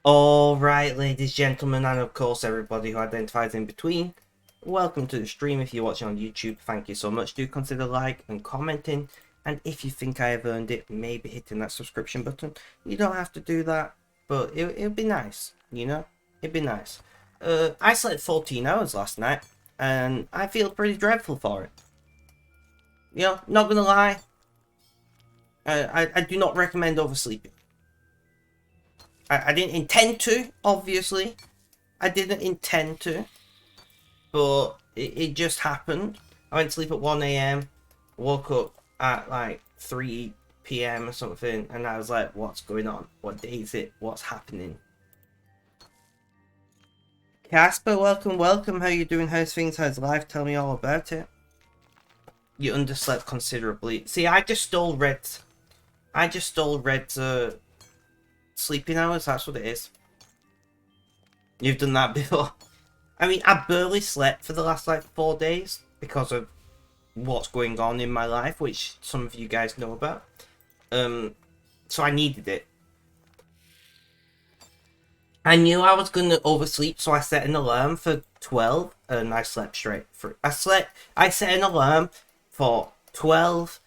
Alright, ladies, gentlemen, and of course everybody who identifies in between, welcome to the stream. If you're watching on YouTube, thank you so much. Do consider like and commenting, and if you think I have earned it, maybe hitting that subscription button. You don't have to do that, but it'd be nice, you know? It'd be nice. I slept 14 hours last night, and I feel pretty dreadful for it. You know, not gonna lie, I do not recommend oversleeping. I didn't intend to, obviously. I didn't intend to. But it just happened. I went to sleep at 1 a.m. Woke up at like 3 p.m. or something. And I was like, what's going on? What day is it? What's happening? Casper, welcome, welcome. How you doing? How's things? How's life? Tell me all about it. You underslept considerably. See, I just stole Red's sleeping hours, that's what it is. You've done that before. I mean, I barely slept for the last like 4 days because of what's going on in my life, which some of you guys know about. So I needed it. I knew I was gonna oversleep, so I set an alarm for 12 and I slept straight through. I set an alarm for 12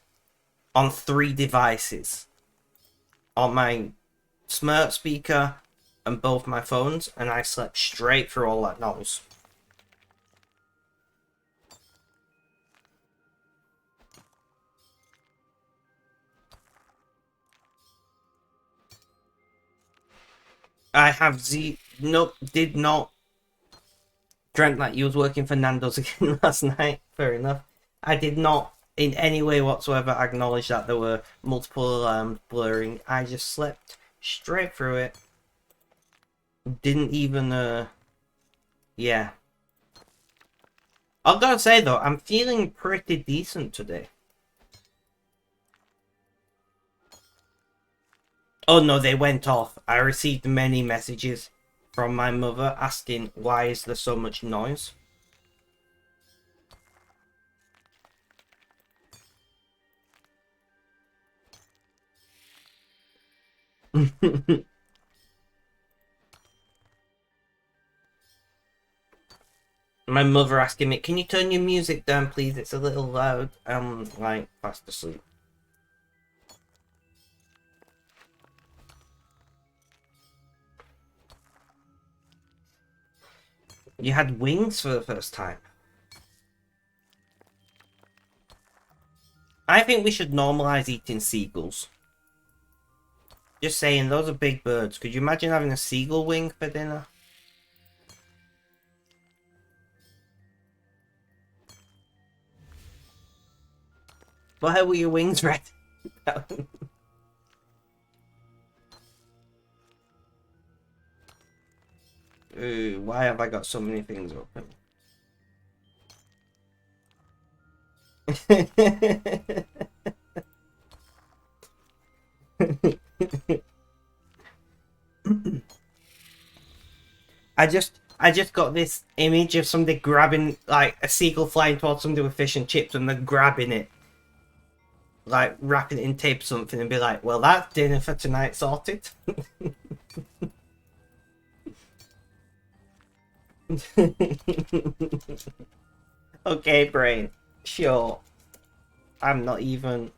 on 3 devices. On my smart speaker and both my phones, and I slept straight through all that noise. I have nope, did not dreamt that you was working for Nando's again last night. Fair enough. I did not in any way whatsoever acknowledge that there were multiple alarms blurring. I just slept straight through it. Didn't even yeah. I've gotta say though, I'm feeling pretty decent today. Oh no, they went off. I received many messages from my mother asking why is there so much noise. My mother asking me, can you turn your music down please, it's a little loud. I'm like fast asleep. You had wings for the first time. I think we should normalize eating seagulls. Just saying, those are big birds. Could you imagine having a seagull wing for dinner? Why were your wings red? Ooh, why have I got so many things open? I just got this image of somebody grabbing like a seagull flying towards somebody with fish and chips and then grabbing it. Like wrapping it in tape or something and be like, well, that's dinner for tonight sorted. Okay, brain. Sure. I'm not even.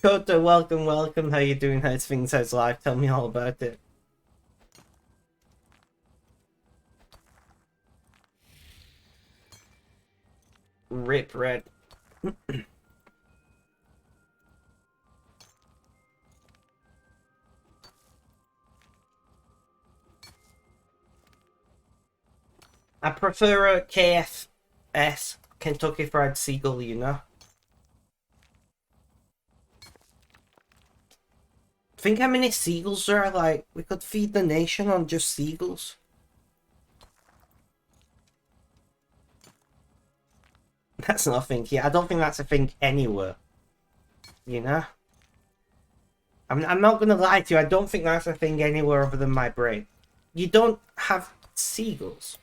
Koto, welcome, welcome. How you doing? How's things? How's life? Tell me all about it. Rip Red. I prefer a KFS, Kentucky Fried Seagull, you know. Think how many seagulls there are, like, we could feed the nation on just seagulls. That's not a thing here. I don't think that's a thing anywhere. You know? I'm not gonna lie to you, I don't think that's a thing anywhere other than my brain. You don't have seagulls.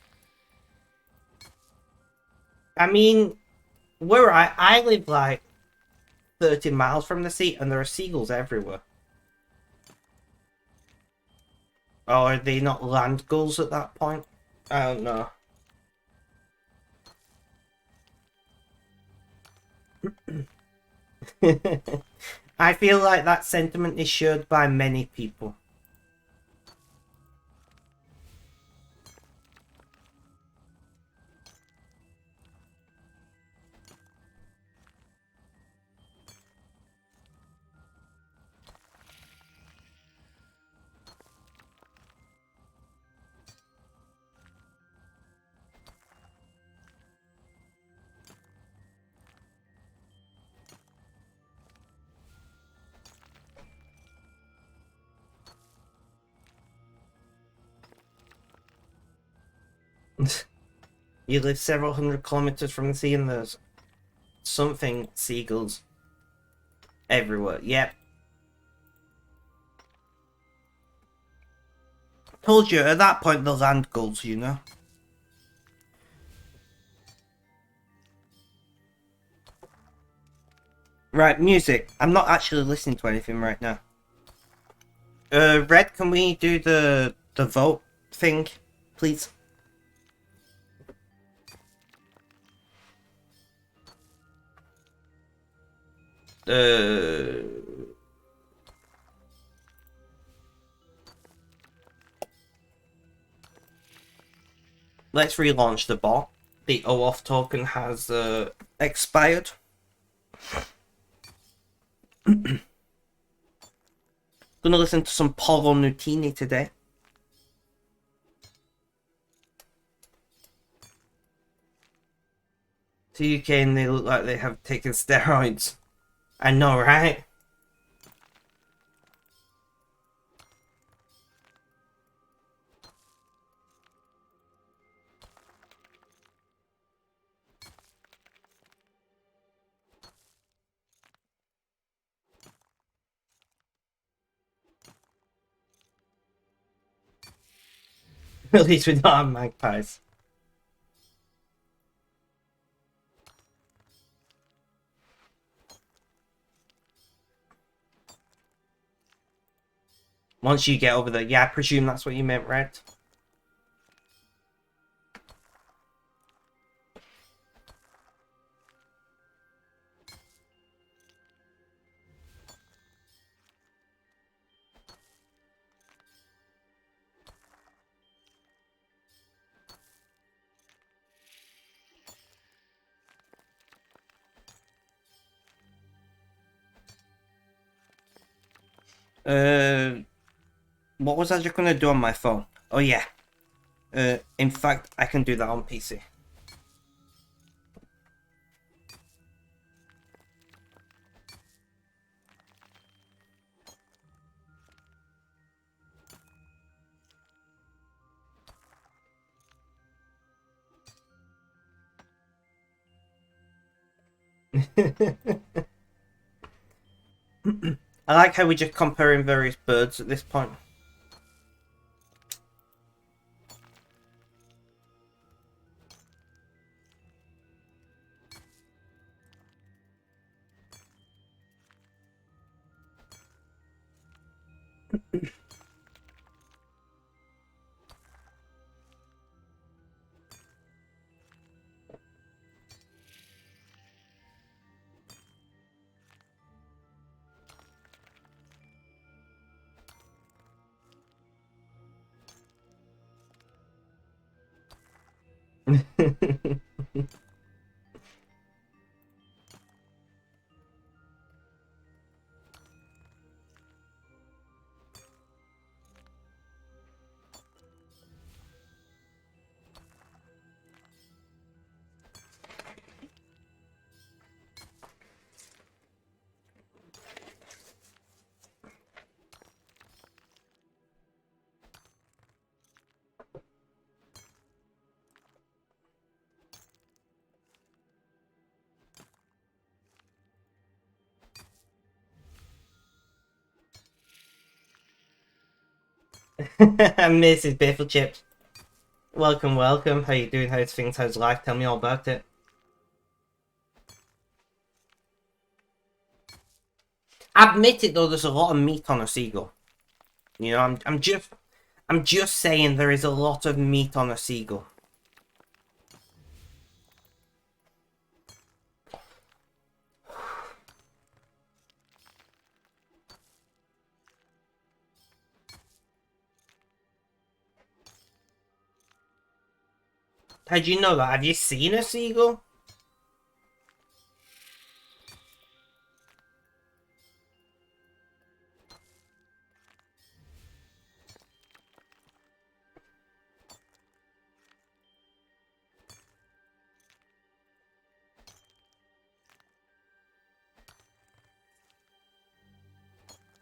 I mean, where I live like 30 miles from the sea, and there are seagulls everywhere. Or are they not land gulls at that point? I don't know. I feel like that sentiment is shared by many people. You live several hundred kilometers from the sea and there's something seagulls everywhere. Yep. Told you, at that point, the land gulls, you know. Right, music. I'm not actually listening to anything right now. Red, can we do the vote thing, please? Uh... Let's relaunch the bot. The OAuth token has expired. Gonna listen to some Polo Nutini today. To UK and they look like they have taken steroids. I know, right? At least we don't have magpies. Once you get over there, yeah, I presume that's what you meant, right? What was I just gonna do on my phone? Oh yeah. In fact, I can do that on PC. I like how we're just comparing various birds at this point. Mrs. Biffle Chips. Welcome, welcome. How you doing? How's things? How's life? Tell me all about it. Admit it though, there's a lot of meat on a seagull. You know, I'm just saying there is a lot of meat on a seagull. How'd you know that? Have you seen a seagull?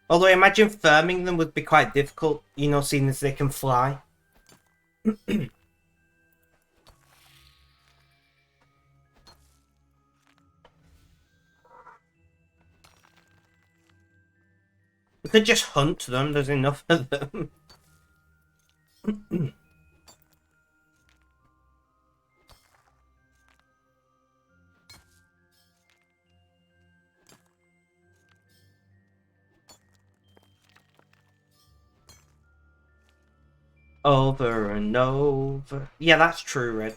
Although I imagine farming them would be quite difficult, you know, seeing as they can fly. We could just hunt them, there's enough of them. Over and over. Yeah, that's true, Red.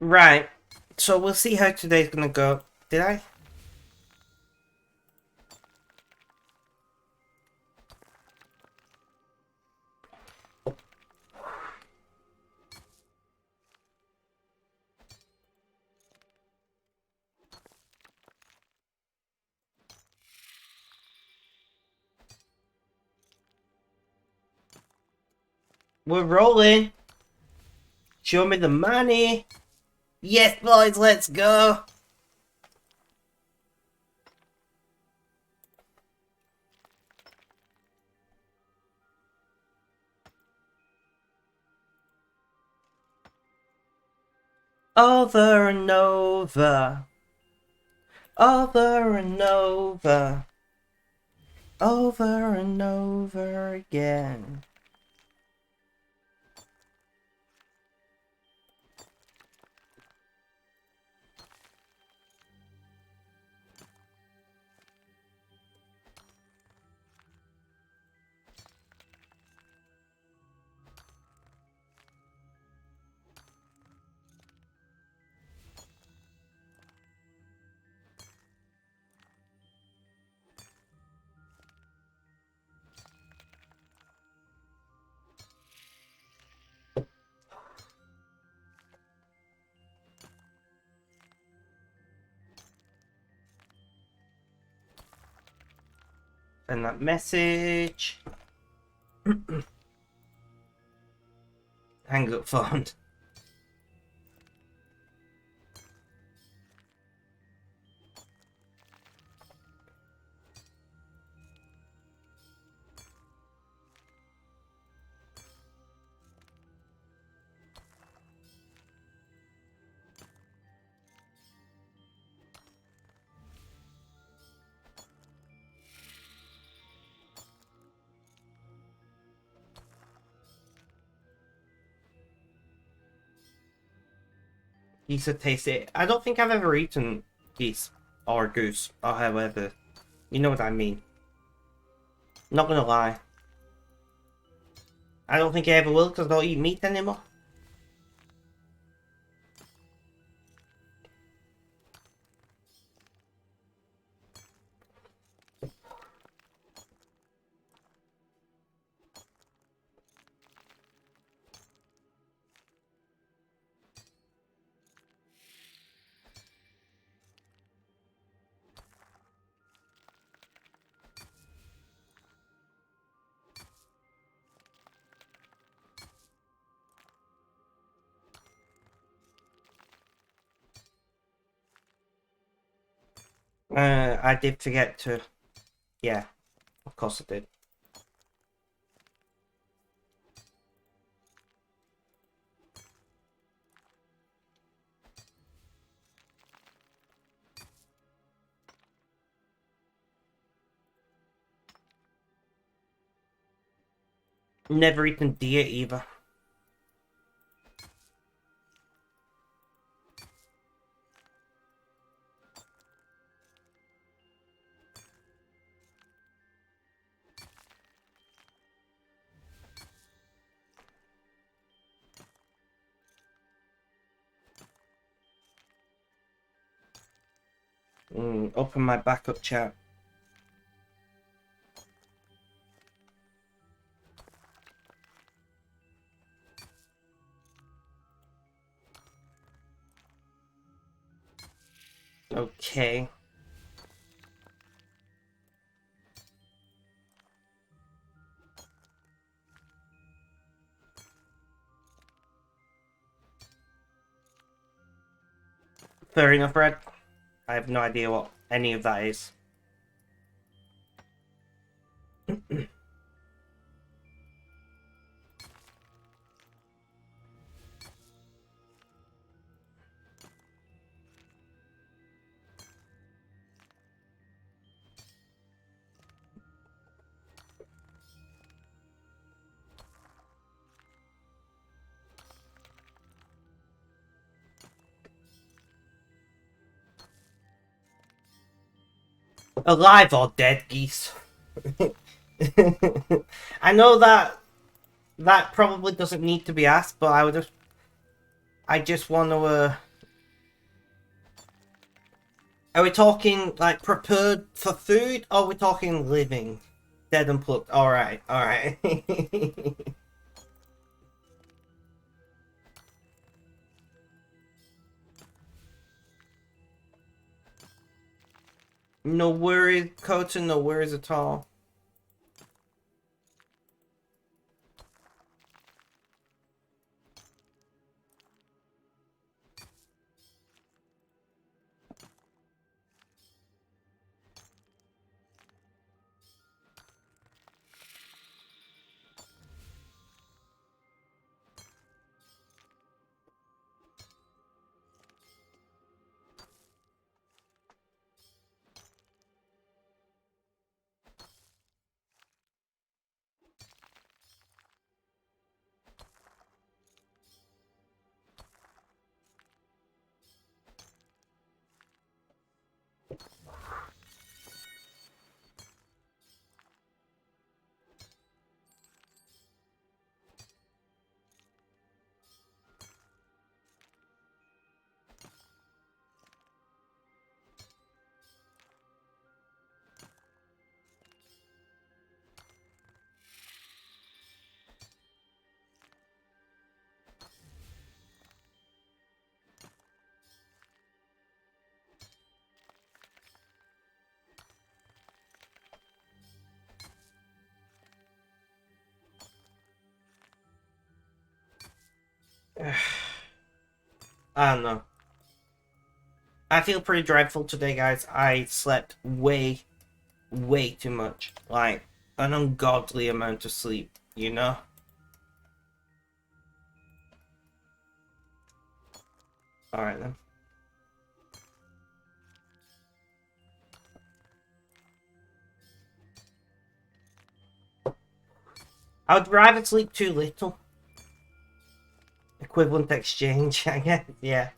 Right. So we'll see how today's gonna go. Did I? We're rolling. Show me the money. Yes, boys, let's go. Over and over. Over and over. Over and over again. Send that message. Hang up phone. Geese are tasty. I don't think I've ever eaten geese. Or a goose. Or however. You know what I mean. Not gonna lie. I don't think I ever will because I don't eat meat anymore. I did forget to... Yeah, of course I did. Never eaten deer either. Open my backup chat. Okay. Fair enough, Red. I have no idea what any of that is. Alive or dead geese? I know that probably doesn't need to be asked, but I just want to are we talking like prepared for food or are we talking living? Dead and plucked. Alright, alright. No worries, Cotton, no worries at all. I don't know. I feel pretty dreadful today, guys. I slept way too much. Like, an ungodly amount of sleep, you know? Alright then. I would rather sleep too little. Equivalent exchange, I guess. Yeah.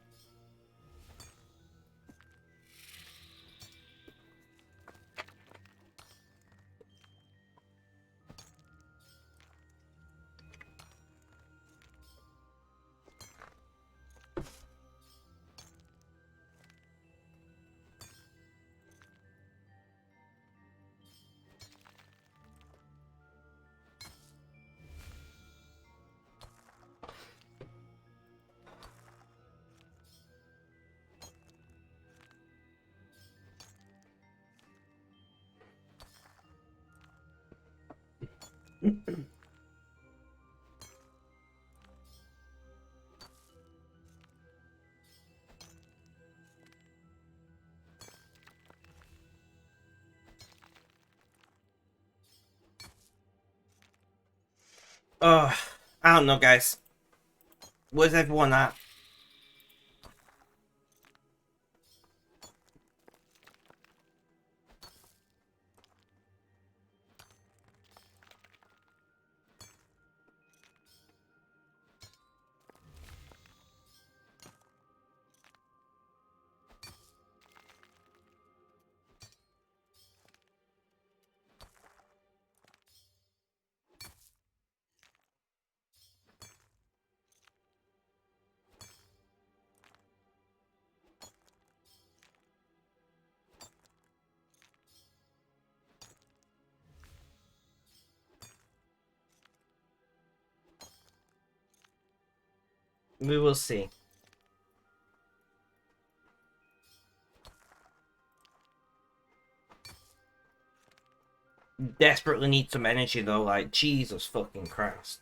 Oh, I don't know, guys. Where's everyone at? We will see. Desperately need some energy though, like Jesus fucking Christ.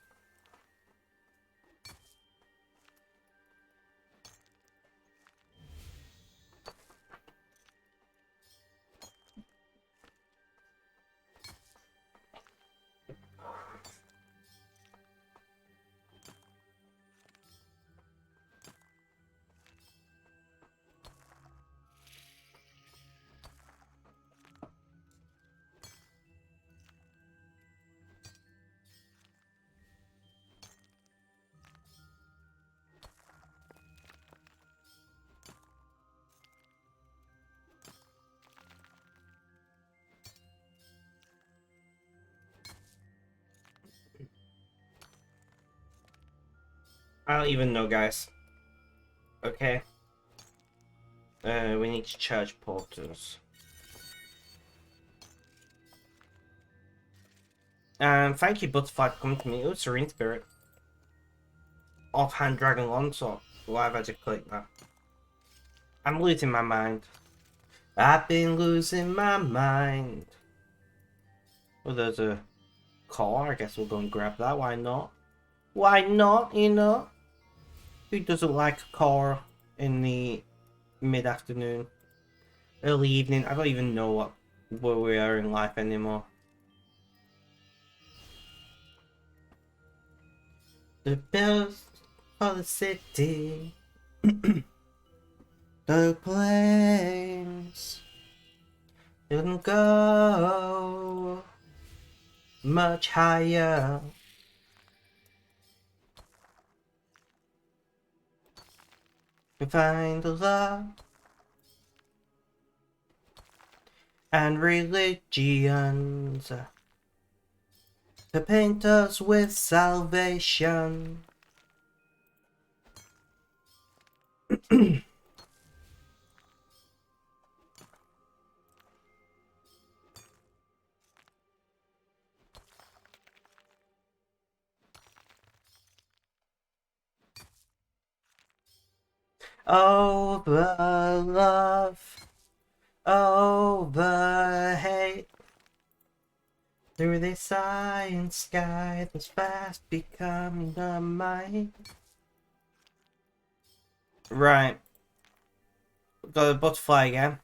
I don't even know, guys. Okay. We need to charge portals. Thank you, Butterfly, for coming to me. Oh, Serene Spirit. Offhand Dragon Longsword. Why have I just clicked that? I'm losing my mind. I've been losing my mind. Well, there's a car. I guess we'll go and grab that. Why not? Why not, you know? Who doesn't like a car in the mid-afternoon? Early evening? I don't even know where we are in life anymore. The bells for the city. The planes didn't go much higher. To find the love and religions to paint us with salvation. Over love, over hate, through this science sky that's fast becoming a might. Right, got a butterfly again.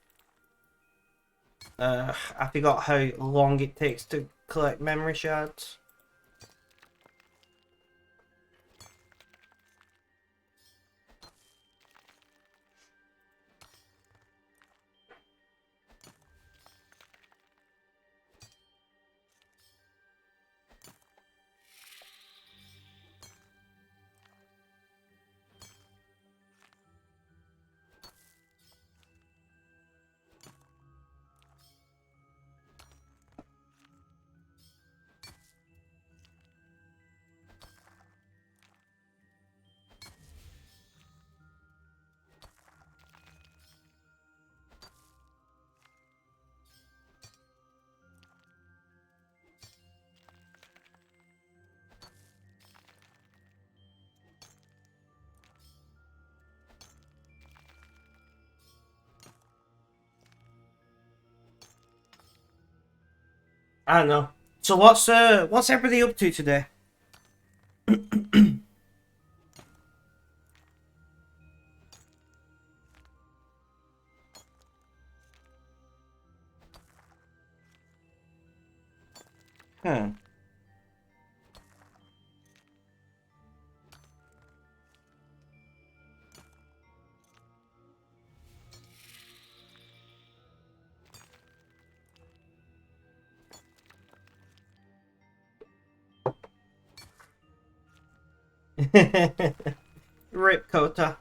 I forgot how long it takes to collect memory shards. I don't know. So what's everybody up to today? Huh. Rip Kota.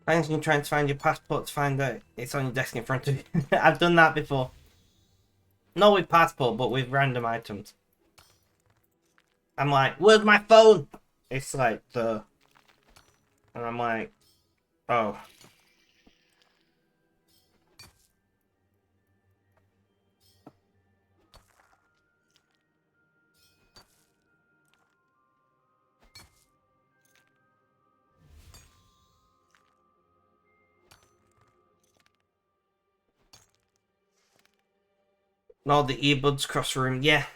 Thanks for trying to find your passport to find out it's on your desk in front of you. I've done that before. Not with passport, but with random items. I'm like, where's my phone? It's like the... And I'm like, oh. No, the earbuds cross room, yeah.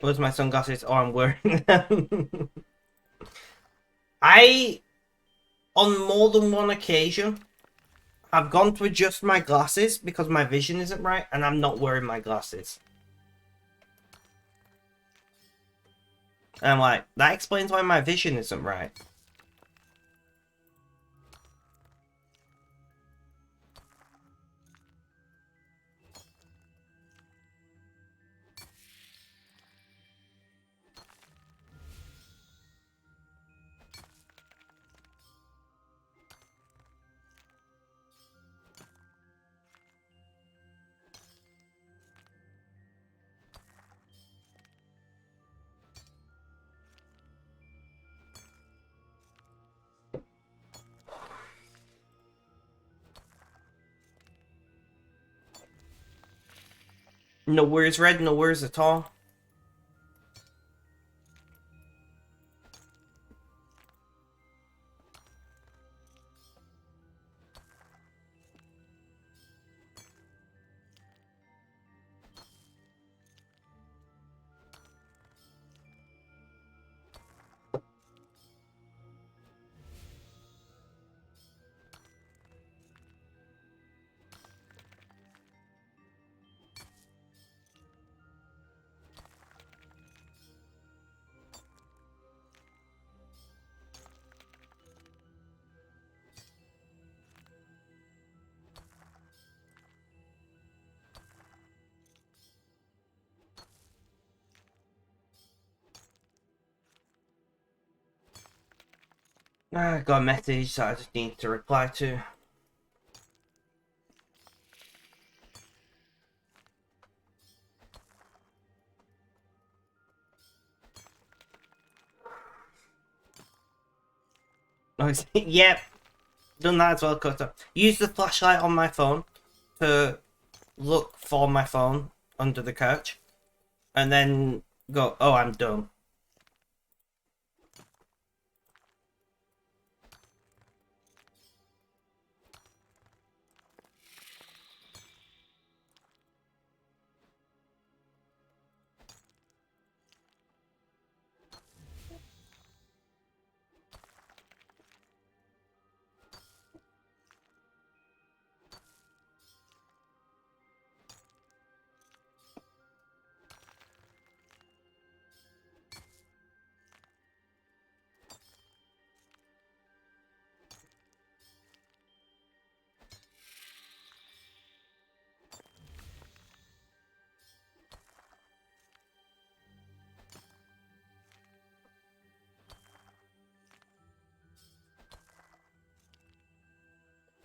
Where's my sunglasses? Oh, I'm wearing them. I, on more than one occasion, have gone to adjust my glasses because my vision isn't right and I'm not wearing my glasses. And I'm like, that explains why my vision isn't right. No worries, Red, no worries at all. I got a message that I just need to reply to. Yep, done that as well, Cutter. Use the flashlight on my phone to look for my phone under the couch. And then go, oh, I'm done.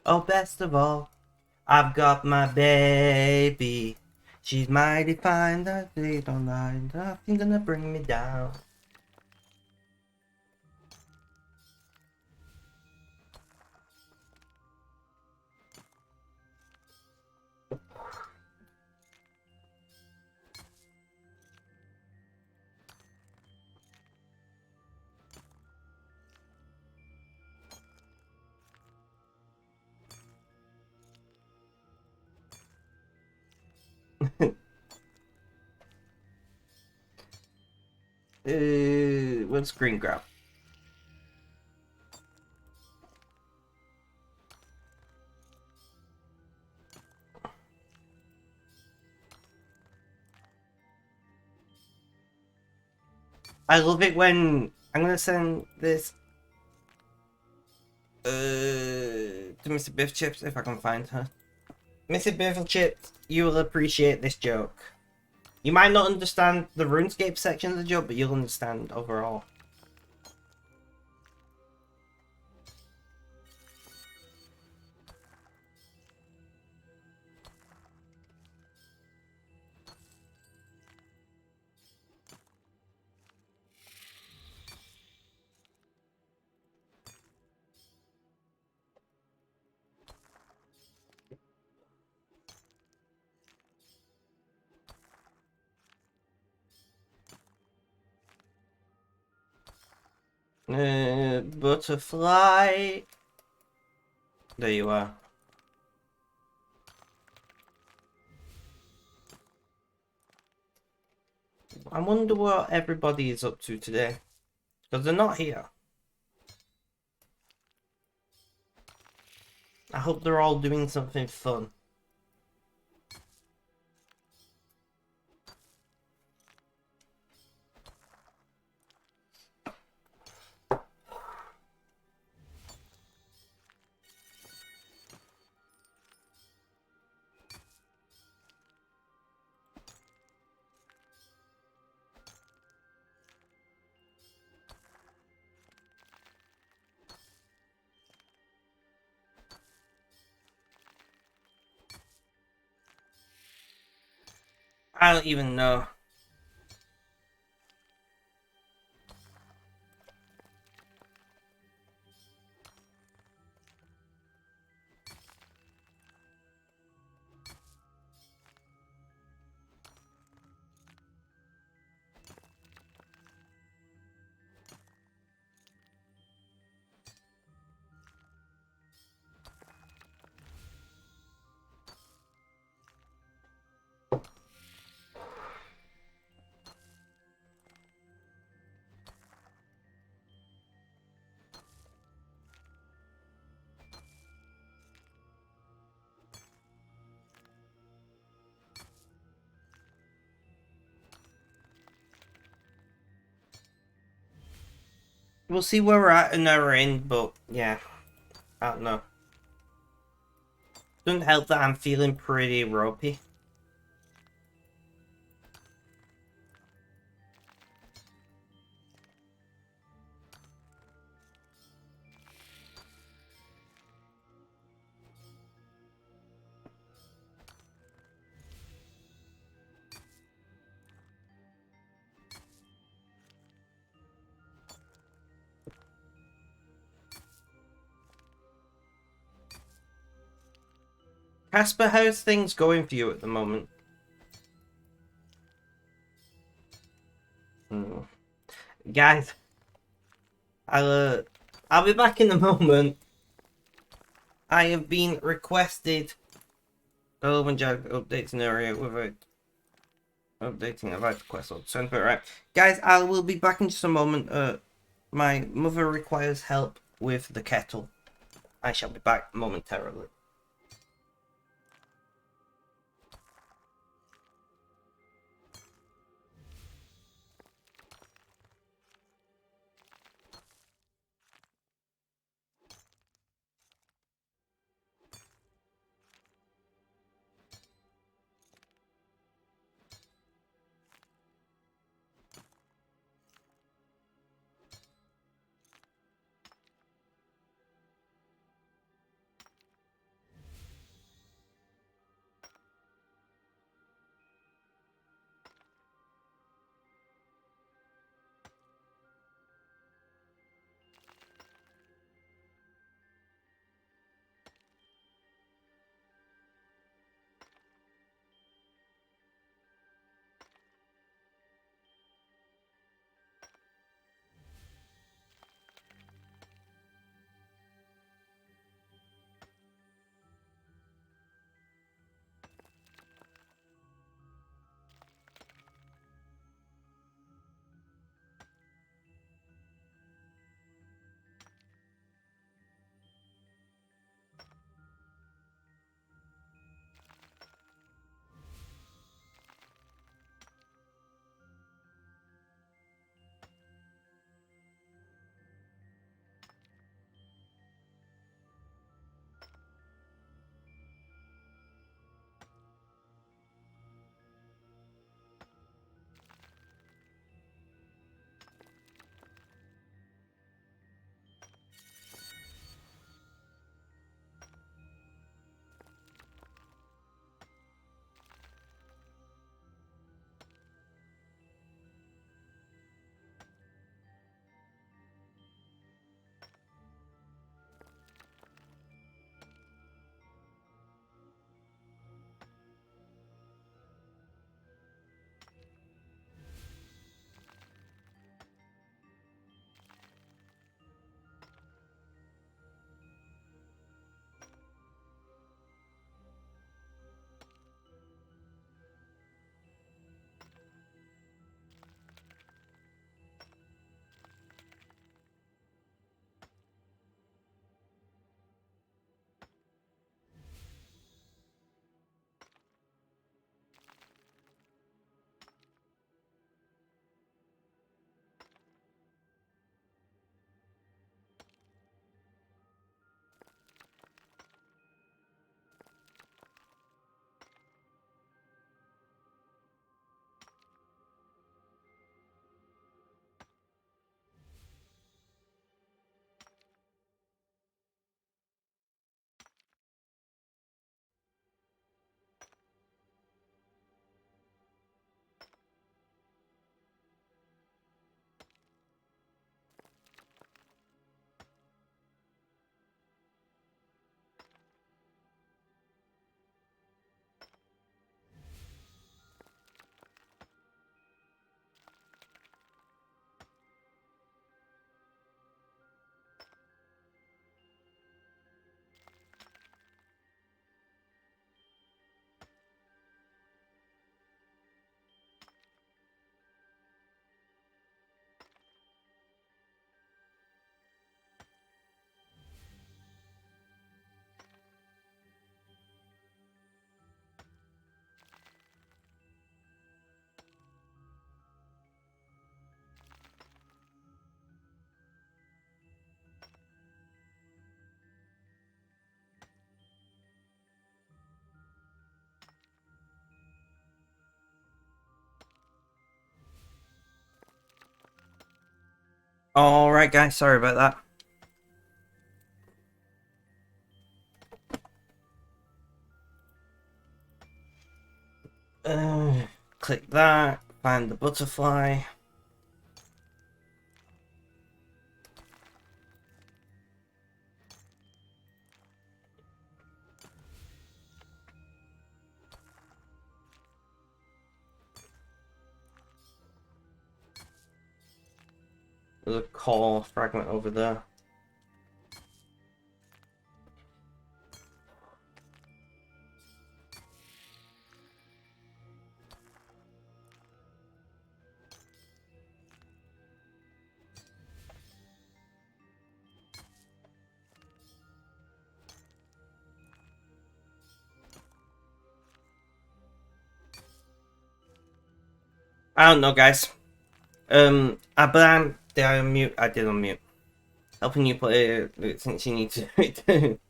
Oh, best of all, I've got my baby. She's mighty fine, that they don't mind. Nothing gonna bring me down. What's green grab? I love it when I'm gonna send this to Mr. Biff Chips if I can find her. Mr. Biff Chips, you will appreciate this joke. You might not understand the RuneScape section of the joke, but you'll understand overall. Butterfly. There you are. I wonder what everybody is up to today. Because they're not here. I hope they're all doing something fun. I don't even know. We'll see where we're at an hour in, but yeah, I don't know. Doesn't help that I'm feeling pretty ropey. Casper, how's things going for you at the moment? Guys, I'll be back in a moment. I have been requested when Jack updates an area without updating about the quest or sounds about right. Guys, I will be back in just a moment. My mother requires help with the kettle. I shall be back momentarily. Alright guys, sorry about that. Click that, find the butterfly. There's a core fragment over there. I don't know, guys. But did I unmute? I did unmute. Helping you play it since you need to do it.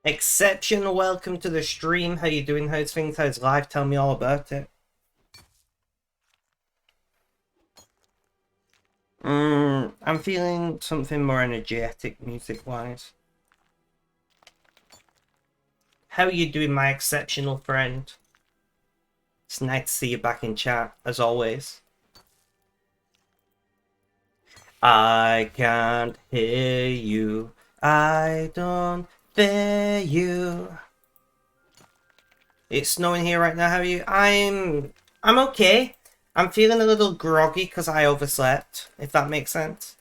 Exception, welcome to the stream. How you doing? How's things? How's life? Tell me all about it. I'm feeling something more energetic music-wise. How are you doing, my exceptional friend? It's nice to see you back in chat, as always. I can't hear you. I don't fear you. It's snowing here right now. How are you? I'm okay. I'm feeling a little groggy because I overslept, if that makes sense.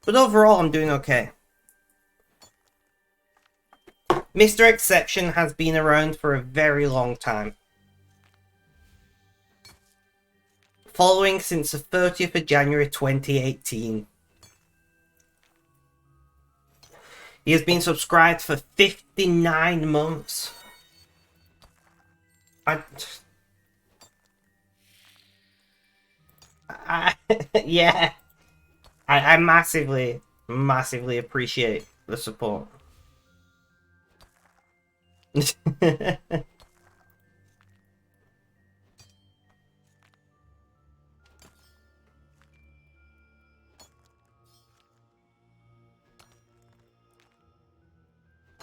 But overall, I'm doing okay. Mr. Exception has been around for a very long time. Following since the 30th of January 2018. He has been subscribed for 59 months. Yeah. I massively appreciate the support.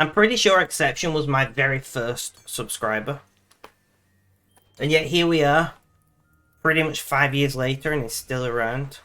I'm pretty sure Exception was my very first subscriber. And yet here we are, pretty much 5 years later, and he's still around.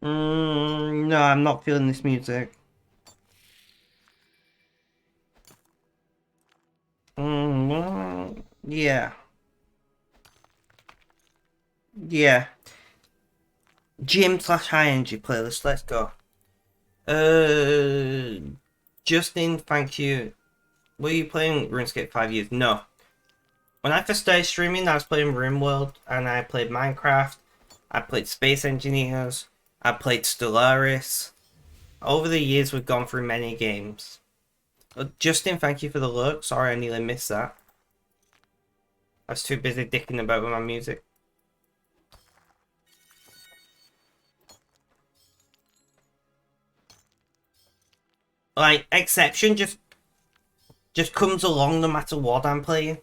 No, I'm not feeling this music. Yeah. Yeah. Gym/high energy playlist, let's go. Justin, thank you. Were you playing RuneScape 5 years? No. When I first started streaming, I was playing RimWorld, and I played Minecraft. I played Space Engineers. I played Stellaris. Over the years, we've gone through many games. Justin, thank you for the look. Sorry, I nearly missed that. I was too busy dicking about with my music. Like, Exception just comes along no matter what I'm playing.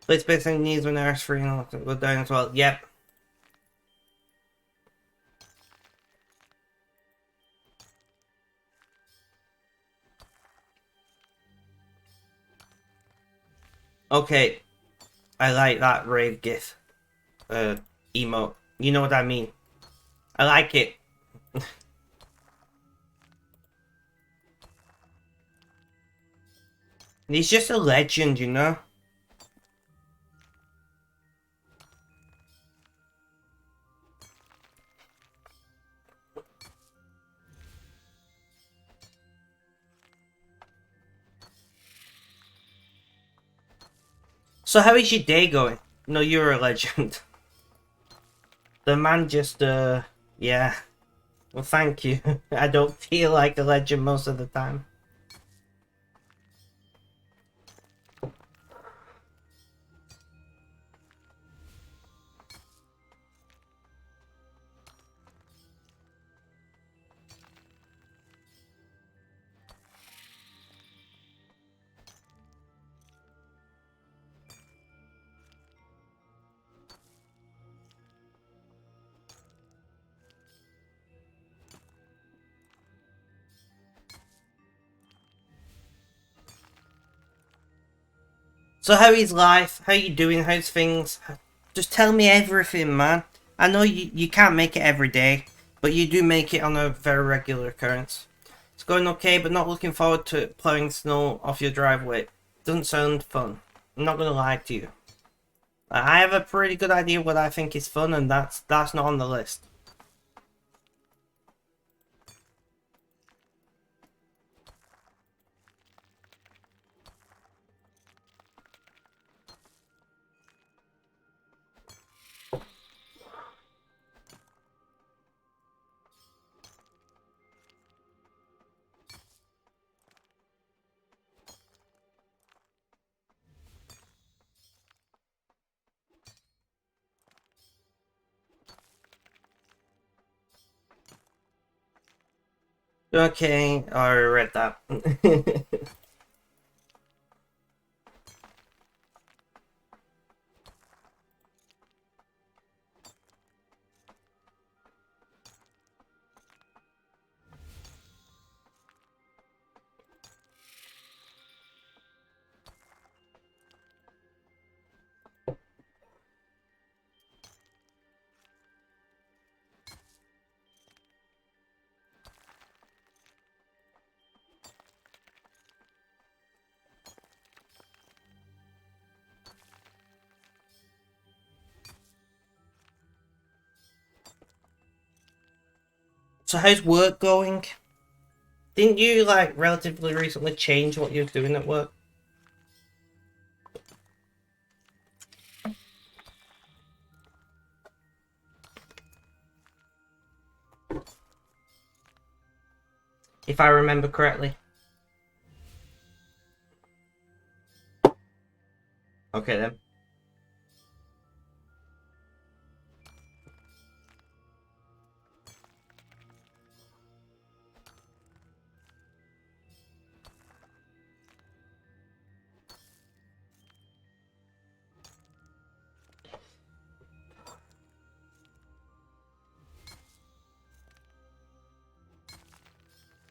Played Space Engineers when I was free and go down as well. Yep. Okay, I like that rave gif. Emote. You know what I mean. I like it. He's just a legend, you know? So how is your day going? No, you're a legend. The man just, yeah. Well, thank you. I don't feel like a legend most of the time. So how is life? How you doing? How's things? Just tell me everything, man. I know you can't make it every day, but you do make it on a very regular occurrence. It's going okay, but not looking forward to plowing snow off your driveway. Doesn't sound fun. I'm not gonna lie to you. I have a pretty good idea what I think is fun, and that's not on the list. Okay, I read that. So how's work going? Didn't you like relatively recently change what you're doing at work? If I remember correctly. Okay then.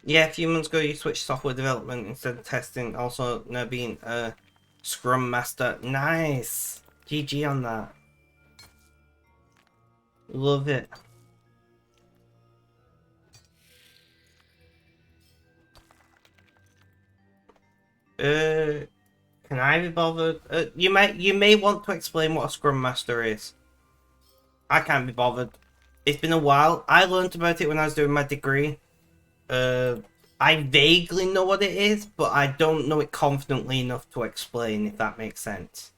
Yeah, a few months ago you switched software development instead of testing, also now being a Scrum Master. Nice! GG on that. Love it. Can I be bothered? You may want to explain what a Scrum Master is. I can't be bothered. It's been a while. I learned about it when I was doing my degree. Uh, I vaguely know what it is, but I don't know it confidently enough to explain, if that makes sense.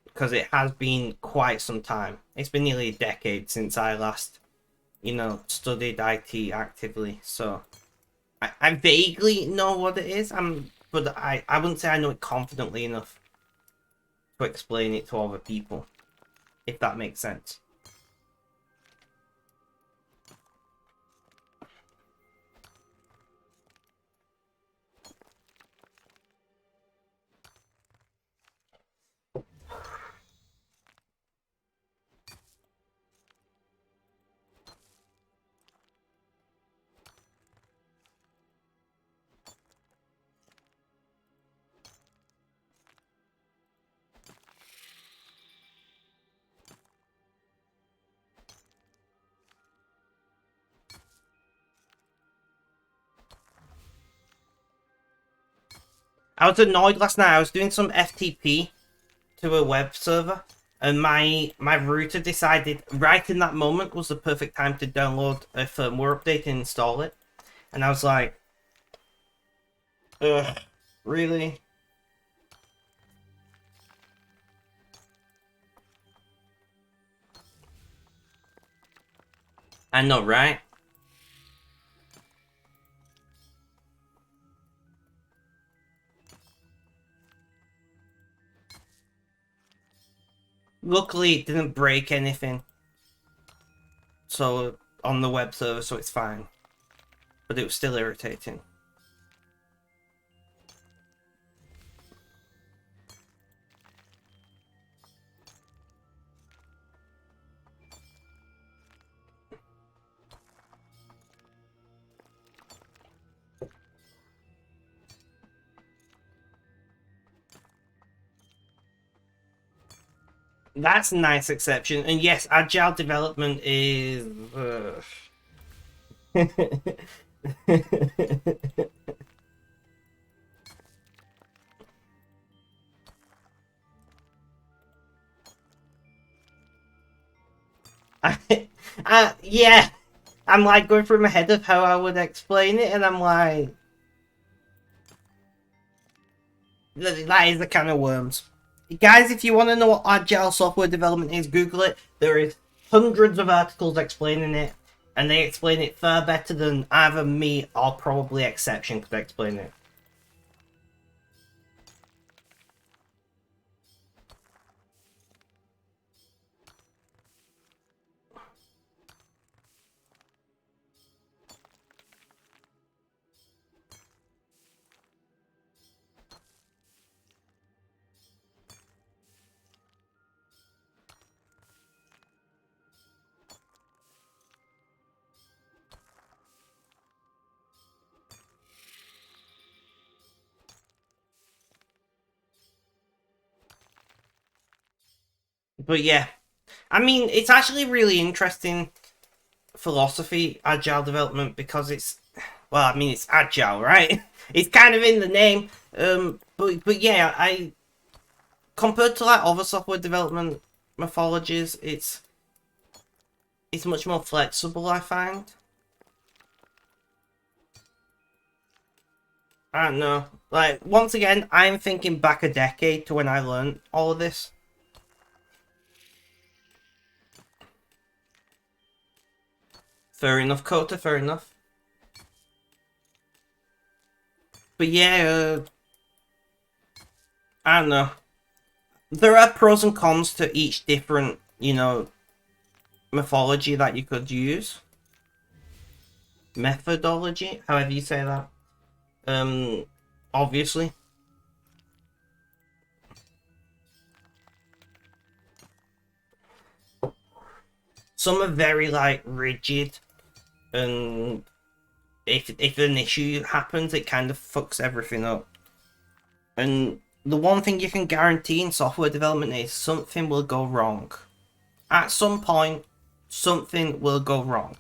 Because it has been quite some time. It's been nearly a decade since I last, studied IT actively. So I vaguely know what it is. But I wouldn't say I know it confidently enough to explain it to other people, if that makes sense. I was annoyed last night. I was doing some FTP to a web server, and my router decided right in that moment was the perfect time to download a firmware update and install it. And I was like, ugh, really? I know, right? Luckily, it didn't break anything. So, on the web server, so it's fine. But it was still irritating. That's a nice exception. And yes, agile development is... yeah, I'm like going through my head of how I would explain it, and I'm like, that is the kind of worms. Guys, if you want to know what agile software development is, Google it. There is hundreds of articles explaining it, and they explain it far better than either me or probably Exception could explain it. But yeah, I mean, it's actually really interesting philosophy, agile development, because it's, well, I mean, it's agile, right? It's kind of in the name. But yeah, compared to like other software development mythologies, it's much more flexible, I find. I don't know. Like, once again, I'm thinking back a decade to when I learned all of this. Fair enough, Kota, fair enough. But yeah, I don't know. There are pros and cons to each different, you know, mythology that you could use. Methodology, however you say that. Obviously. Some are very, like, rigid, and if an issue happens, it kind of fucks everything up. And the one thing you can guarantee in software development is something will go wrong. At some point, something will go wrong.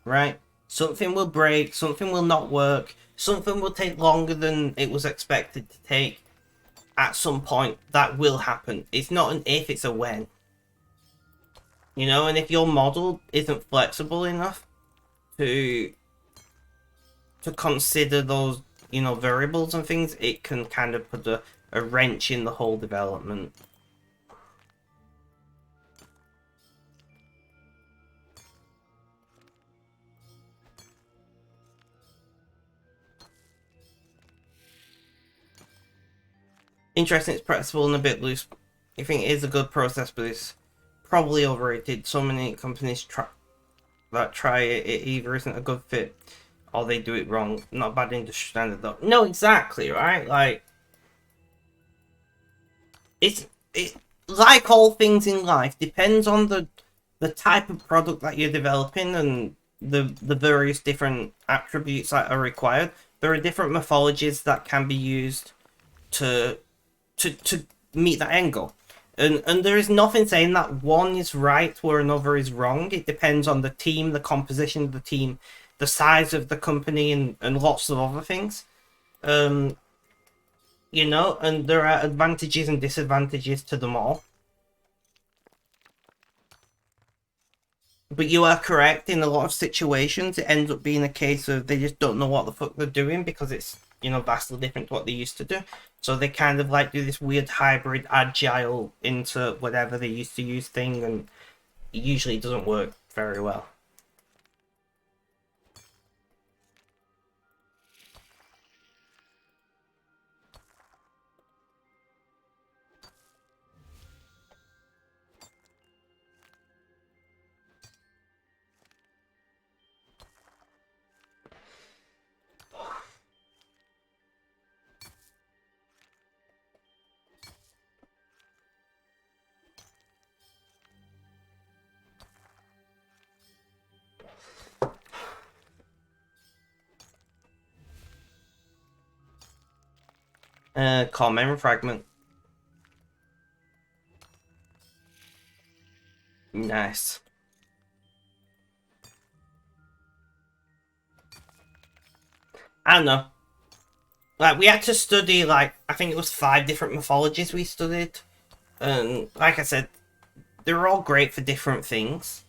Right? Something will break, something will not work, something will take longer than it was expected to take. At some point, that will happen. It's not an if, it's a when. You know, and if your model isn't flexible enough to consider those, you know, variables and things, it can kind of put a wrench in the whole development. Interesting, it's practical and a bit loose. I think it is a good process, but it's probably overrated. So many companies try it, it either isn't a good fit or they do it wrong. Not a bad industry standard though. No, exactly, right? Like, it like all things in life, depends on the type of product that you're developing and the various different attributes that are required. There are different mythologies that can be used to meet that end goal. And there is nothing saying that one is right where another is wrong. It depends on the team, the composition of the team, the size of the company, and lots of other things. you know, and there are advantages and disadvantages to them all. But you are correct, in a lot of situations, it ends up being a case of they just don't know what the fuck they're doing because it's, you know, vastly different to what they used to do. So they kind of like do this weird hybrid agile into whatever they used to use thing, and it usually doesn't work very well. Core memory fragment. Nice. I don't know. Like, we had to study, like, I think it was 5 different mythologies we studied. And, like I said, they were all great for different things.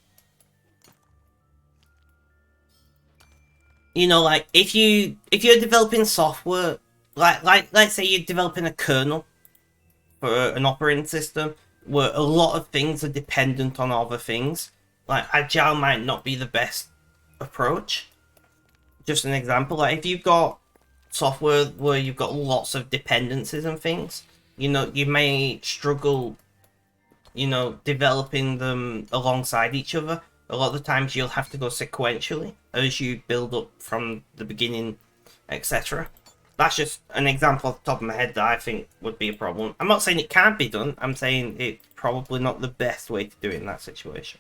You know, like, if you're developing software, like let's say you're developing a kernel for an operating system, where a lot of things are dependent on other things, like, agile might not be the best approach. Just an example, like, if you've got software where you've got lots of dependencies and things, you know, you may struggle, you know, developing them alongside each other. A lot of the times you'll have to go sequentially as you build up from the beginning, etc. That's just an example off the top of my head that I think would be a problem. I'm not saying it can't be done, I'm saying it's probably not the best way to do it in that situation.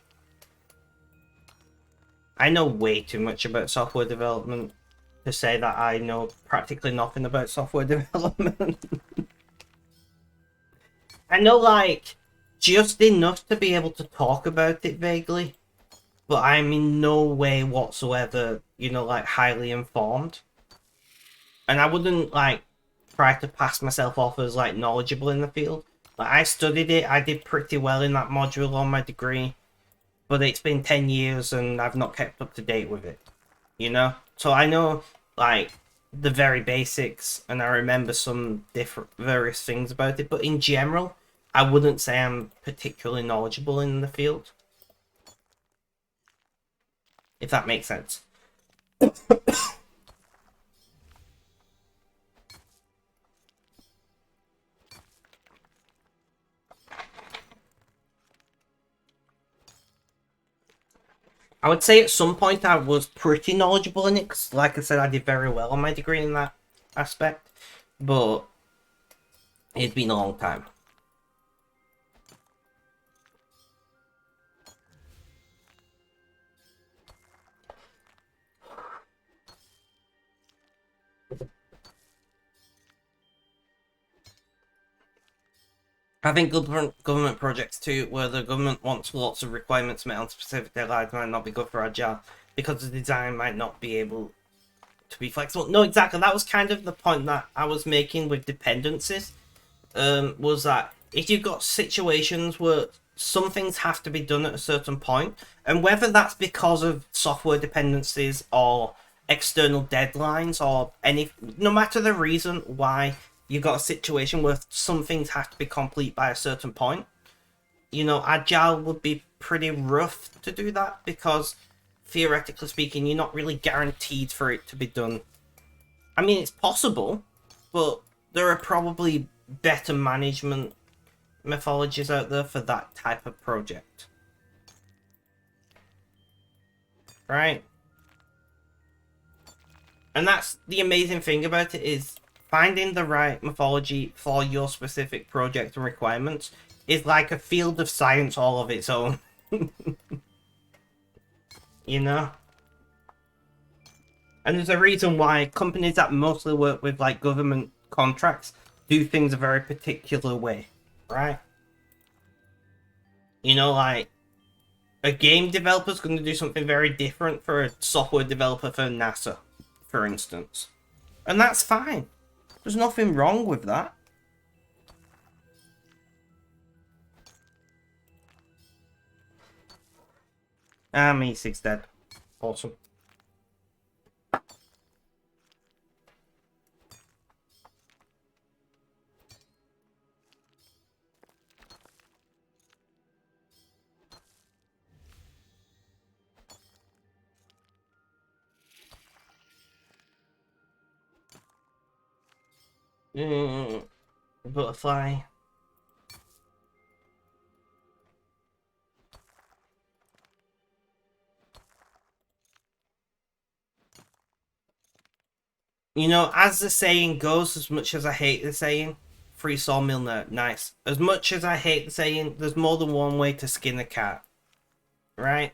I know way too much about software development to say that I know practically nothing about software development. I know, like, just enough to be able to talk about it vaguely, but I'm in no way whatsoever, you know, like, highly informed. And I wouldn't, like, try to pass myself off as, like, knowledgeable in the field. Like, I studied it, I did pretty well in that module on my degree, but it's been 10 years and I've not kept up to date with it, you know? So I know, like, the very basics, and I remember some different various things about it, but in general, I wouldn't say I'm particularly knowledgeable in the field. If that makes sense. I would say at some point I was pretty knowledgeable in it, because, like I said, I did very well on my degree in that aspect, but it's been a long time. I think government projects too, where the government wants lots of requirements met on specific deadlines, might not be good for agile because the design might not be able to be flexible. No, exactly. That was kind of the point that I was making with dependencies. Was that if you've got situations where some things have to be done at a certain point, and whether that's because of software dependencies or external deadlines or any, no matter the reason why you've got a situation where some things have to be complete by a certain point, you know, agile would be pretty rough to do that because theoretically speaking, you're not really guaranteed for it to be done. I mean, it's possible, but there are probably better management mythologies out there for that type of project. Right? And that's the amazing thing about it, is finding the right mythology for your specific project and requirements is like a field of science all of its own. You know? And there's a reason why companies that mostly work with, like, government contracts do things a very particular way, right? You know, like, a game developer's going to do something very different for a software developer for NASA, for instance. And that's fine. There's nothing wrong with that. Ah, E6 dead. Awesome. Butterfly. You know, as the saying goes, as much as I hate the saying, free sawmill nice. As much as I hate the saying, there's more than one way to skin a cat. Right?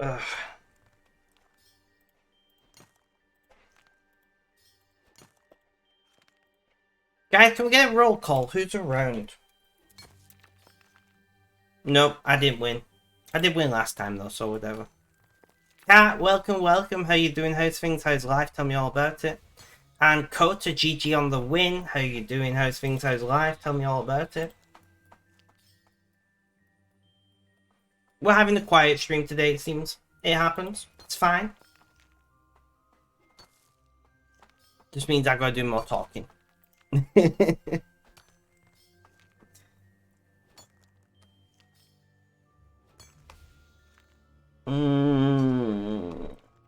Ugh. Guys, can we get a roll call? Who's around? Nope, I didn't win. I did win last time though, so whatever. Cat, welcome, welcome. How you doing? How's things? How's life? Tell me all about it. And Kota, GG on the win. How you doing? How's things? How's life? Tell me all about it. We're having a quiet stream today, it seems. It happens. It's fine. Just means I gotta do more talking.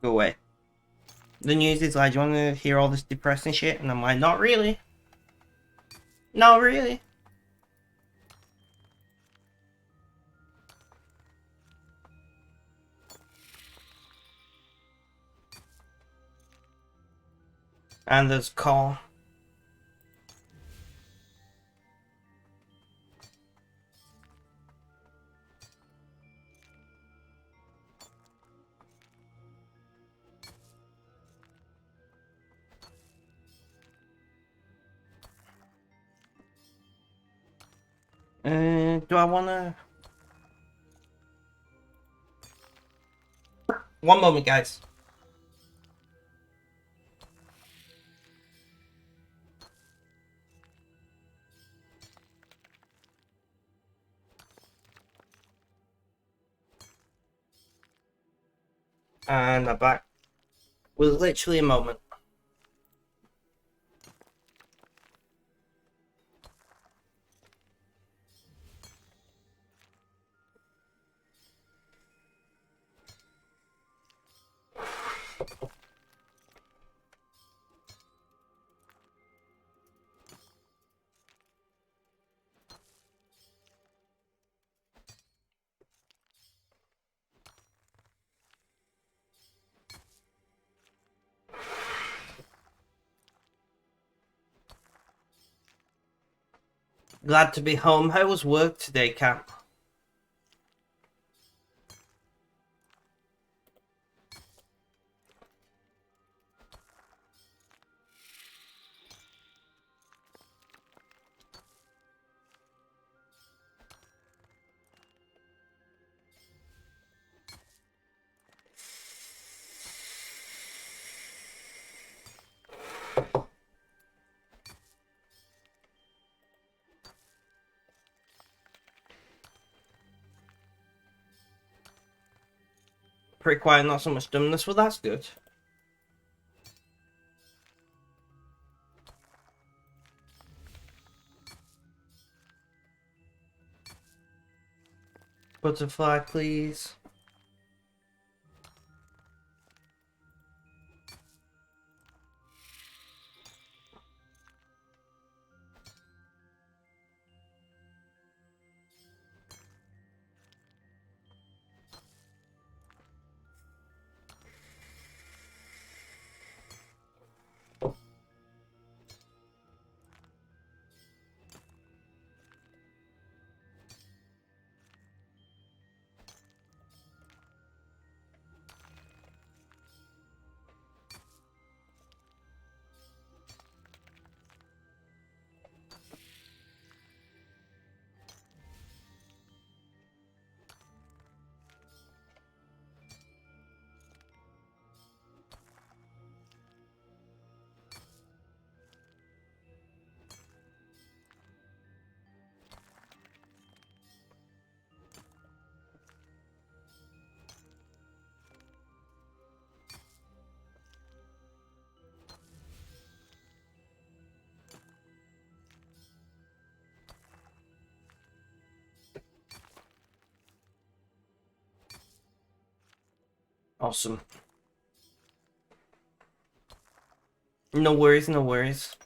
Go away. The news is like, do you want to hear all this depressing shit? And I'm like, not really. Not really. And there's call. Do I wanna... One moment, guys. And I'm back. With literally a moment. Glad to be home. How was work today, Cap? Pretty quiet, not so much dumbness. Well, that's good. Butterfly, please. Awesome. No worries, no worries.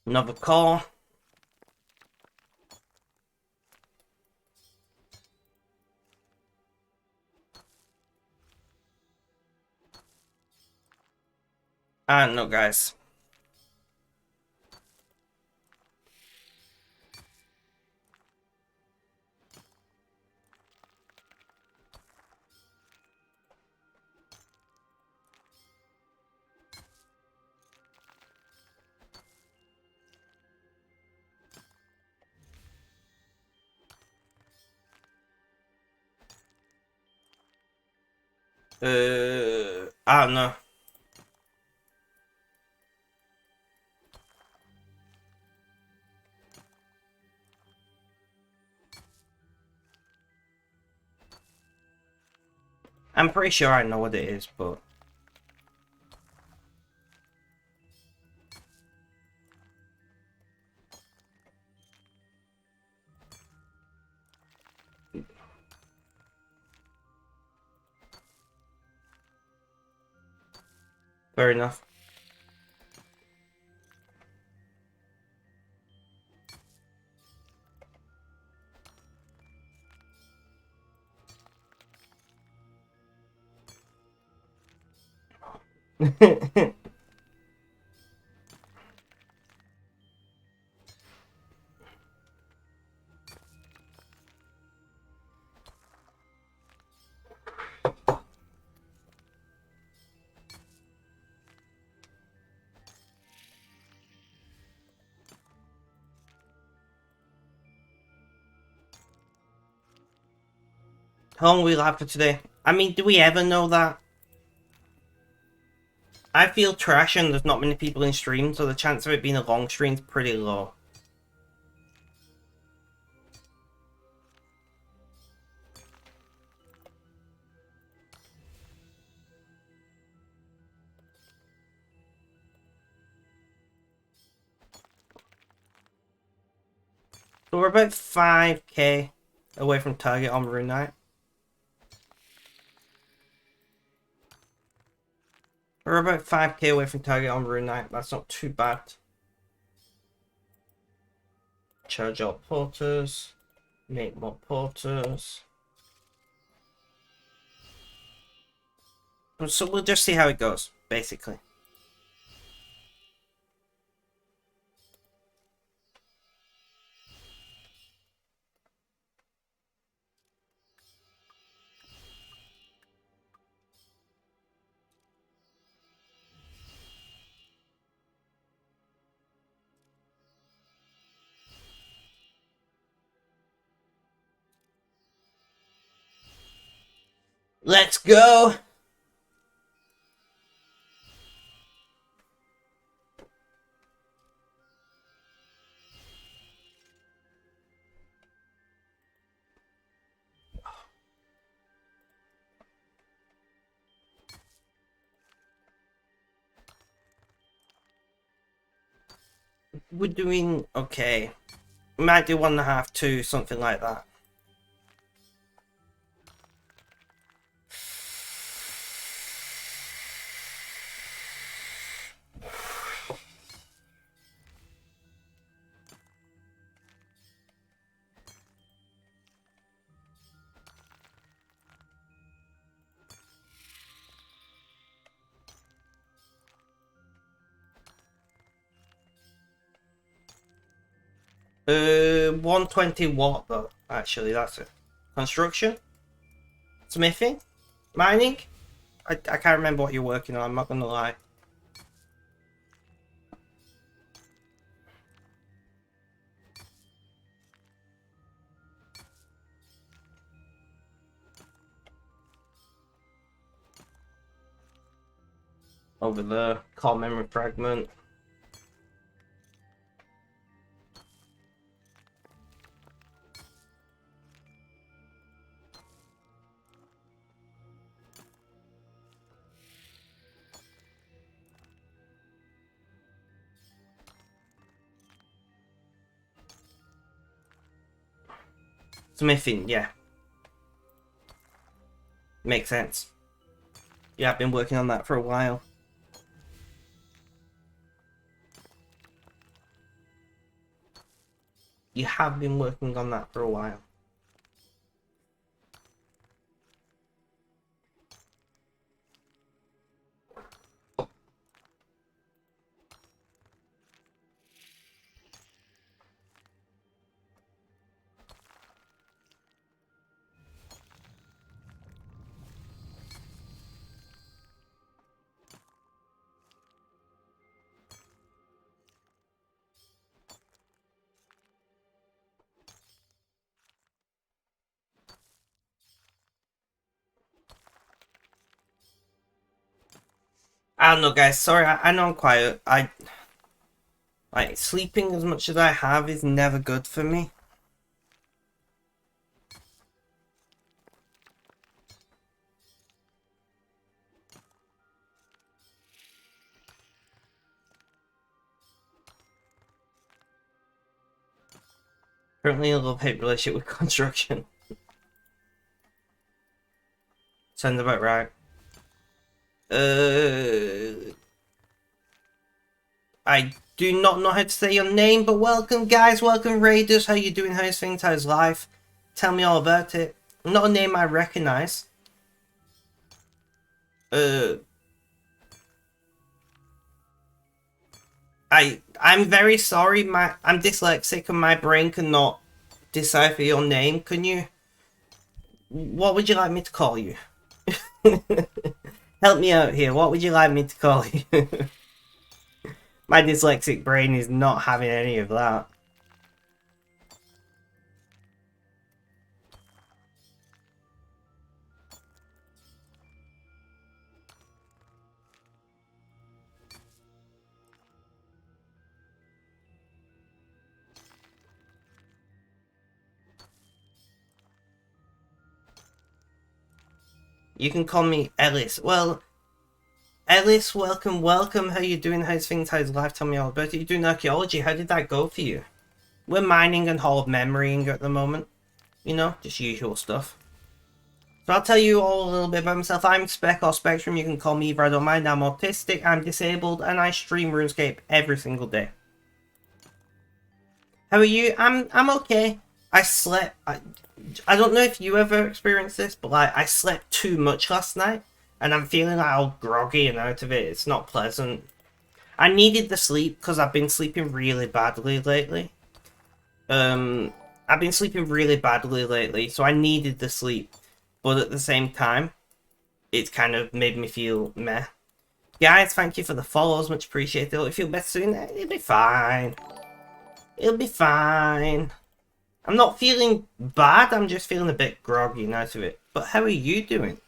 Another call. I don't know, guys. I don't know. I'm pretty sure I know what it is, but... Fair enough. How long will we have for today? I mean, do we ever know that? I feel trash and there's not many people in stream, so the chance of it being a long stream is pretty low. So we're about 5k away from target on Rune Night. We're about 5k away from target on Rune Night. That's not too bad. Charge all porters. Make more porters. So we'll just see how it goes, basically. Let's go! We're doing okay. We might do 1.5, 2, something like that. Uh, 120 watt though, actually, that's it. Construction? Smithing? Mining? I can't remember what you're working on, I'm not gonna lie. Over there, core memory fragment. Smithing, yeah. Makes sense. Yeah, I've been working on that for a while. You have been working on that for a while. I don't know, guys. Sorry, I know I'm quiet. Like, sleeping as much as I have is never good for me. Currently a love-hate relationship with construction. Sounds about right. I do not know how to say your name, but welcome, guys. Welcome, Raiders. How you doing? How's things? How's life? Tell me all about it. Not a name I recognize. I'm very sorry. I'm dyslexic and my brain cannot decipher your name. Can you? What would you like me to call you? Help me out here. What would you like me to call you? My dyslexic brain is not having any of that. You can call me Ellis. Well, Ellis, welcome, welcome. How you doing? How's things? How's life? Tell me all about it. You're doing archaeology. How did that go for you? We're mining and Hall of Memorying at the moment. You know, just usual stuff. So I'll tell you all a little bit about myself. I'm Spec or Spectrum. You can call me either. I don't mind. I'm autistic. I'm disabled, and I stream RuneScape every single day. How are you? I'm okay. I slept. I don't know if you ever experienced this, but like I slept too much last night, and I'm feeling like all groggy and out of it. It's not pleasant. I needed the sleep because I've been sleeping really badly lately. I've been sleeping really badly lately, so I needed the sleep. But at the same time, it's kind of made me feel meh. Guys, thank you for the follows, much appreciated. It'll feel better soon. It'll be fine. It'll be fine. I'm not feeling bad, I'm just feeling a bit groggy and out of it. But how are you doing?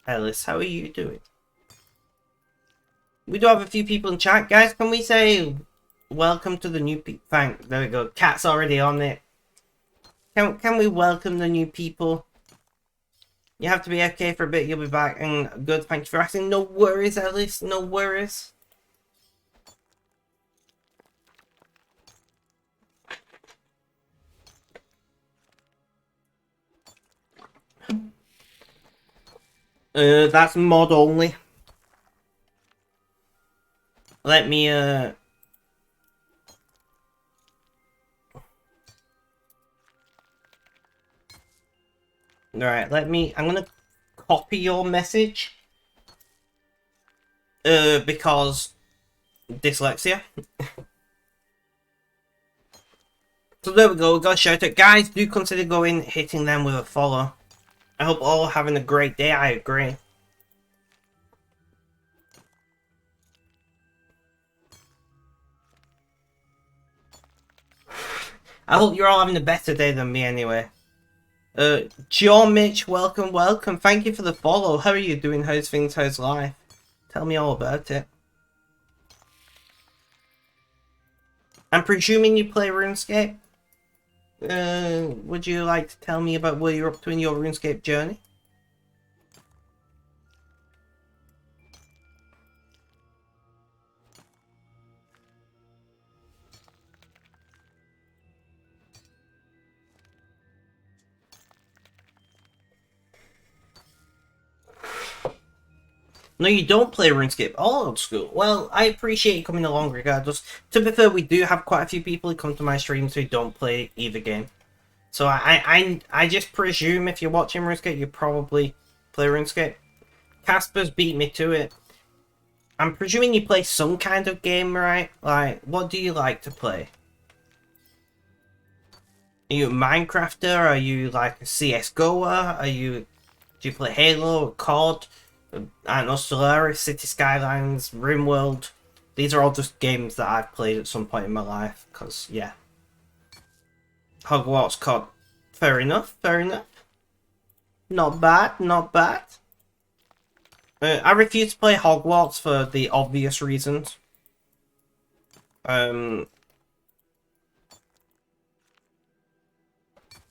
Ellis, how are you doing? We do have a few people in chat. Guys, can we say welcome to the new people? There we go. Cat's already on it. Can we welcome the new people? You have to be okay for a bit, you'll be back. And good, thank you for asking. No worries, Ellis, no worries. That's mod only. Let me, Alright, I'm gonna copy your message. Because dyslexia. So there we go, we got a shout out. Guys, do consider going, hitting them with a follow. I hope all having a great day, I agree. I hope you're all having a better day than me anyway. John Mitch, welcome, welcome. Thank you for the follow. How are you doing? How's things? How's life? Tell me all about it. I'm presuming you play RuneScape? Would you like to tell me about where you're up to in your RuneScape journey? No, you don't play RuneScape. All old school. Well, I appreciate you coming along regardless. To be fair, we do have quite a few people who come to my streams who don't play either game. So I just presume if you're watching RuneScape, you probably play RuneScape. Casper's beat me to it. I'm presuming you play some kind of game, right? Like, what do you like to play? Are you a Minecrafter? Are you like a CSGOer? Do you play Halo, COD? I don't know, Solaris, City Skylines, RimWorld. These are all just games that I've played at some point in my life, because, yeah. Hogwarts COD. Fair enough, fair enough. Not bad, not bad. I refuse to play Hogwarts for the obvious reasons. NBA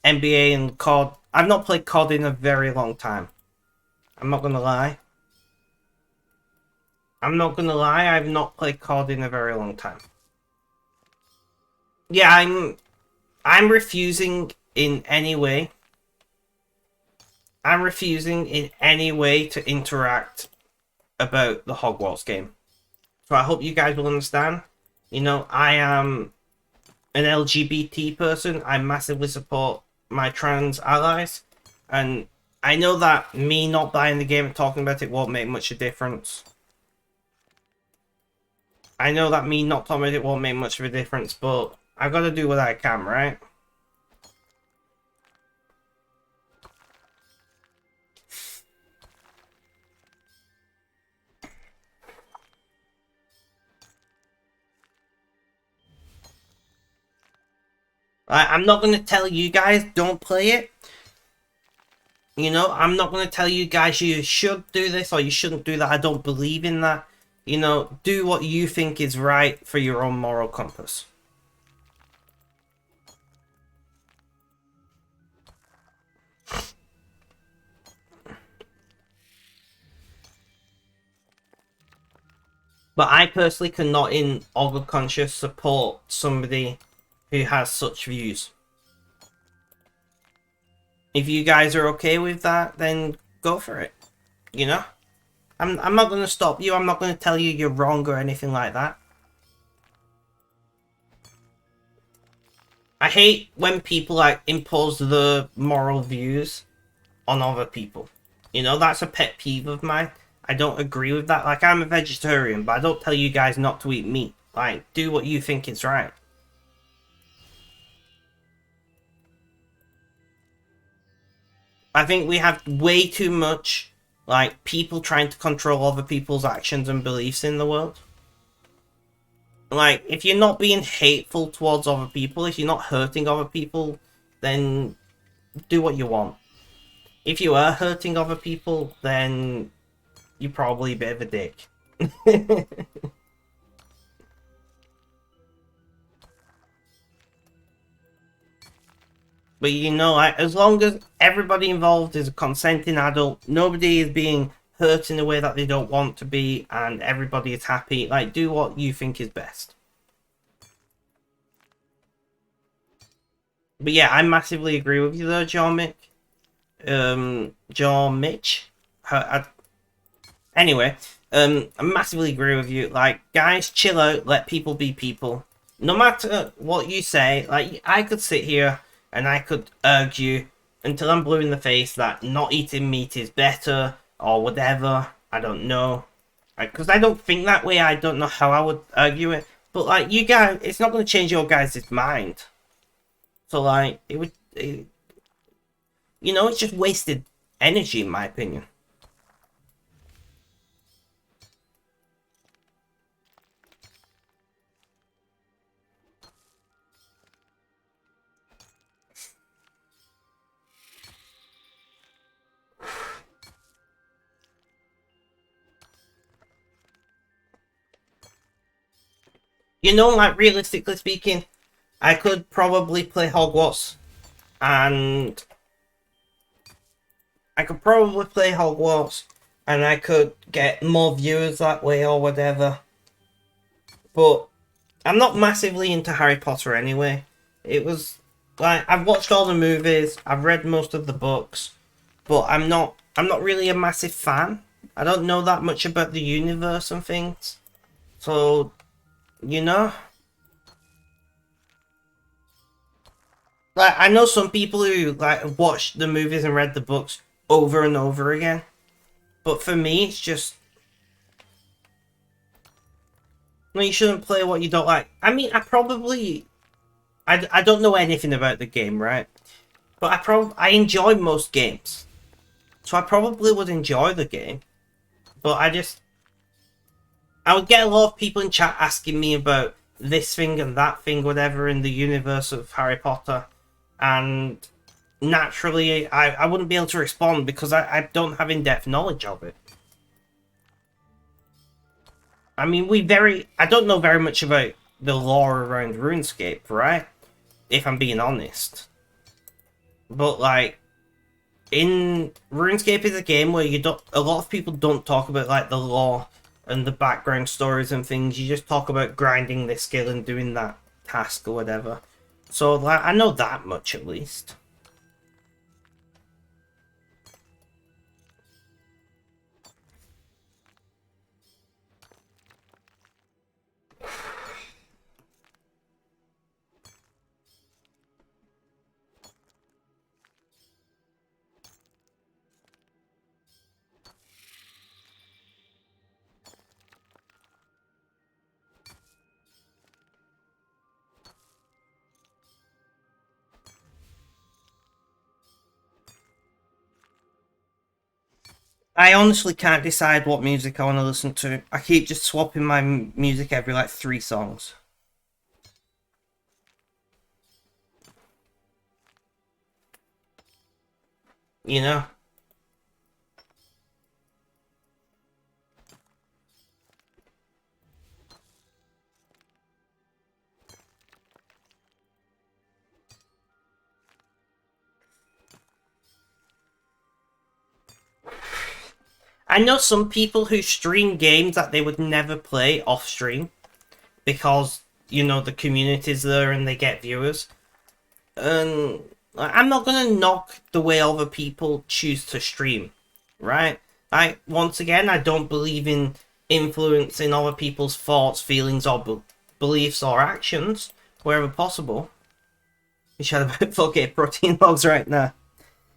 and COD. I've not played COD in a very long time. I'm not gonna lie. I've not played COD in a very long time. Yeah, I'm refusing in any way. I'm refusing in any way to interact about the Hogwarts game. So I hope you guys will understand. You know, I am an LGBT person. I massively support my trans allies. And I know that me not buying the game and talking about it won't make much of a difference. I know that me not talking about it won't make much of a difference, but I've got to do what I can, right? I'm not going to tell you guys don't play it. You know, I'm not going to tell you guys you should do this or you shouldn't do that. I don't believe in that. You know, do what you think is right for your own moral compass. But I personally cannot, in all good conscience, support somebody who has such views. If you guys are okay with that, then go for it. You know? I'm not going to stop you. I'm not going to tell you you're wrong or anything like that. I hate when people like impose the moral views on other people. You know, that's a pet peeve of mine. I don't agree with that. Like, I'm a vegetarian, but I don't tell you guys not to eat meat. Like, do what you think is right. I think we have way too much, like, people trying to control other people's actions and beliefs in the world. Like, if you're not being hateful towards other people, if you're not hurting other people, then do what you want. If you are hurting other people, then you're probably a bit of a dick. But you know, like, as long as everybody involved is a consenting adult, nobody is being hurt in a way that they don't want to be, and everybody is happy, like, do what you think is best. But yeah, I massively agree with you though, John Mick. John Mitch. Anyway, I massively agree with you. Like, guys, chill out, let people be people. No matter what you say, like, I could sit here and I could argue until I'm blue in the face that not eating meat is better or whatever. I don't know. Because I don't think that way. I don't know how I would argue it. But, like, you guys, it's not going to change your guys' mind. So, like, you know, it's just wasted energy, in my opinion. You know, like, realistically speaking, I could probably play Hogwarts, and I could get more viewers that way or whatever. But I'm not massively into Harry Potter anyway. It was like, I've watched all the movies, I've read most of the books, but I'm not really a massive fan. I don't know that much about the universe and things. So, you know? Like, I know some people who, like, watched the movies and read the books over and over again. But for me, it's just... No, you shouldn't play what you don't like. I mean, I don't know anything about the game, right? But I enjoy most games. So I probably would enjoy the game. But I would get a lot of people in chat asking me about this thing and that thing, whatever, in the universe of Harry Potter. And naturally, I wouldn't be able to respond because I don't have in-depth knowledge of it. I mean, I don't know very much about the lore around RuneScape, right? If I'm being honest. But, like, in RuneScape is a game where a lot of people don't talk about, like, the lore and the background stories and things. You just talk about grinding this skill and doing that task or whatever. So, like, I know that much at least. I honestly can't decide what music I want to listen to. I keep just swapping my music every, like, 3 songs. You know? I know some people who stream games that they would never play off stream because, you know, the community's there and they get viewers. And I'm not gonna knock the way other people choose to stream, right? Once again, I don't believe in influencing other people's thoughts, feelings, or beliefs or actions wherever possible. You should have about 4K protein logs right now.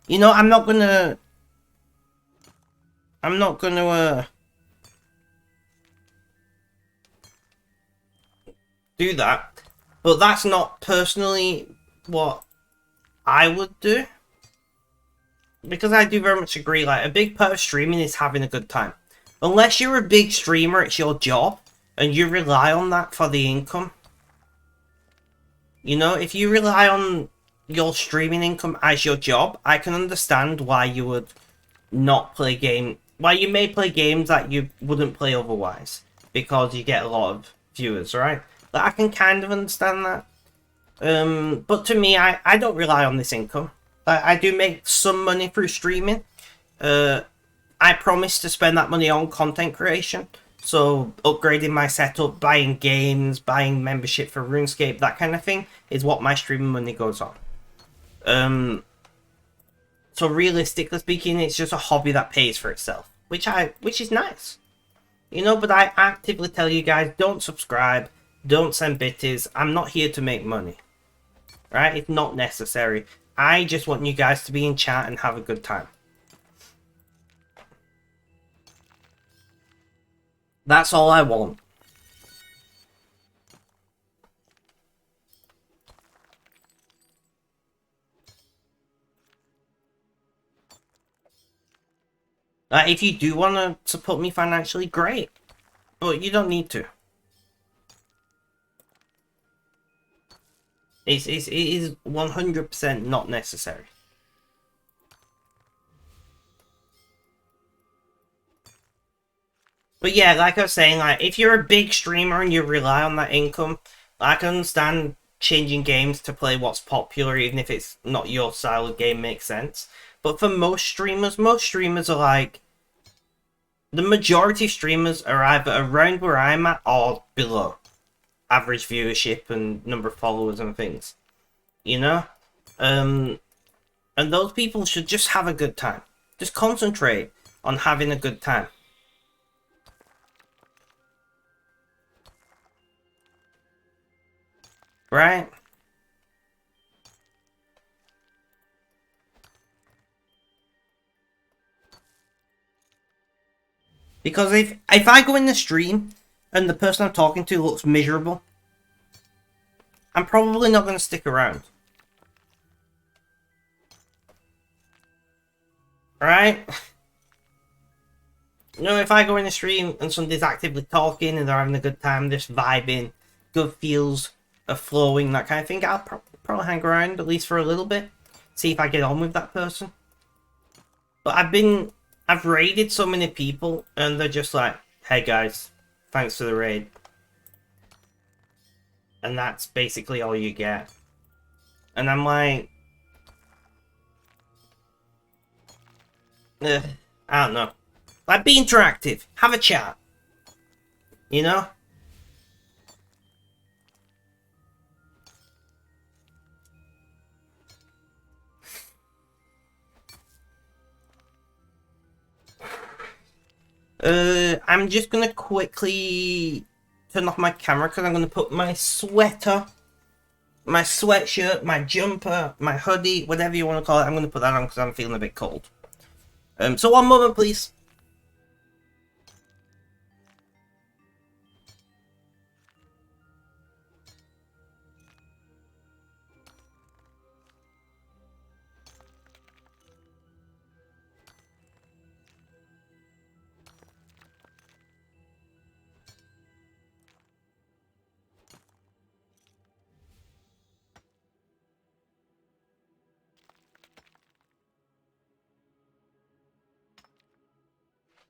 You know, I'm not gonna do that, but that's not personally what I would do, because I do very much agree, like, a big part of streaming is having a good time. Unless you're a big streamer, it's your job, and you rely on that for the income. You know, if you rely on your streaming income as your job, I can understand why you would not play why you may play games that you wouldn't play otherwise, because you get a lot of viewers, right? But I can kind of understand that. But to me, I don't rely on this income. I do make some money through streaming. I promise to spend that money on content creation. So upgrading my setup, buying games, buying membership for RuneScape, that kind of thing is what my streaming money goes on. So realistically speaking, it's just a hobby that pays for itself, which is nice. You know, but I actively tell you guys, don't subscribe, don't send bitties. I'm not here to make money. Right? It's not necessary. I just want you guys to be in chat and have a good time. That's all I want. If you do want to support me financially, great. But you don't need to. It is 100% not necessary. But yeah, like I was saying, like, if you're a big streamer and you rely on that income, I can understand changing games to play what's popular, even if it's not your style of game, makes sense. But for most streamers are like, the majority of streamers are either around where I'm at or below average viewership and number of followers and things. You know? And those people should just have a good time. Just concentrate on having a good time. right? Because if I go in the stream and the person I'm talking to looks miserable, I'm probably not going to stick around. Alright? You know, if I go in the stream and somebody's actively talking and they're having a good time, just vibing, good feels are flowing, that kind of thing, I'll probably hang around at least for a little bit, see if I get on with that person. But I've raided so many people and they're just like, hey guys, thanks for the raid. And that's basically all you get. And I'm like, I don't know. Like, be interactive. Have a chat. You know? I'm just gonna quickly turn off my camera because I'm gonna put my sweater, my sweatshirt, my jumper, my hoodie, whatever you want to call it, I'm gonna put that on because I'm feeling a bit cold. So one moment, please.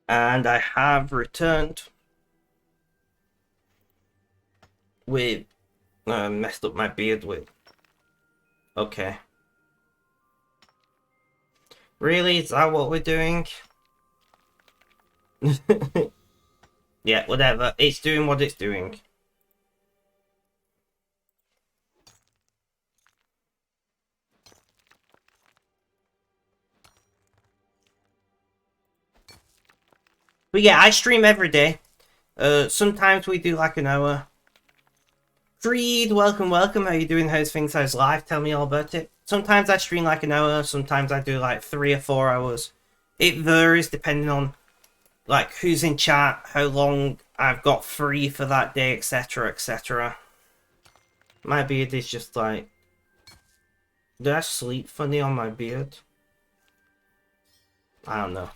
And I have returned with messed up my beard with. Okay. Really? Is that what we're doing? Yeah, whatever. It's doing what it's doing. But yeah, I stream every day. Sometimes we do like an hour. Creed, welcome, welcome. How you doing? How's things? How's life? Tell me all about it. Sometimes I stream like an hour. Sometimes I do like 3 or 4 hours. It varies depending on like who's in chat, how long I've got free for that day, etc, etc. My beard is just like... Did I sleep funny on my beard? I don't know.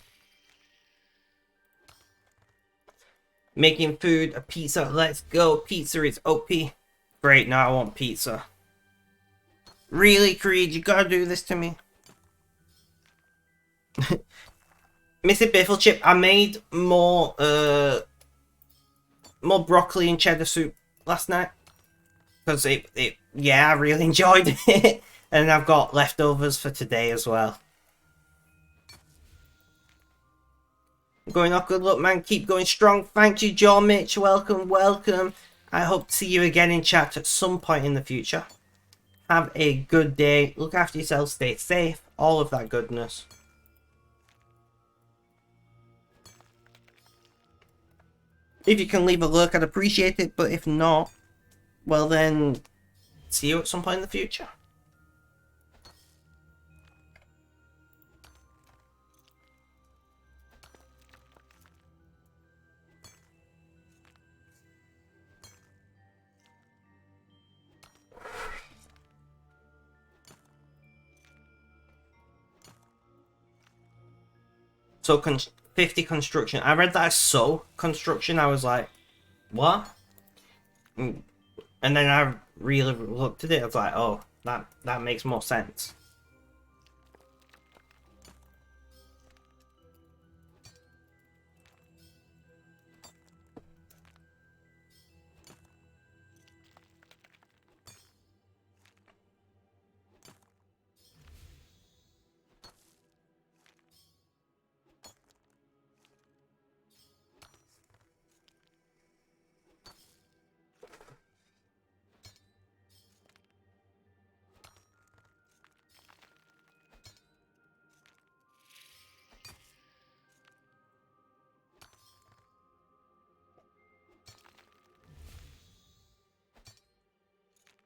Making food, a pizza, let's go. Pizza is OP. Great, now I want pizza. Really, Creed, you gotta do this to me. Missy Biffle Chip, I made more broccoli and cheddar soup last night. Because yeah, I really enjoyed it. And I've got leftovers for today as well. Going off, good luck, man. Keep going strong. Thank you, John Mitch. Welcome, welcome. I hope to see you again in chat at some point in the future. Have a good day. Look after yourself. Stay safe. All of that goodness. If you can leave a lurk, I'd appreciate it. But if not, well then, see you at some point in the future. So 50 construction. I read that as so construction. I was like, what? And then I really looked at it. I was like, oh, that makes more sense.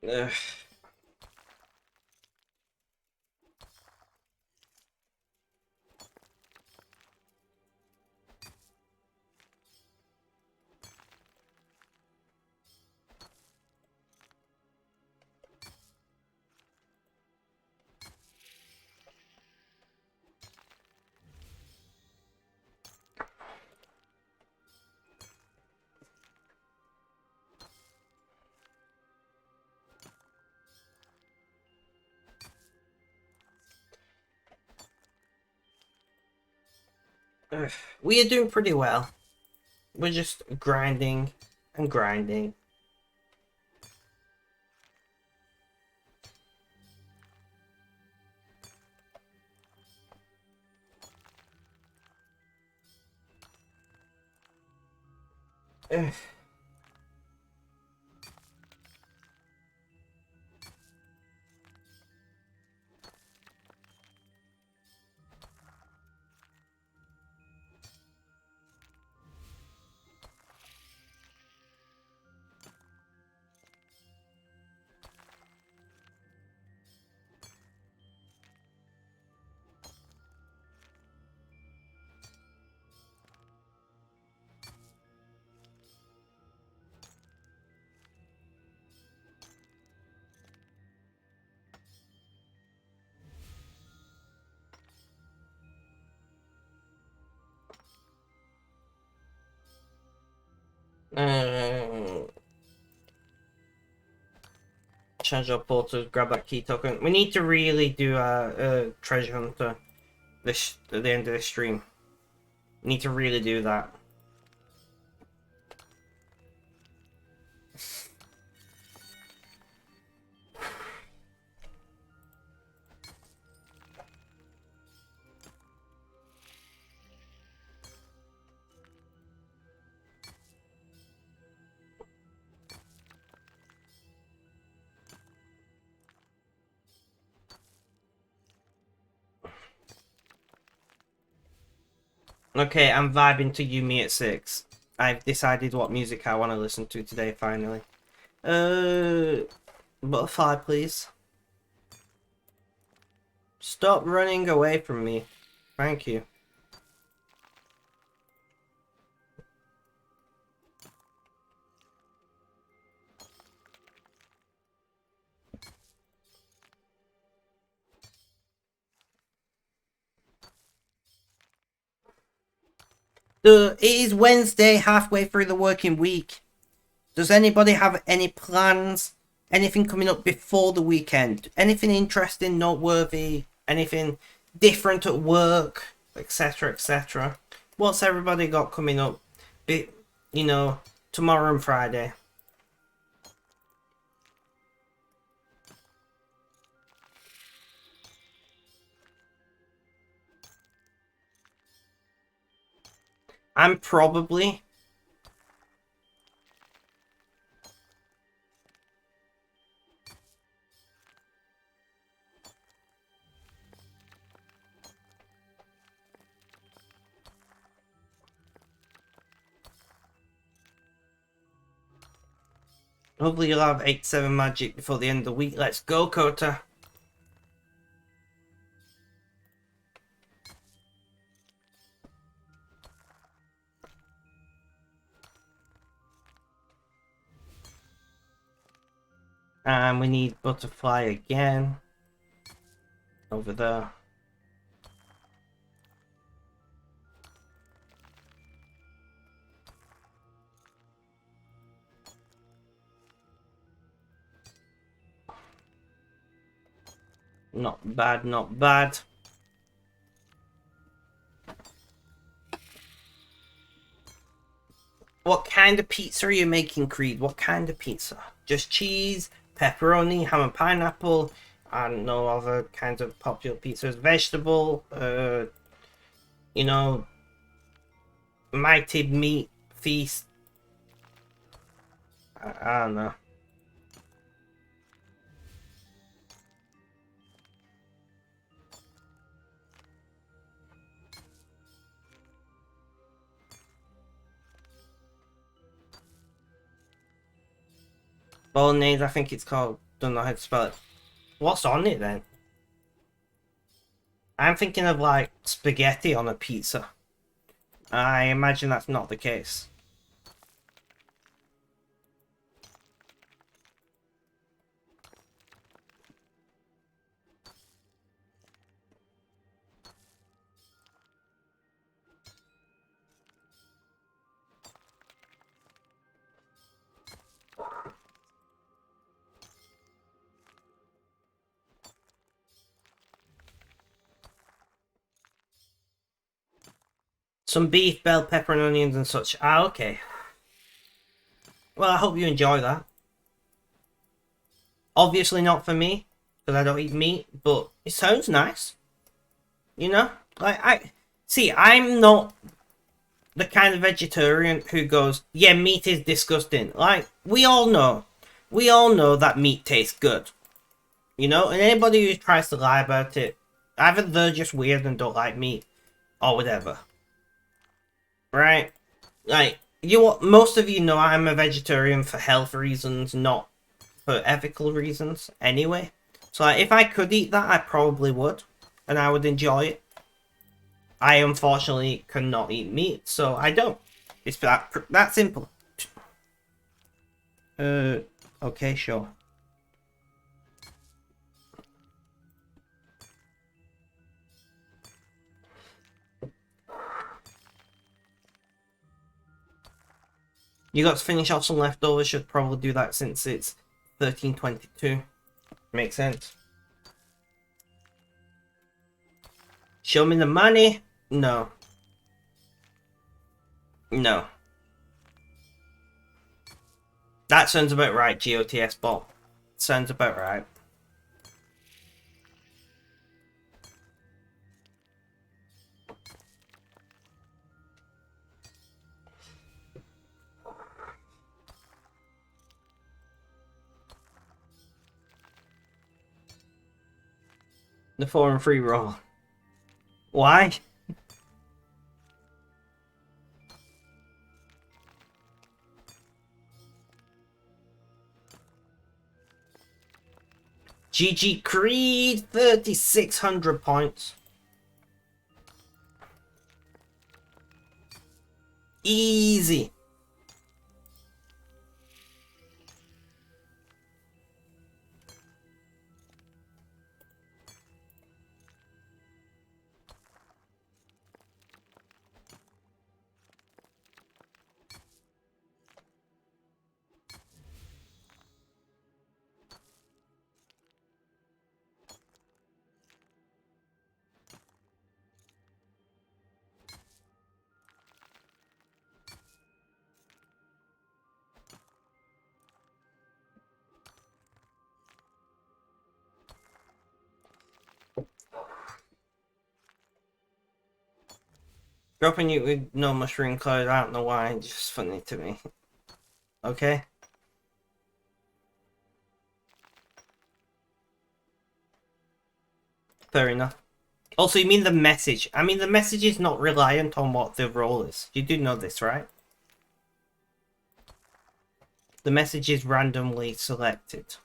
Ugh. Ugh. We are doing pretty well. We're just grinding and grinding. Ugh. Uh, Change our portal, grab that key token. We need to really do a treasure hunter this at the end of the stream. We need to really do that. Okay, I'm vibing to Yumi at 6. I've decided what music I want to listen to today, finally. Butterfly, please. Stop running away from me. Thank you. It is Wednesday, halfway through the working week. Does anybody have any plans? Anything coming up before the weekend? Anything interesting, noteworthy? Anything different at work? Etc. etc. What's everybody got coming up? You know, tomorrow and Friday. I'm probably hopefully you'll have 8-7 magic before the end of the week. Let's go, Kota. And we need butterfly again. Over there. Not bad, not bad. What kind of pizza are you making, Creed? What kind of pizza? Just cheese, pepperoni, ham and pineapple, and no other kinds of popular pizzas. Vegetable, you know, mighty meat feast. I don't know. Bolognese, I think it's called. don't know how to spell it. What's on it then? I'm thinking of like spaghetti on a pizza. I imagine that's not the case. Some beef, bell pepper and onions and such. Ah, okay. Well, I hope you enjoy that. Obviously not for me, because I don't eat meat, but it sounds nice. You know? Like, I'm not the kind of vegetarian who goes, yeah, meat is disgusting. Like, we all know that meat tastes good. You know? And anybody who tries to lie about it, either they're just weird and don't like meat, or whatever. Right? Like, most of you know I'm a vegetarian for health reasons, not for ethical reasons, anyway. So, like, if I could eat that, I probably would. And I would enjoy it. I unfortunately cannot eat meat, so I don't. It's that simple. Okay, sure. You got to finish off some leftovers, should probably do that since it's 13:22. Makes sense. Show me the money? No. No. That sounds about right, GOTS bot. Sounds about right. The 4 and 3 roll. Why? GG Creed, 3,600 points. Easy. Dropping you with no mushroom cloud, I don't know why, it's just funny to me. Okay? Fair enough. Also, you mean the message. I mean, the message is not reliant on what the role is. You do know this, right? The message is randomly selected.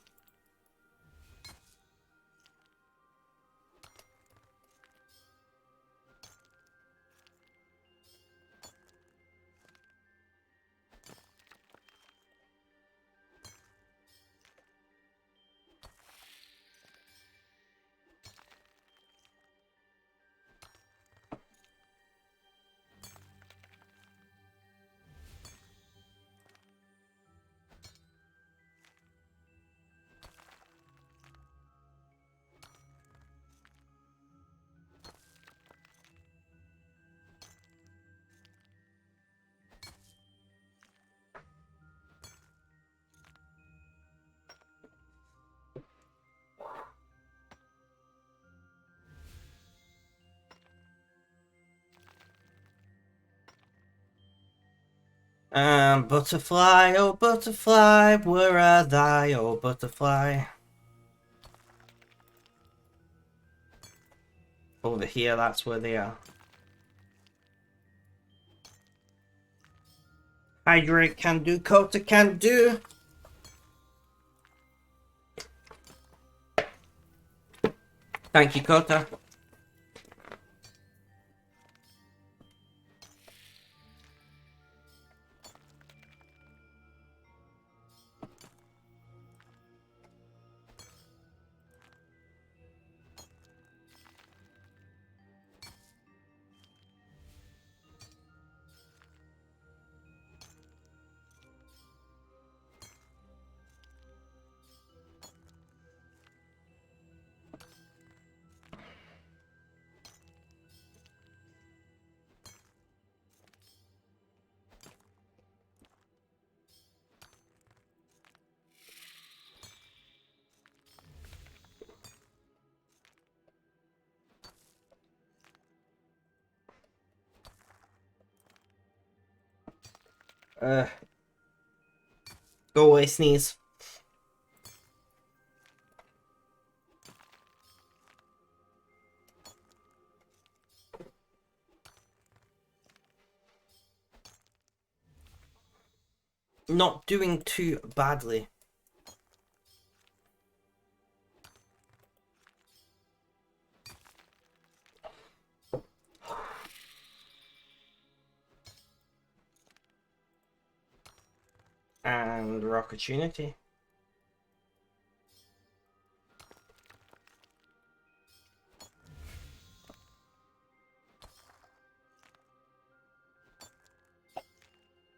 Butterfly, oh butterfly, where are thy, oh butterfly? Over here, that's where they are. Hydrate can do, Kota can do. Thank you, Kota. Go away, sneeze. Not doing too badly. And opportunity.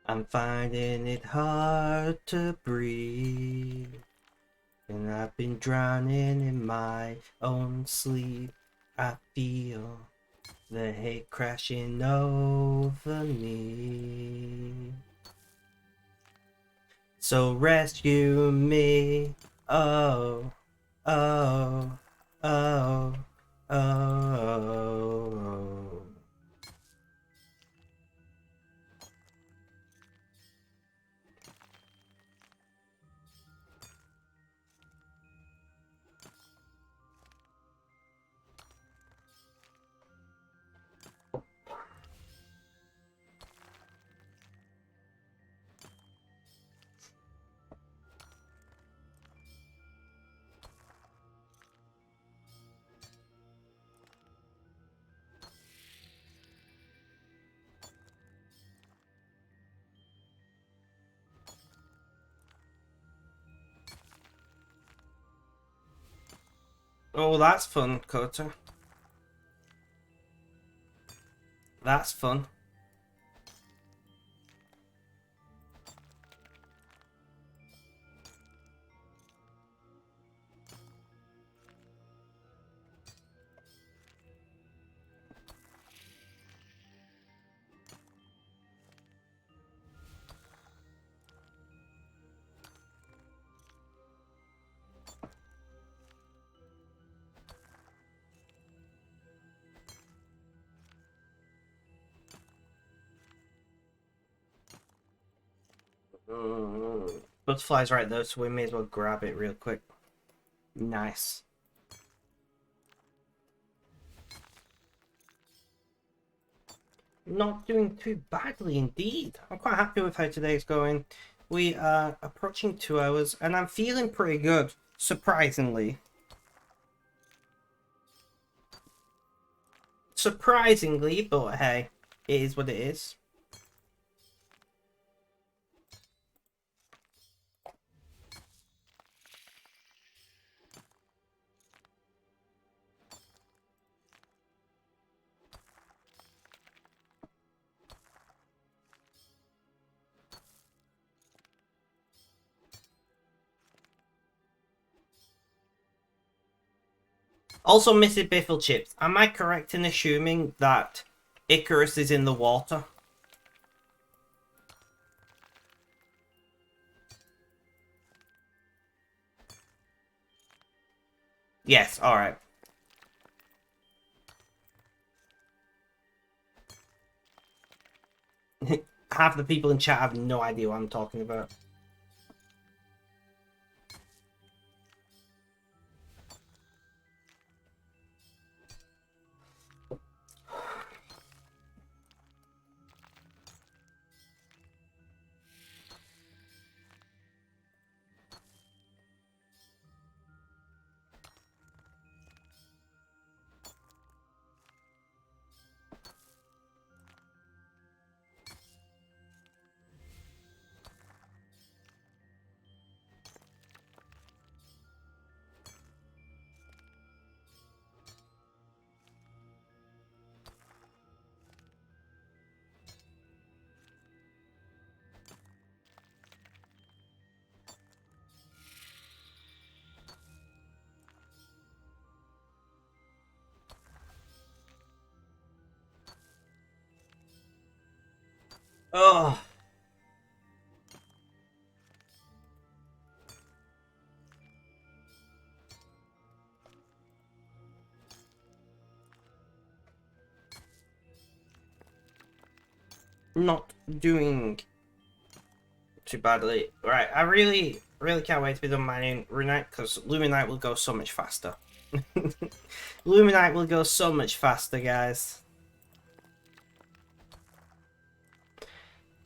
I'm finding it hard to breathe, and I've been drowning in my own sleep. I feel the hate crashing over me. So rescue me, oh, oh, oh, oh. Oh, that's fun, Kota. That's fun. Butterfly's right though, so we may as well grab it real quick. Nice. Not doing too badly indeed. I'm quite happy with how today's going. We are approaching 2 hours, and I'm feeling pretty good, surprisingly. Surprisingly, but hey, it is what it is. Also, Mrs. Biffle Chips, am I correct in assuming that Icarus is in the water? Yes, alright. Half the people in chat have no idea what I'm talking about. Oh. Not doing too badly. Right, I really can't wait to be done mining Runite, because Luminite will go so much faster. Luminite will go so much faster, guys.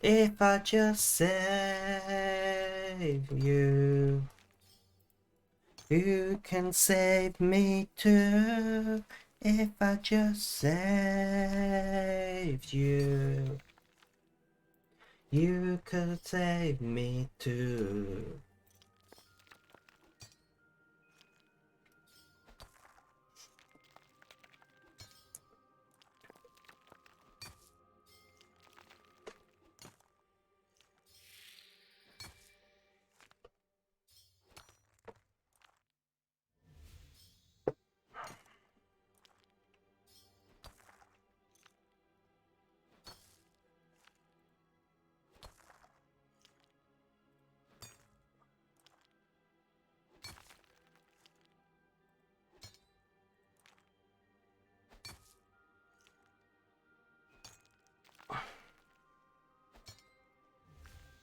If I just save you, you can save me too. If I just saved you, you could save me too.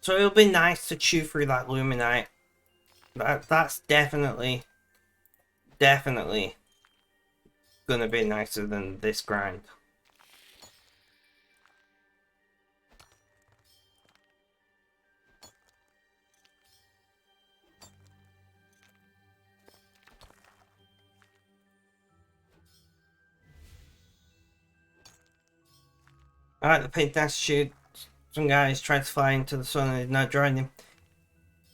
So it'll be nice to chew through that Luminite. That's definitely gonna be nicer than this grind. Alright, the paint attitude. Some guys tried to fly into the sun and is now drowning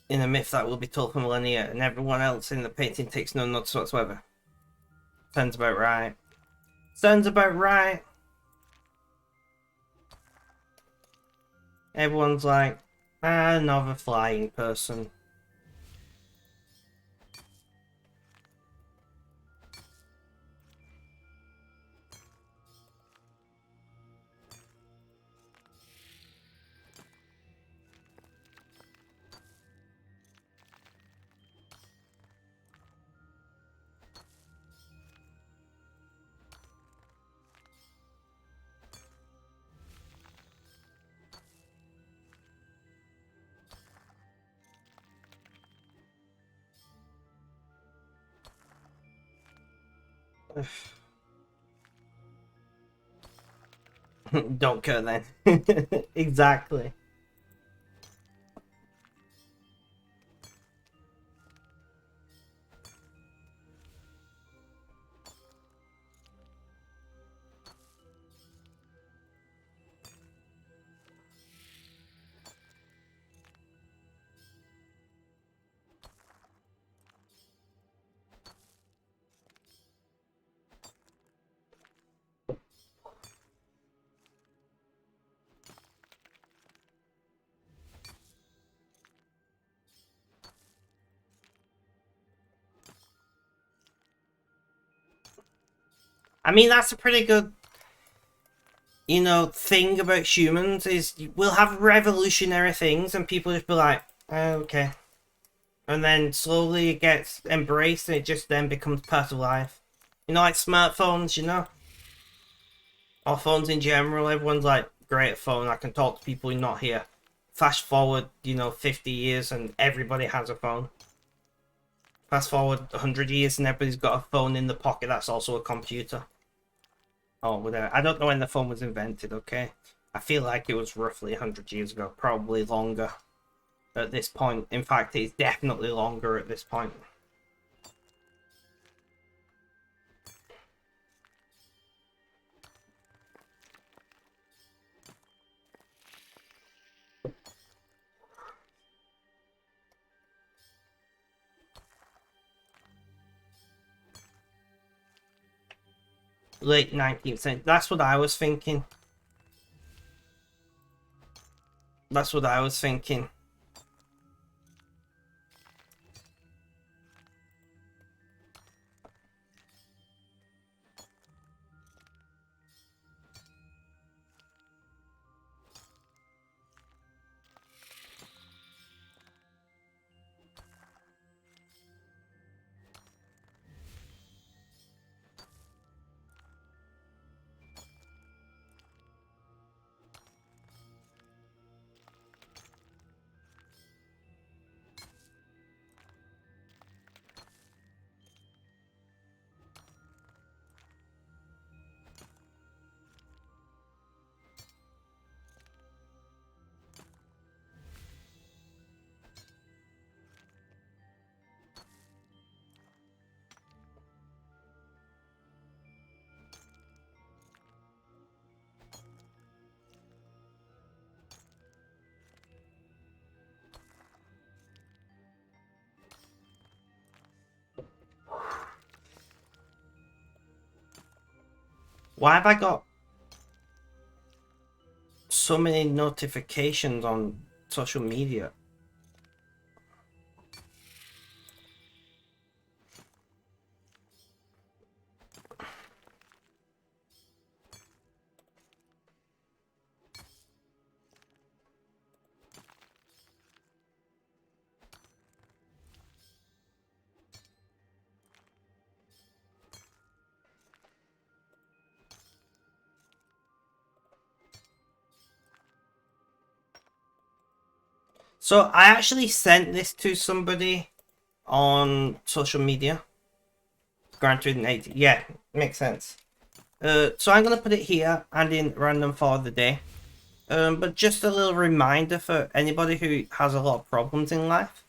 in a myth that will be told for millennia, and everyone else in the painting takes no notice whatsoever. Sounds about right. Sounds about right. Everyone's like, another flying person. Don't care then. Exactly. I mean, that's a pretty good, thing about humans is we'll have revolutionary things and people just be like, okay. And then slowly it gets embraced and it just then becomes part of life. Like smartphones, or phones in general. Everyone's like, great phone, I can talk to people not here. Fast forward, 50 years and everybody has a phone. Fast forward 100 years and everybody's got a phone in the pocket that's also a computer. Oh, whatever. I don't know when the phone was invented, okay? I feel like it was roughly 100 years ago, probably longer at this point. In fact, it's definitely longer at this point. Late 19th century. That's what I was thinking. That's what I was thinking. Why have I got so many notifications on social media? So I actually sent this to somebody on social media. Gran Turismo 80. Yeah, makes sense. So I'm gonna put it here and in random for the day. But just a little reminder for anybody who has a lot of problems in life.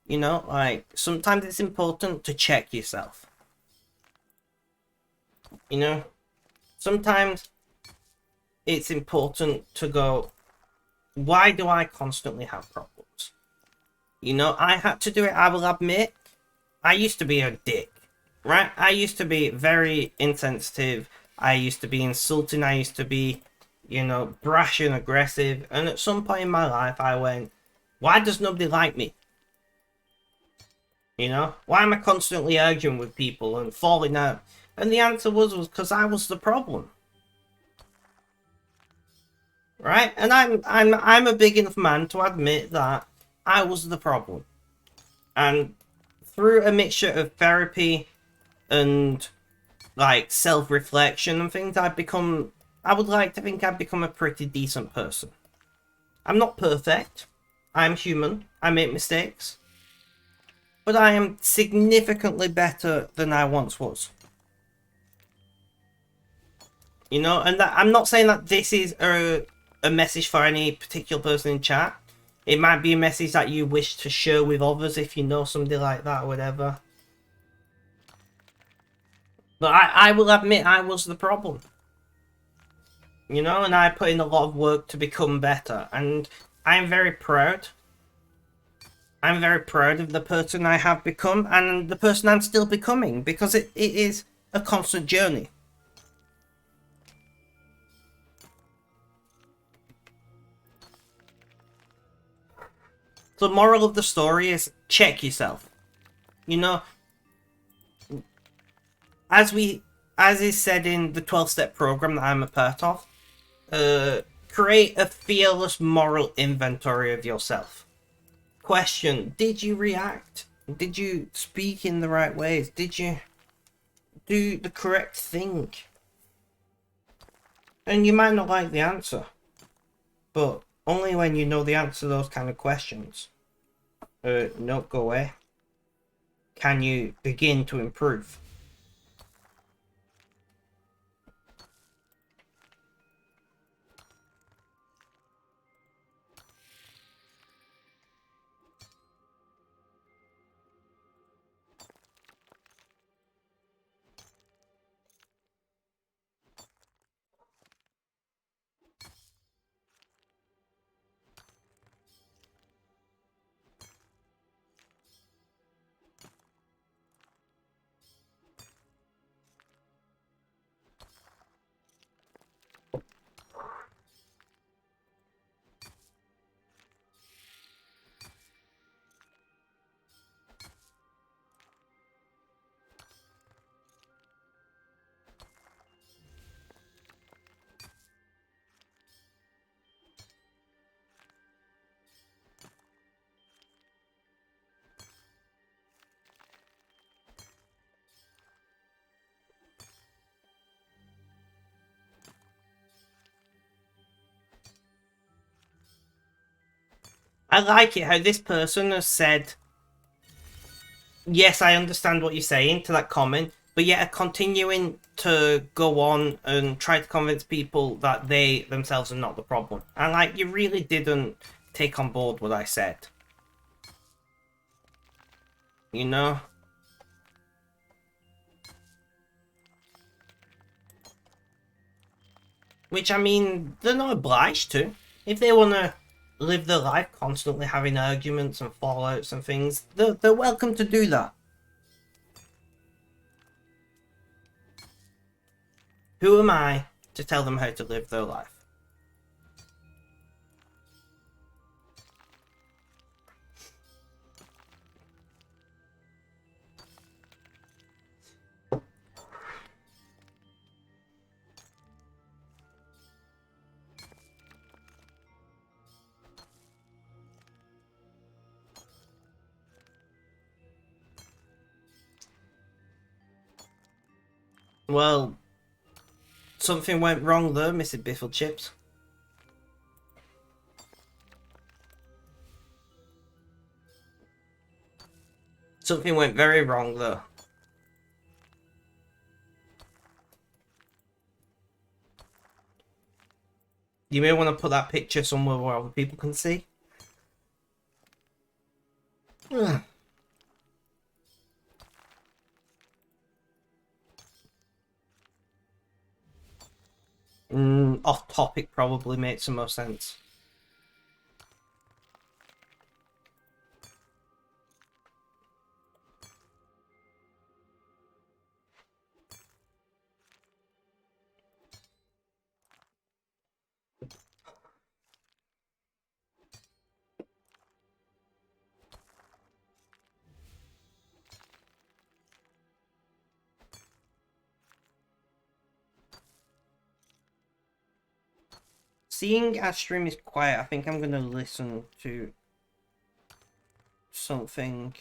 You know, like sometimes it's important to check yourself. You know, sometimes it's important to go, why do I constantly have problems? You know, I had to do it, I will admit. I used to be a dick, right? I used to be very insensitive. I used to be insulting. I used to be, you know, brash and aggressive. And at some point in my life, I went, why does nobody like me? You know, why am I constantly arguing with people and falling out? And the answer was because I was the problem, right? And I'm a big enough man to admit that I was the problem. And through a mixture of therapy and like self-reflection and things, I would like to think I've become a pretty decent person. I'm not perfect. I'm human. I make mistakes. But I am significantly better than I once was. You know, and that, I'm not saying that this is a message for any particular person in chat. It might be a message that you wish to share with others if you know somebody like that or whatever. But I will admit I was the problem. You know, and I put in a lot of work to become better. And I'm very proud. I'm very proud of the person I have become and the person I'm still becoming, because it is a constant journey. The moral of the story is check yourself. You know, as is said in the 12-step program that I'm a part of, create a fearless moral inventory of yourself. Question: did you react? Did you speak in the right ways? Did you do the correct thing? And you might not like the answer, but only when you know the answer to those kind of questions, no, go away, can you begin to improve. I like it how this person has said, yes, I understand what you're saying to that comment, but yet are continuing to go on and try to convince people that they themselves are not the problem. And like, you really didn't take on board what I said. You know? Which, I mean, they're not obliged to. If they want to live their life constantly having arguments and fallouts and things, they're welcome to do that. Who am I to tell them how to live their life? Well, something went wrong there, Mr. Biffle Chips. Something went very wrong there. You may want to put that picture somewhere where other people can see. Off topic probably makes the most sense. Seeing our stream is quiet, I think I'm going to listen to something.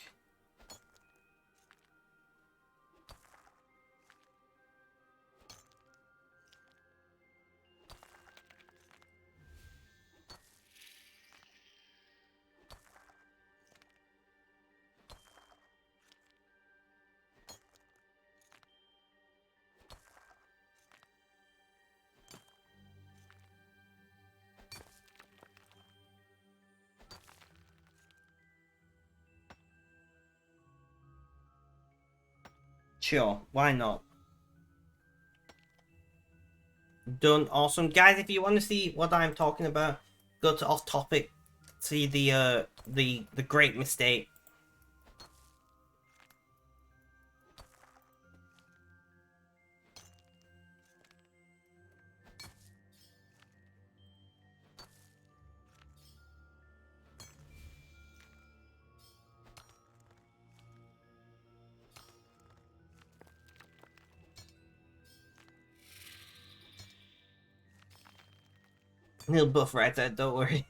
Sure, why not? Done. Awesome. Guys, if you want to see what I'm talking about, go to off topic. See the great mistake. He'll buff right out, don't worry.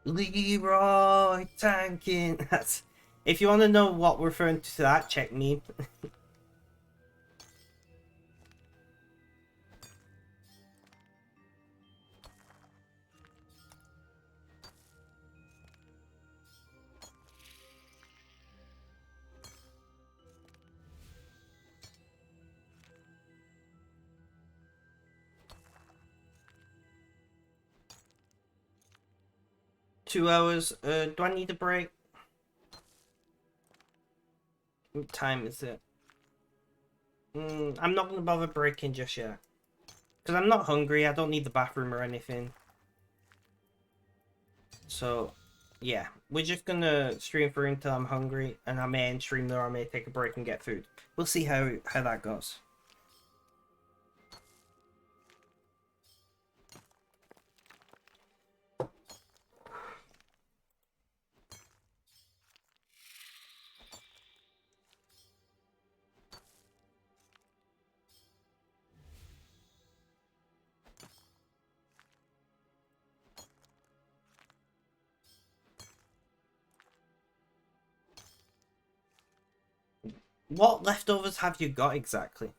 Leroy tanking. That's, if you want to know what we're referring to that, check me. 2 hours. Do I need a break? What time is it? I'm not gonna bother breaking just yet. Because I'm not hungry, I don't need the bathroom or anything. So, yeah. We're just gonna stream through until I'm hungry, and I may end stream there, I may take a break and get food. We'll see how that goes. What leftovers have you got exactly?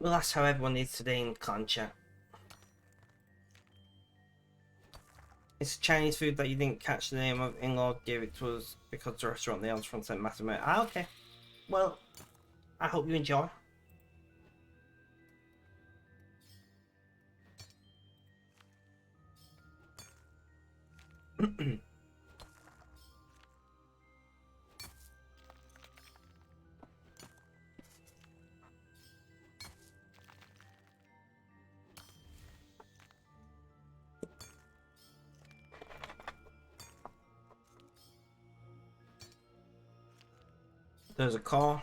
Well, that's how everyone is today in clan chat. It's Chinese food that you didn't catch the name of. In-law gave it to us because the restaurant they on front said massive. Ah, okay. Well, I hope you enjoy. There's a car.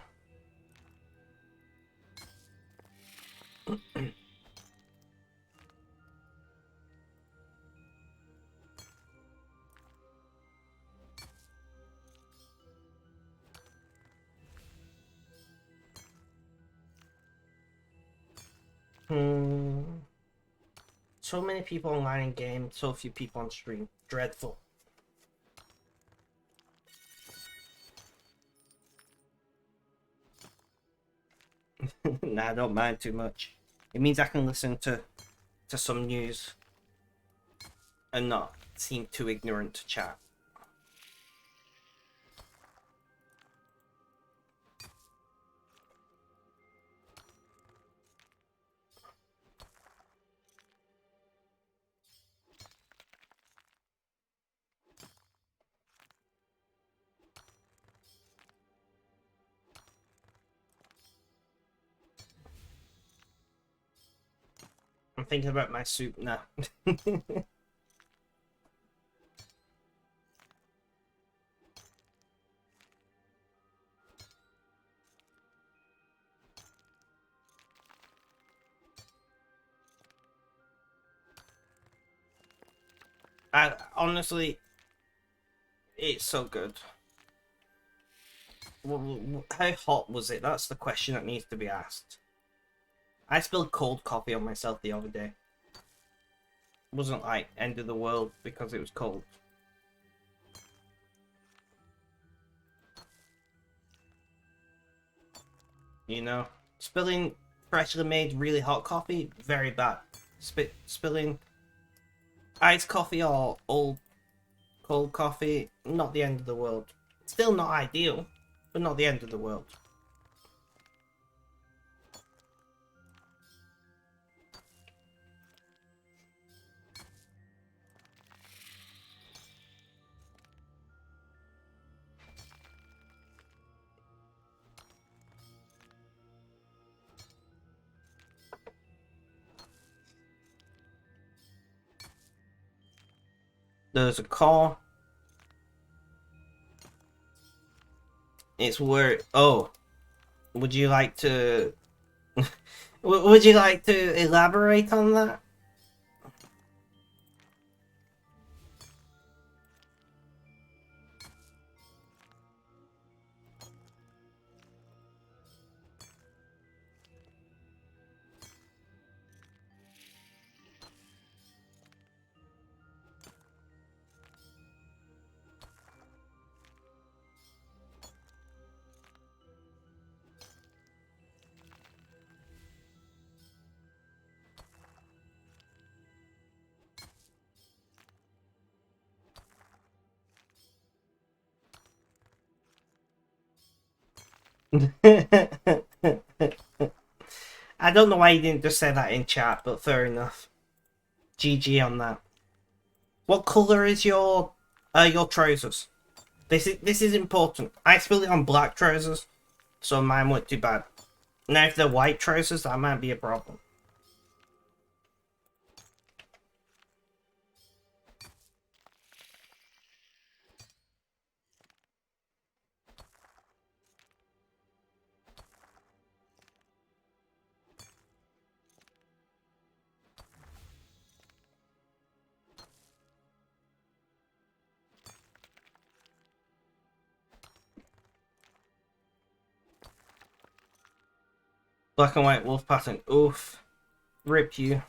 So many people online in game, so few people on stream. Dreadful. Nah, I don't mind too much. It means I can listen to some news and not seem too ignorant to chat. I'm thinking about my soup now. Honestly, it's so good. How hot was it? That's the question that needs to be asked. I spilled cold coffee on myself the other day. It wasn't like end of the world because it was cold. You know, spilling freshly made really hot coffee, very bad. Spilling iced coffee or old cold coffee, not the end of the world. Still not ideal, but not the end of the world. There's a car. It's where. Oh, would you like to? Would you like to elaborate on that? I don't know why you didn't just say that in chat, but fair enough. GG on that. What colour is your trousers? This is important. I spilled it on black trousers, so mine weren't too bad. Now if they're white trousers, that might be a problem. Black and white wolf pattern. Oof. Rip you.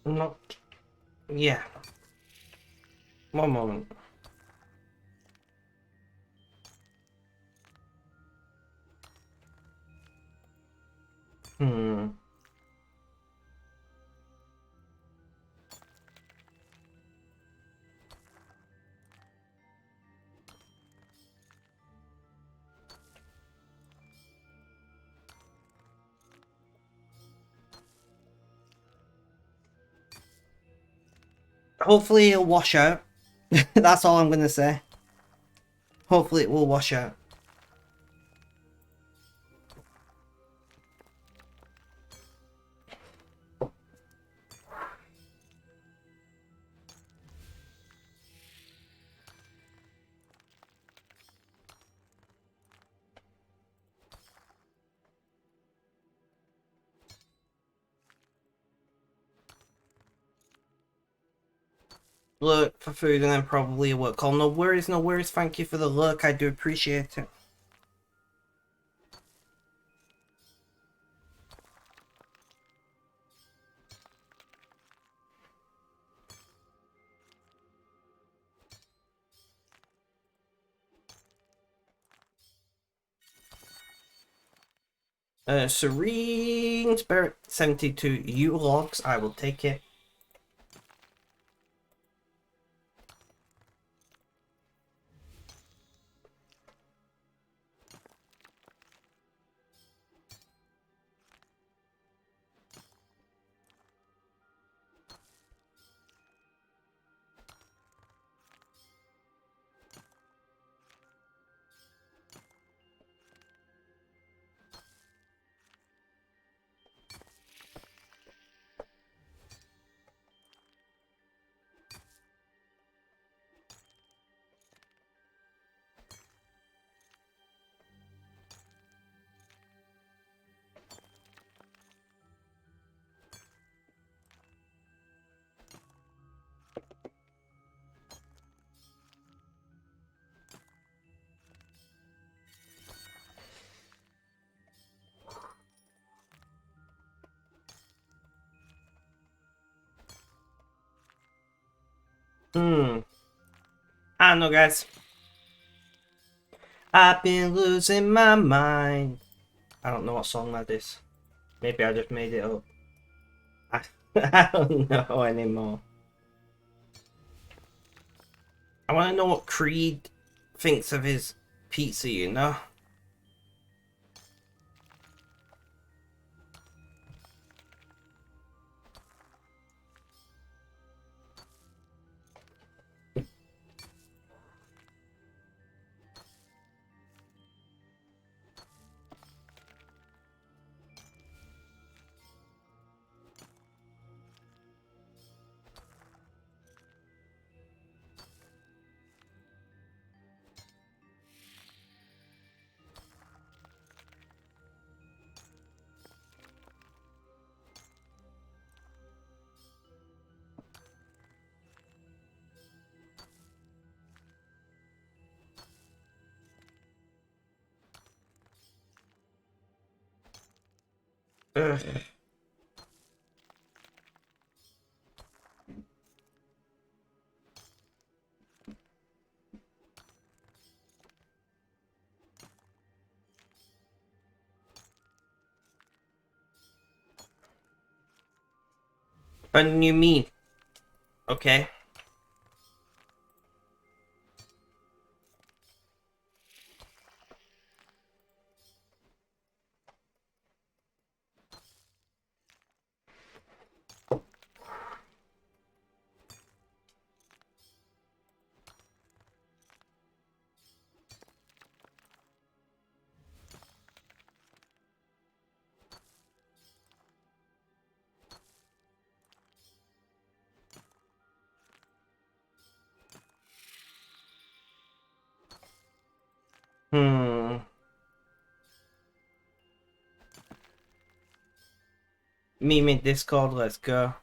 Not. Yeah. One moment. Hmm. Hopefully it'll wash out. That's all I'm gonna say. Hopefully it will wash out. Look for food and then probably a work call. No worries, no worries. Thank you for the look. I do appreciate it. Serene Spirit 72 U logs. I will take it. I don't know, guys. I've been losing my mind. I don't know what song that is. Maybe I just made it up. I don't know anymore. I want to know what Creed thinks of his pizza, you know? Ugh. But you mean, okay? Hmm. Meet me in Discord, let's go.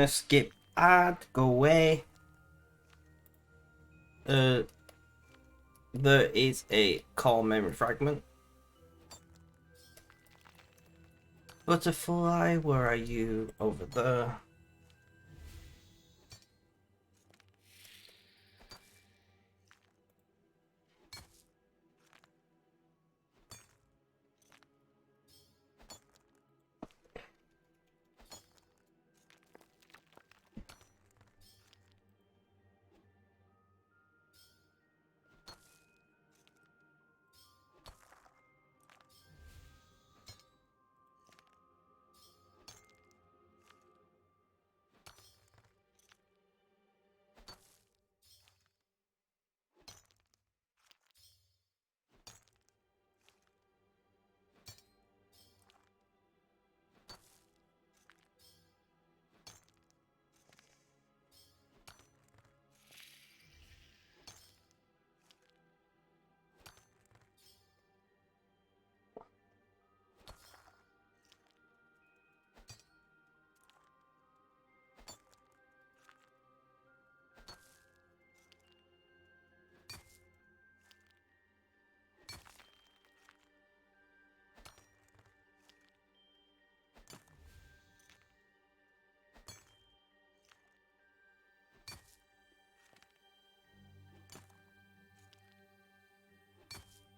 Skip ad, go away. There is a call memory fragment. Butterfly, where are you? Over there.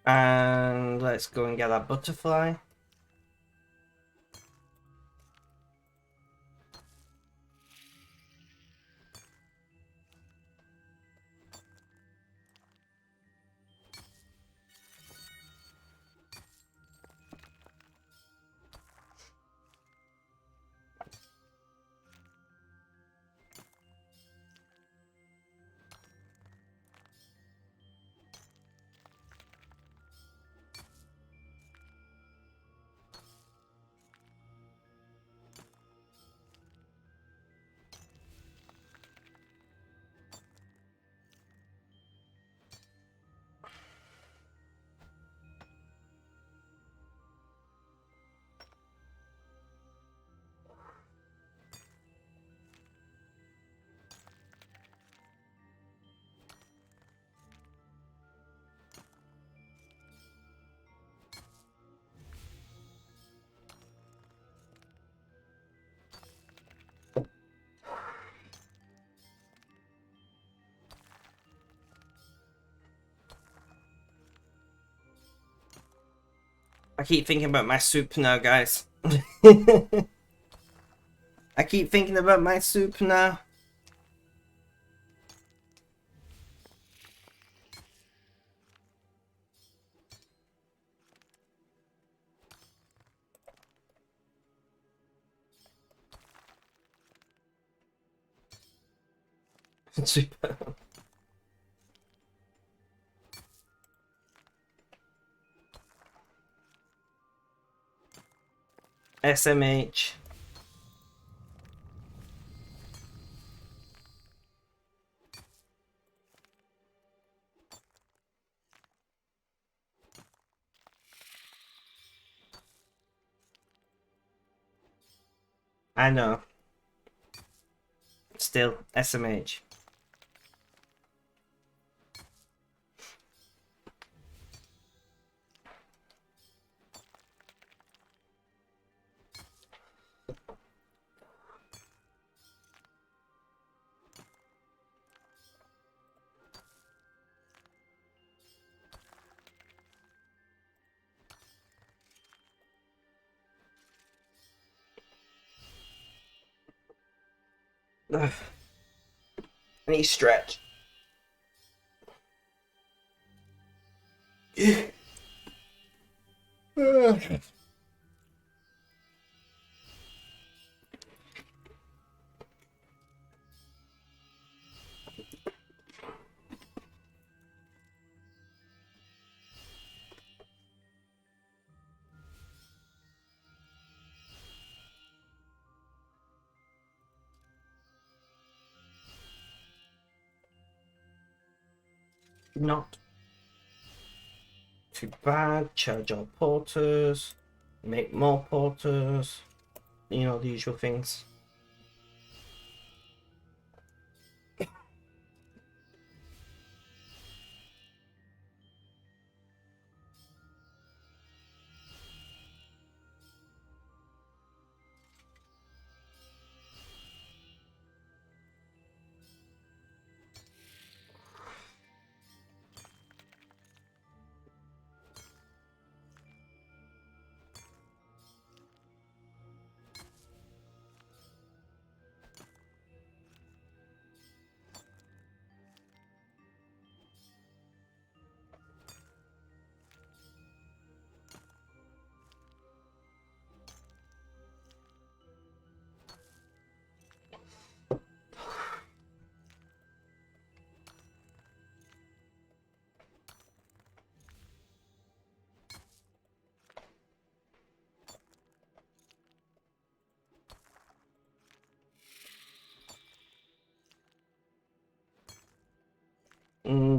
And let's go and get that butterfly. I keep thinking about my soup now, guys. I keep thinking about my soup now. Super. SMH. I know. Still, SMH. Ugh. I need stretch. Not too bad. Charge all porters. Make more porters. You know, the usual things.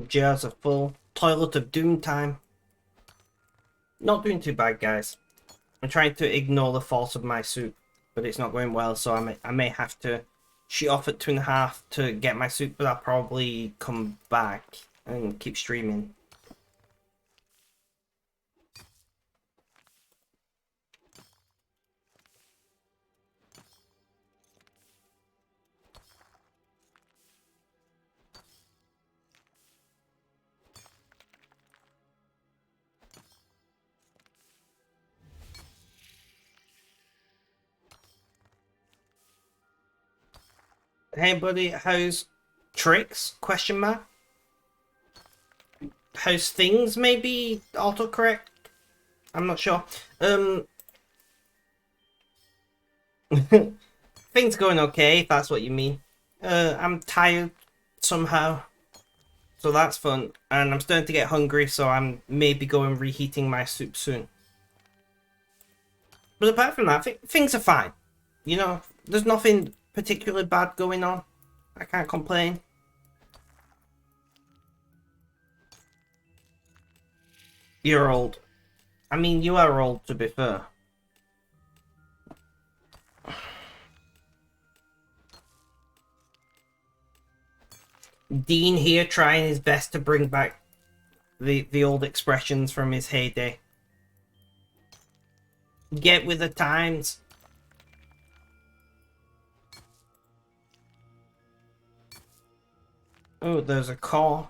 Jars are full. Toilet of doom time. Not doing too bad, guys. I'm trying to ignore the fault of my soup, but it's not going well, so I may have to shoot off at 2.5 to get my soup, but I'll probably come back and keep streaming. Hey buddy, how's tricks? Question mark? How's things? Maybe autocorrect? I'm not sure. Things going okay, if that's what you mean. I'm tired somehow, so that's fun. And I'm starting to get hungry, so I'm maybe going reheating my soup soon. But apart from that, things are fine. You know, there's nothing particularly bad going on. I can't complain. You're old. I mean, you are old, to be fair. Dean here trying his best to bring back the old expressions from his heyday. Get with the times. Oh, there's a call.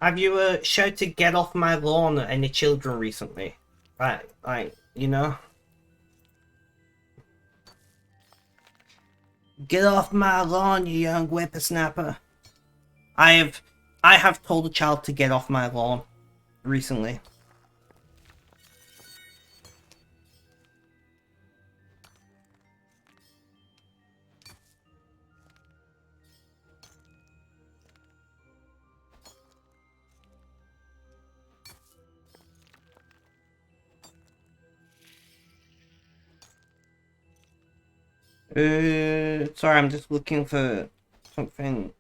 Have you shouted "get off my lawn" at any children recently? Like, you know? Get off my lawn, you young whippersnapper. I have told a child to get off my lawn recently. Sorry, I'm just looking for something.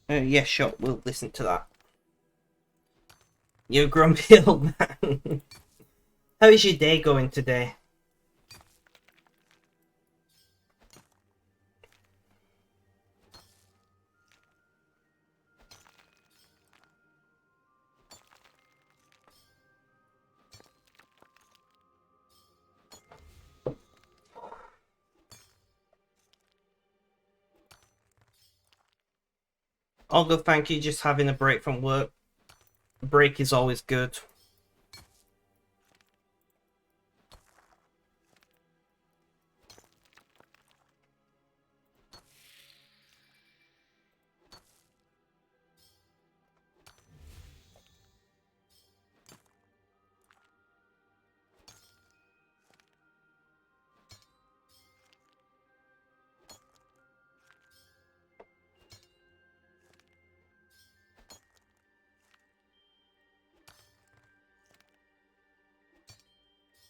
Yeah, sure, we'll listen to that. You're a grumpy old man. How is your day going today? All good, thank you. Just having a break from work. A break is always good.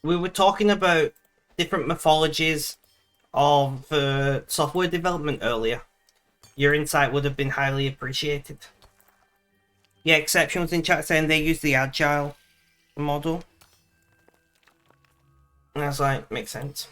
We were talking about different mythologies of software development earlier. Your insight would have been highly appreciated. Yeah, exceptions in chat saying they use the agile model. And I was like, makes sense.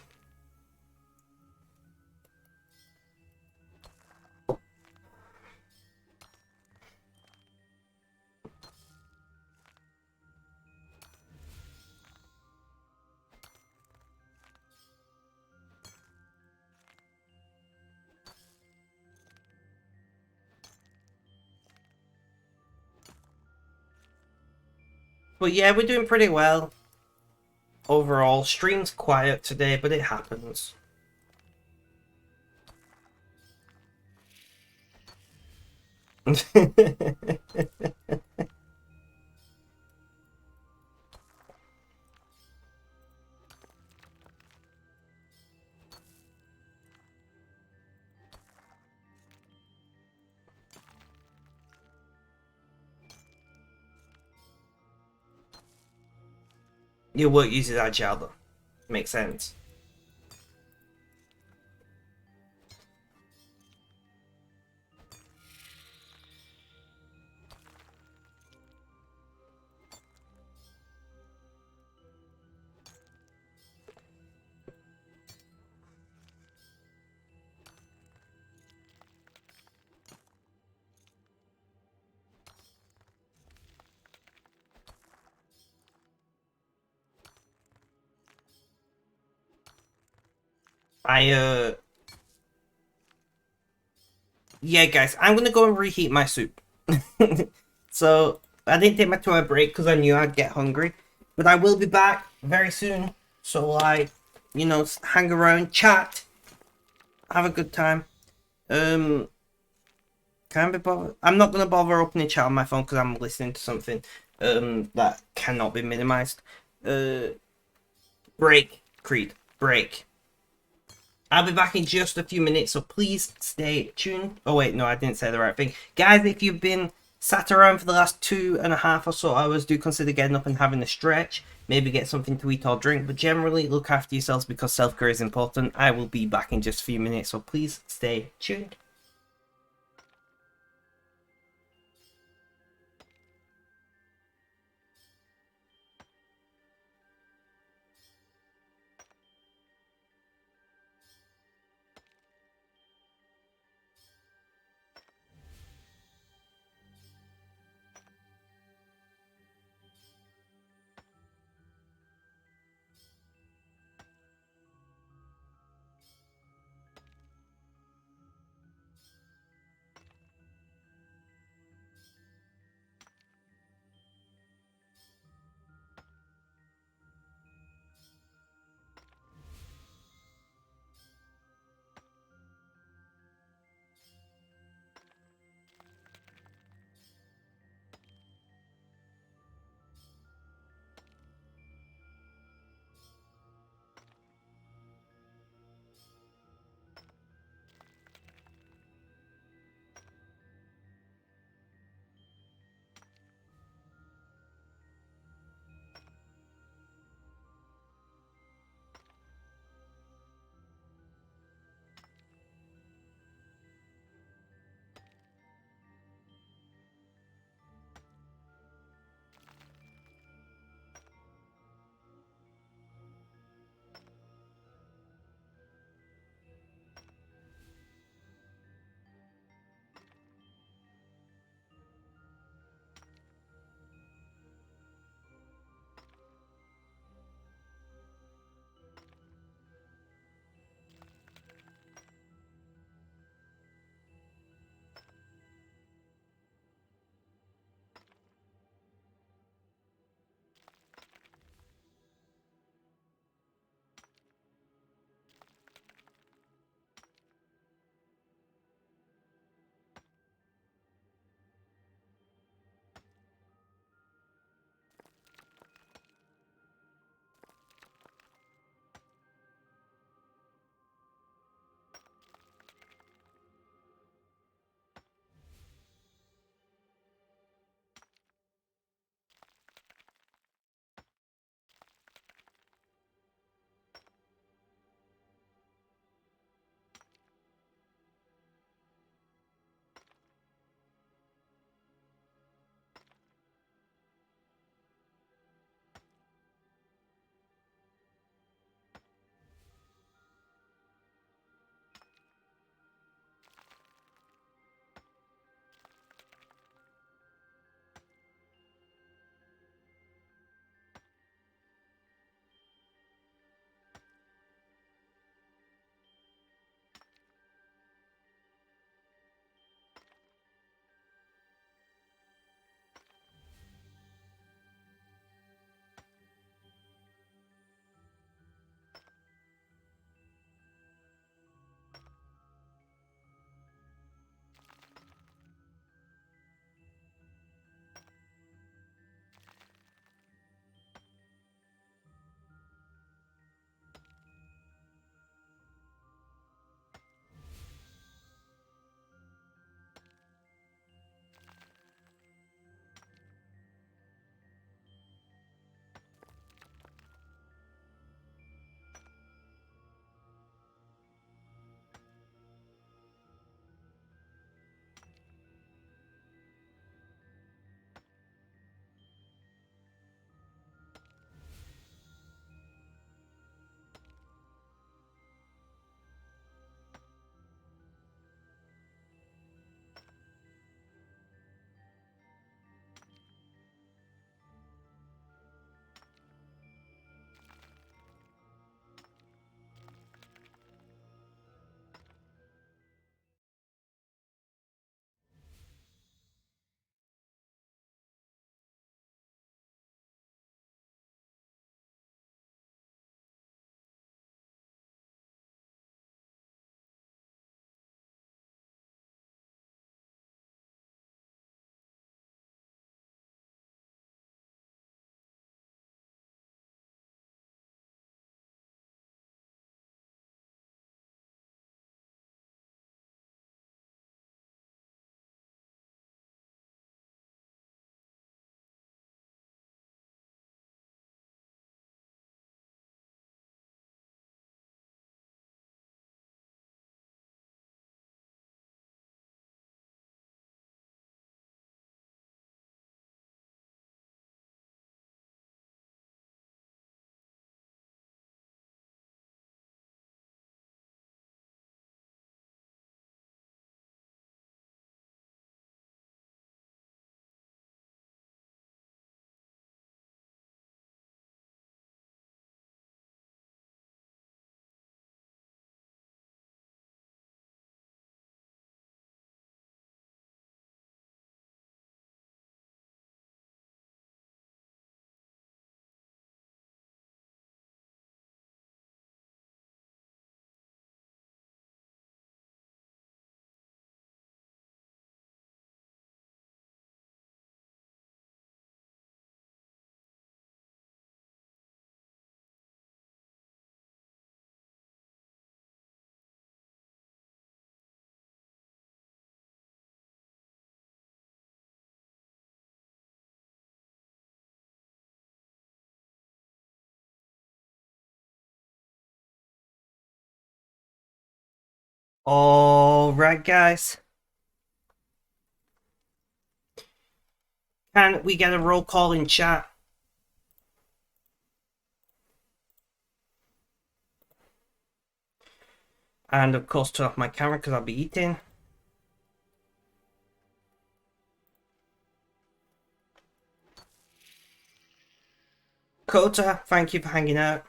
But yeah, we're doing pretty well overall. Stream's quiet today, but it happens. Your work uses agile though. Makes sense. Yeah guys, I'm gonna go and reheat my soup. So I didn't take my 2-hour break because I knew I'd get hungry. But I will be back very soon. So like, hang around, chat, have a good time. Can I be bothered? I'm not gonna bother opening chat on my phone because I'm listening to something that cannot be minimized. Uh break, Creed. Break. I'll be back in just a few minutes, so please stay tuned. Oh wait, no, I didn't say the right thing. Guys, if you've been sat around for the last 2.5 or so hours, do consider getting up and having a stretch. Maybe get something to eat or drink, but generally look after yourselves because self-care is important. I will be back in just a few minutes, so please stay tuned. Alright, guys. Can we get a roll call in chat? And of course, turn off my camera because I'll be eating. Kota, thank you for hanging out.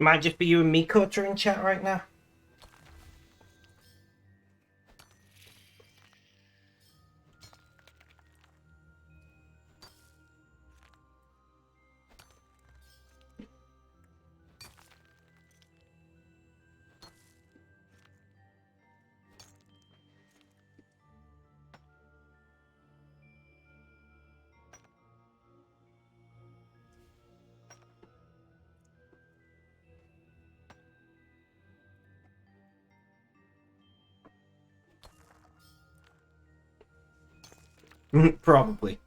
Might just be you and me, Kota, in chat right now. Probably.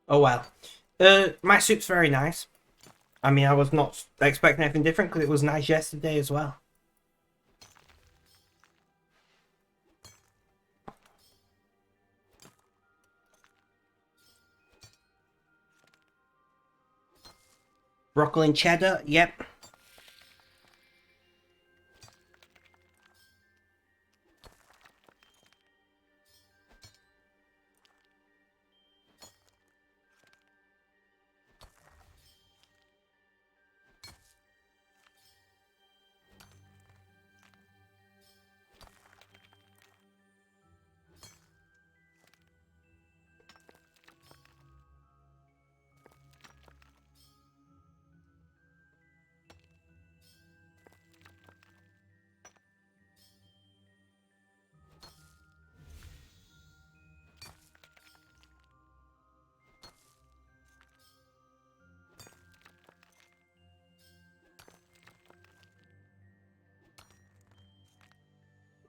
Oh well. My soup's very nice. I mean, I was not expecting anything different because it was nice yesterday as well. Broccoli and cheddar, yep.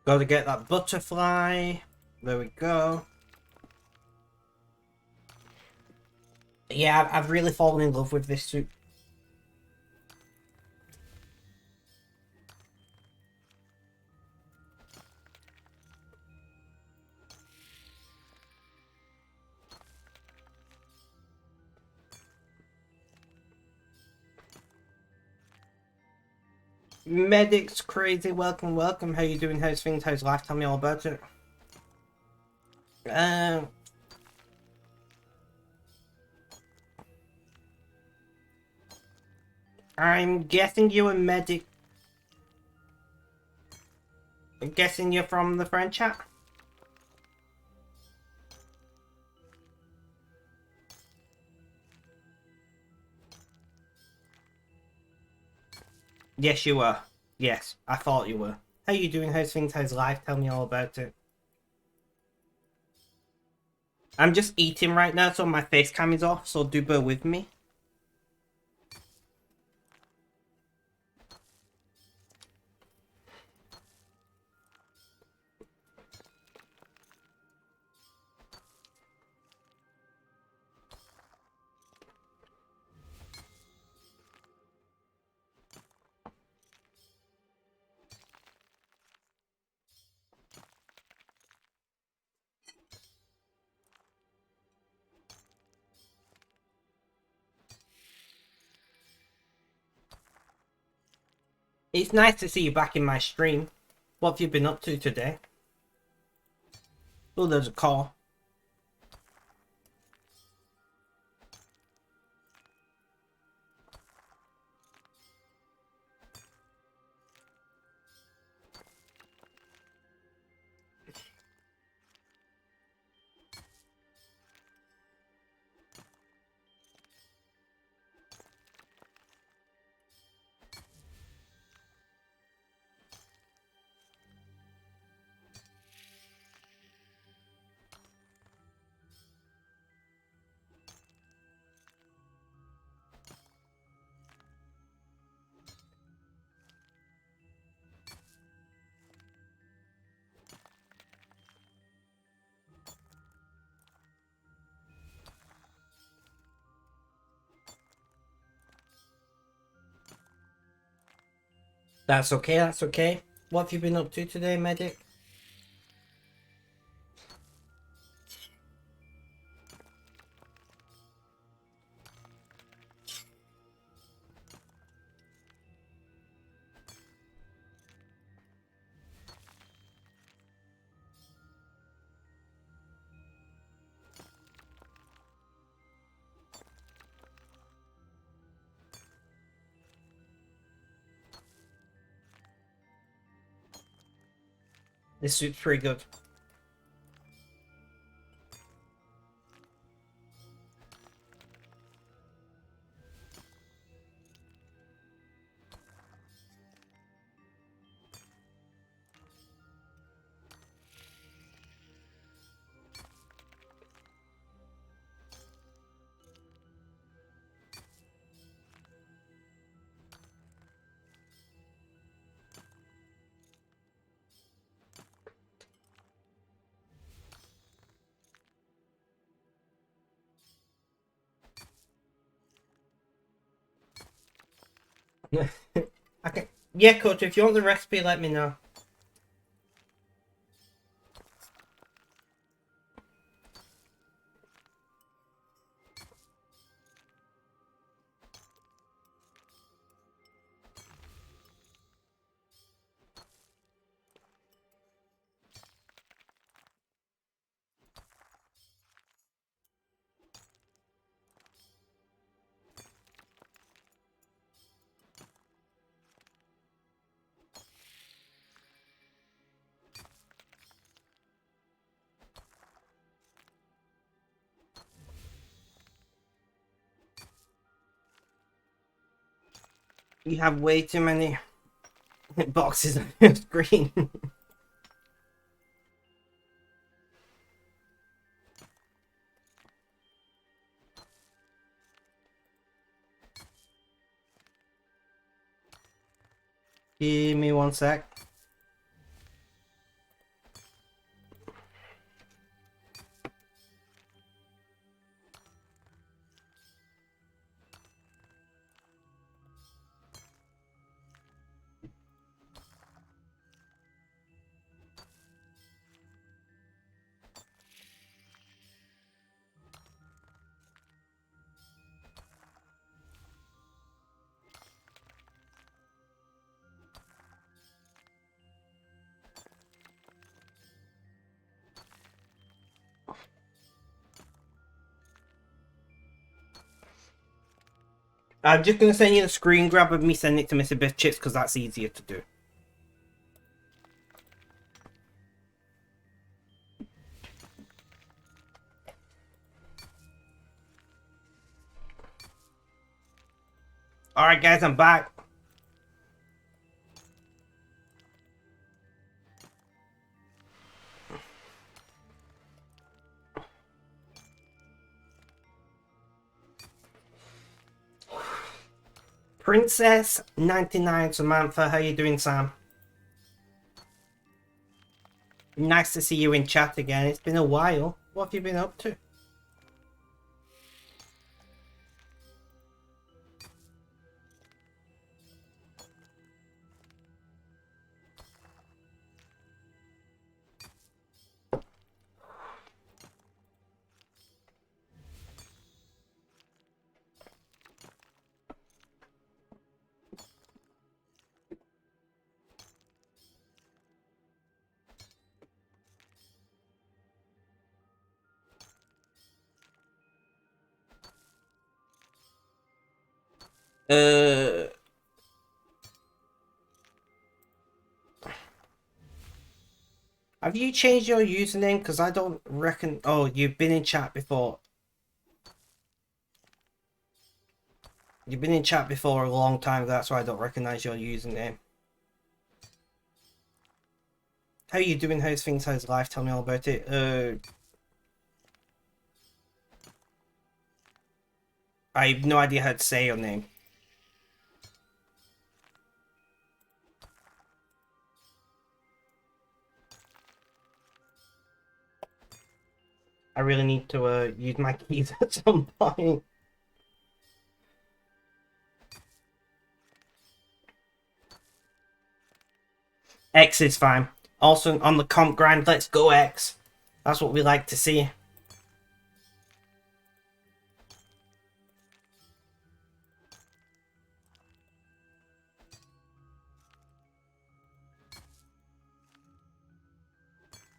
Gotta get that butterfly. There we go. Yeah, I've really fallen in love with this soup. Medic's crazy, welcome, welcome. How you doing? How's things? How's life? Tell me all about it. I'm guessing you and Medic. I'm guessing you're from the friend chat? Yes, you were. Yes, I thought you were. How you doing? How's things? How's life? Tell me all about it. I'm just eating right now, so my face cam is off, so do bear with me. It's nice to see you back in my stream. What have you been up to today? Oh, there's a call. That's okay, that's okay. What have you been up to today, medic? This suit's pretty good. Okay. Yeah, coach, if you want the recipe, let me know. You have way too many boxes on your screen. Give me one sec. I'm just gonna send you the screen grab of me sending it to Mr. Biff Chips because that's easier to do. Alright guys, I'm back. Princess 99 Samantha, how you doing, Sam? Nice to see you in chat again. It's been a while. What have you been up to? Uh, have you changed your username? Because I don't reckon... Oh, you've been in chat before. You've been in chat before a long time. That's why I don't recognize your username. How are you doing? How's things? How's life? Tell me all about it. I have no idea how to say your name. I really need to use my keys at some point. X is fine. Also on the comp grind, let's go X. That's what we like to see.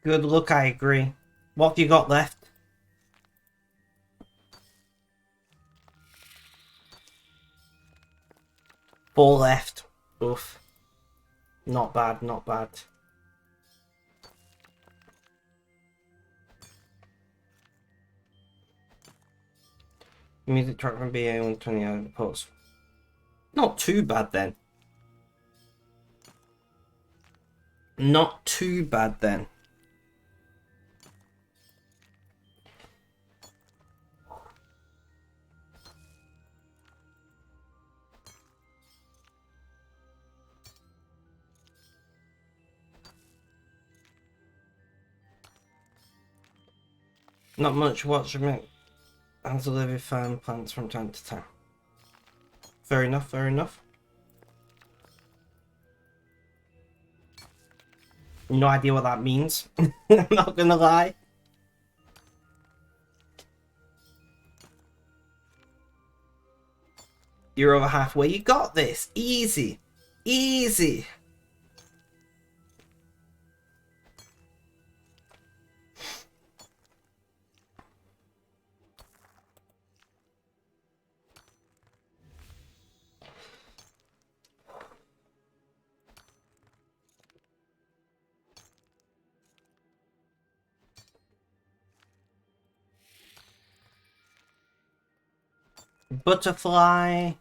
Good look, I agree. What have you got left? 4 left. Oof. Not bad, not bad. Music track from BA 120 out of the post. Not too bad then. Not too bad then. Not much watching as a living farm plants from time to time. Fair enough, fair enough. No idea what that means. I'm not gonna lie. You're over halfway. You got this. Easy. Easy. Butterfly.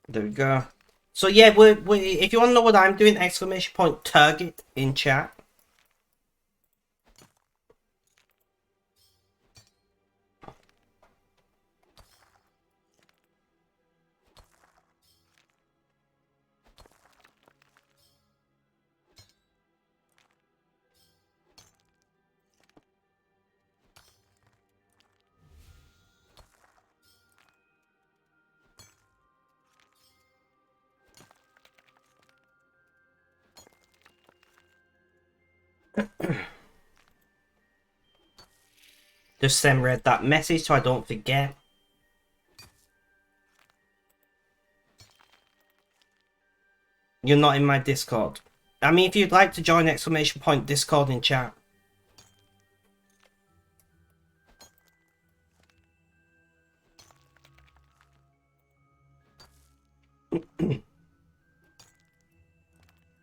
There we go. So yeah, if you want to know what I'm doing, exclamation point target in chat. Just send Red that message so I don't forget. You're not in my Discord. I mean, if you'd like to join exclamation point Discord in chat.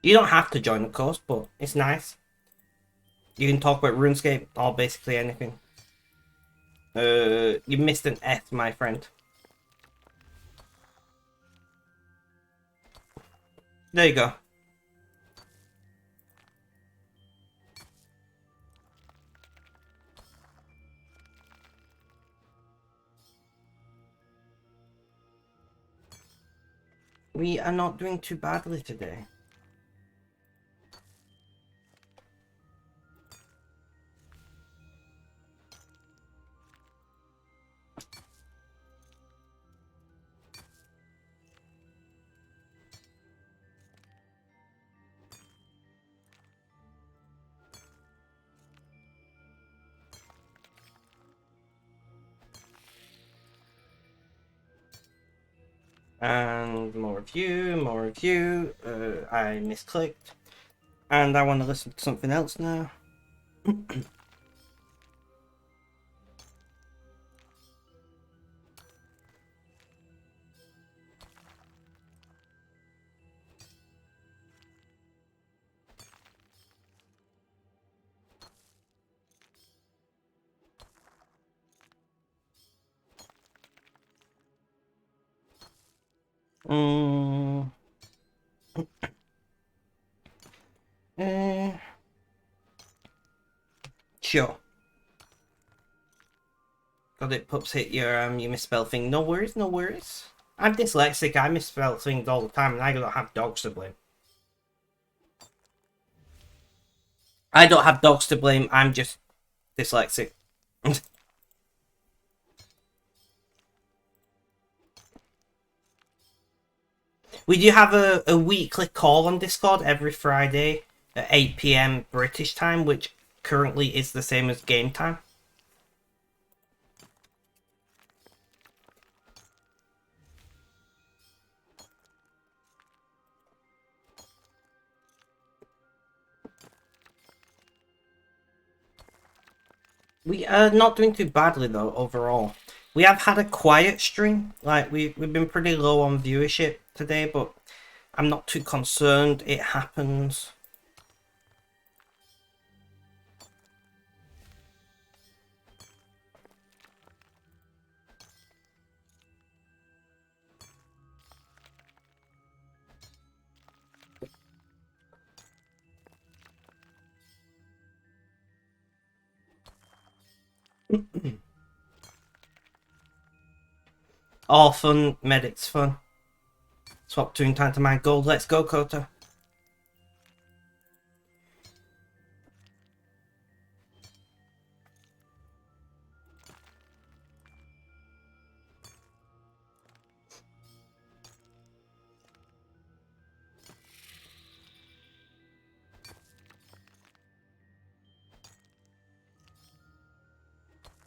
You don't have to join, of course, but it's nice. You can talk about RuneScape or basically anything. You missed an S, my friend. There you go. We are not doing too badly today. And more review, more review. I misclicked. And I want to listen to something else now. Mm. Sure. Got it, pups hit your you misspell thing. No worries, no worries. I'm dyslexic, I misspell things all the time, and I don't have dogs to blame. I don't have dogs to blame, I'm just dyslexic. We do have a weekly call on Discord every Friday at 8 PM British time, which currently is the same as game time. We are not doing too badly though overall. We have had a quiet stream, like we've been pretty low on viewership today, but I'm not too concerned. It happens. All fun, medics fun. Swap between time to mine gold. Let's go, Kota.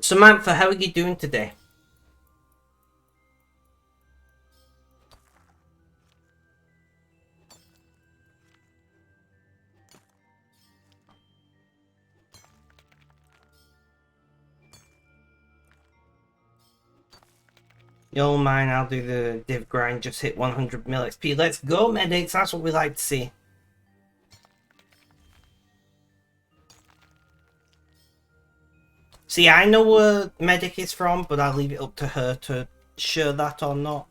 Samantha, how are you doing today? You'll mine, I'll do the div grind, just hit 100 mil XP. Let's go, medics, that's what we like to see. See, I know where medic is from, but I'll leave it up to her to share that or not.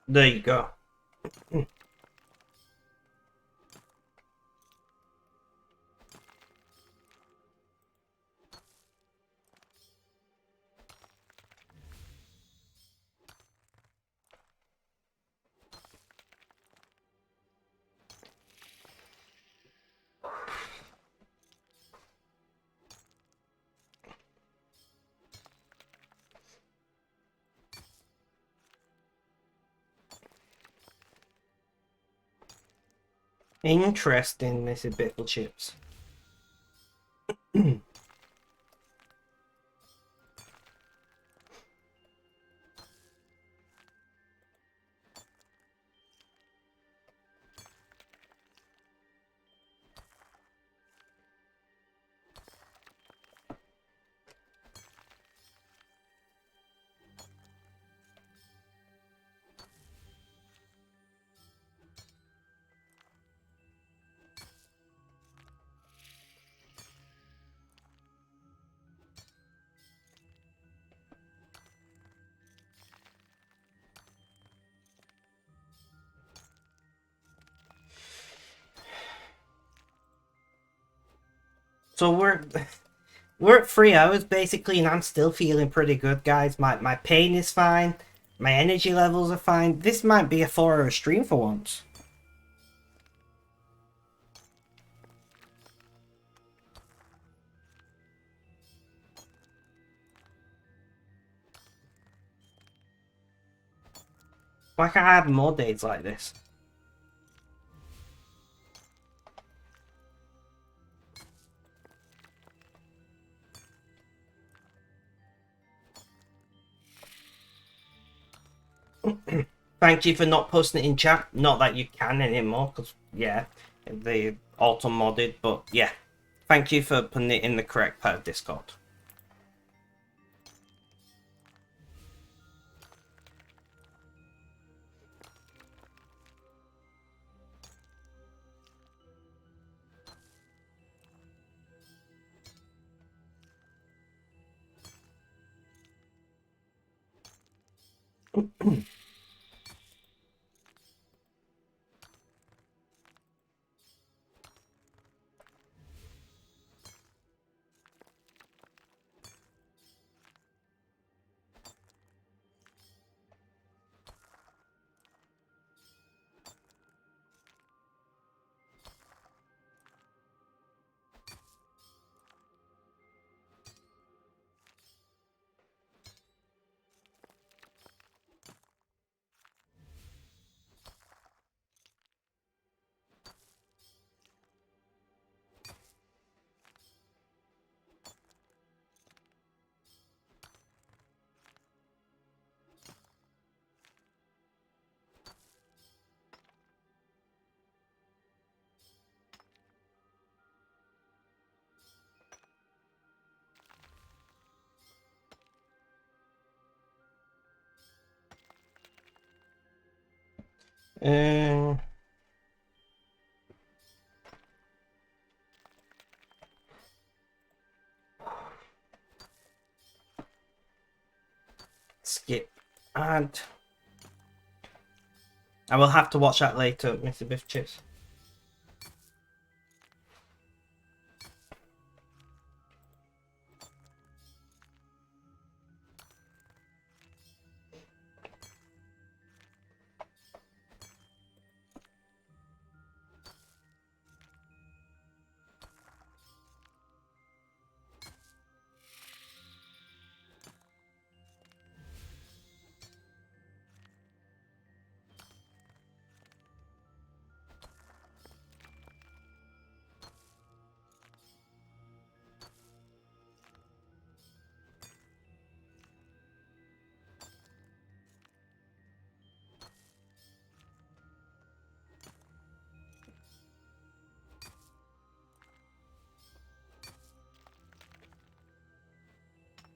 There you go. Interesting, Mrs. Biffle Chips. So we're at 3 hours basically, and I'm still feeling pretty good, guys. My pain is fine. My energy levels are fine. This might be a 4-hour stream for once. Why can't I have more days like this? Thank you for not posting it in chat. Not that you can anymore, because, yeah, they auto-modded, but yeah. Thank you for putting it in the correct part of Discord. Uh, skip ad. I will have to watch that later, Mr. Biff Chips.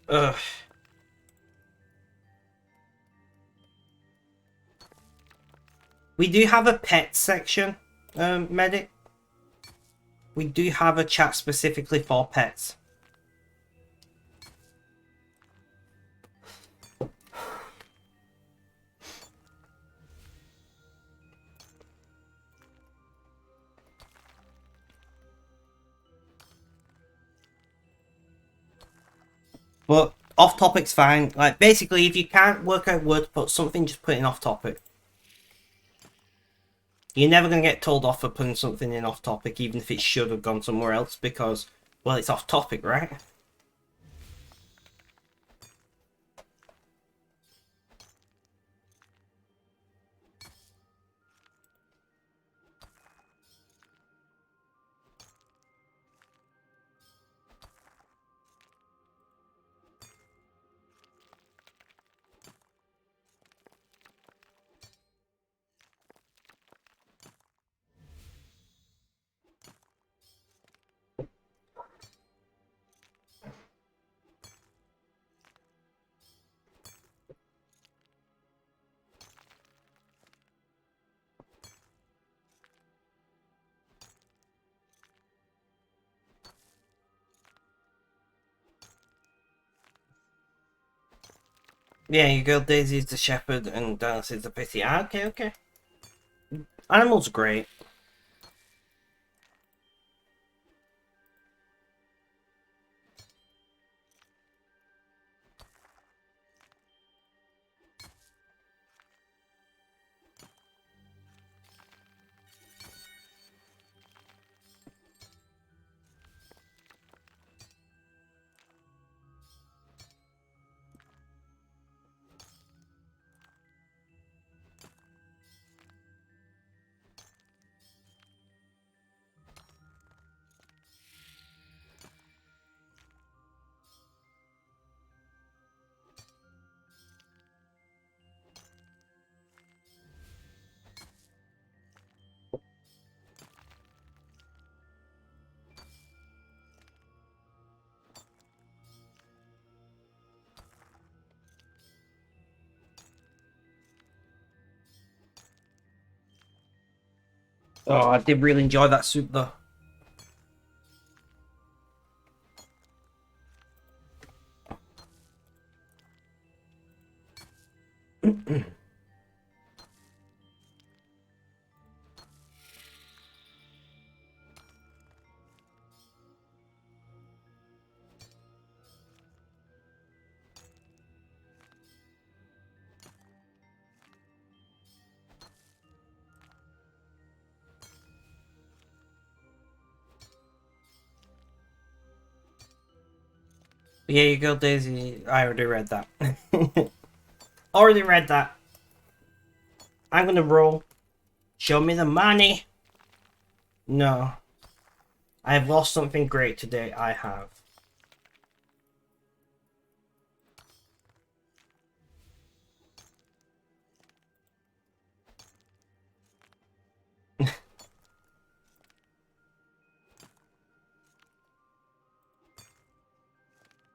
Ugh. We do have a pet section, Medic. We do have a chat specifically for pets. But off topic's fine. Like, basically, if you can't work out where to put something, just put it in off topic. You're never going to get told off for putting something in off topic, even if it should have gone somewhere else, because, well, it's off topic, right? Yeah, your girl Daisy is the shepherd and Dallas is the pity. Ah, okay, okay. Animals are great. Oh, I did really enjoy that soup though. Yeah, you go, Daisy. I already read that. Already read that. I'm gonna roll. Show me the money. No. I have lost something great today. I have.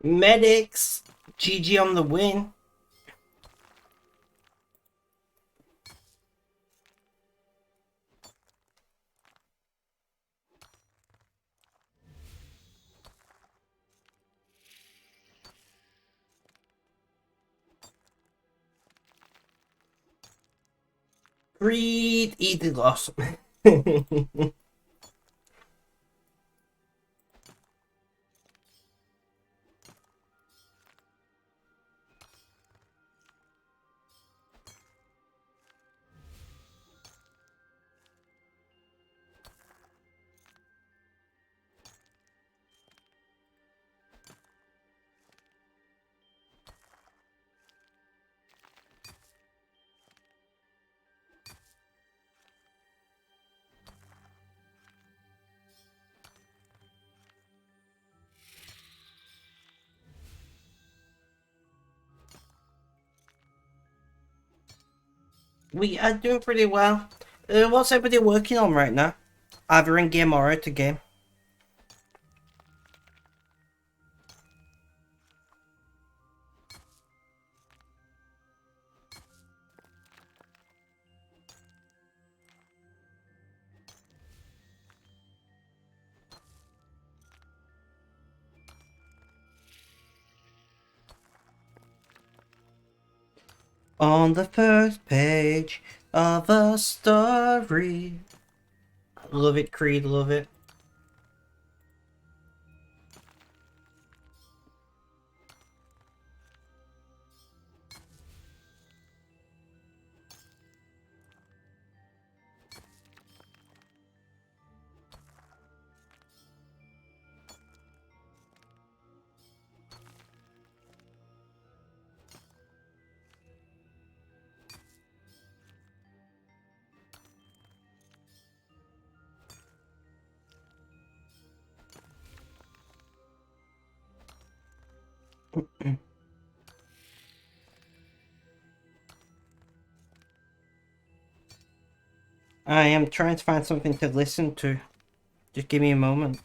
Medics! GG on the win. Greed, easy loss. We are doing pretty well. What's everybody working on right now? Either in game or out of game. On the first page of a story. Love it, Creed, love it. I am trying to find something to listen to. Just give me a moment.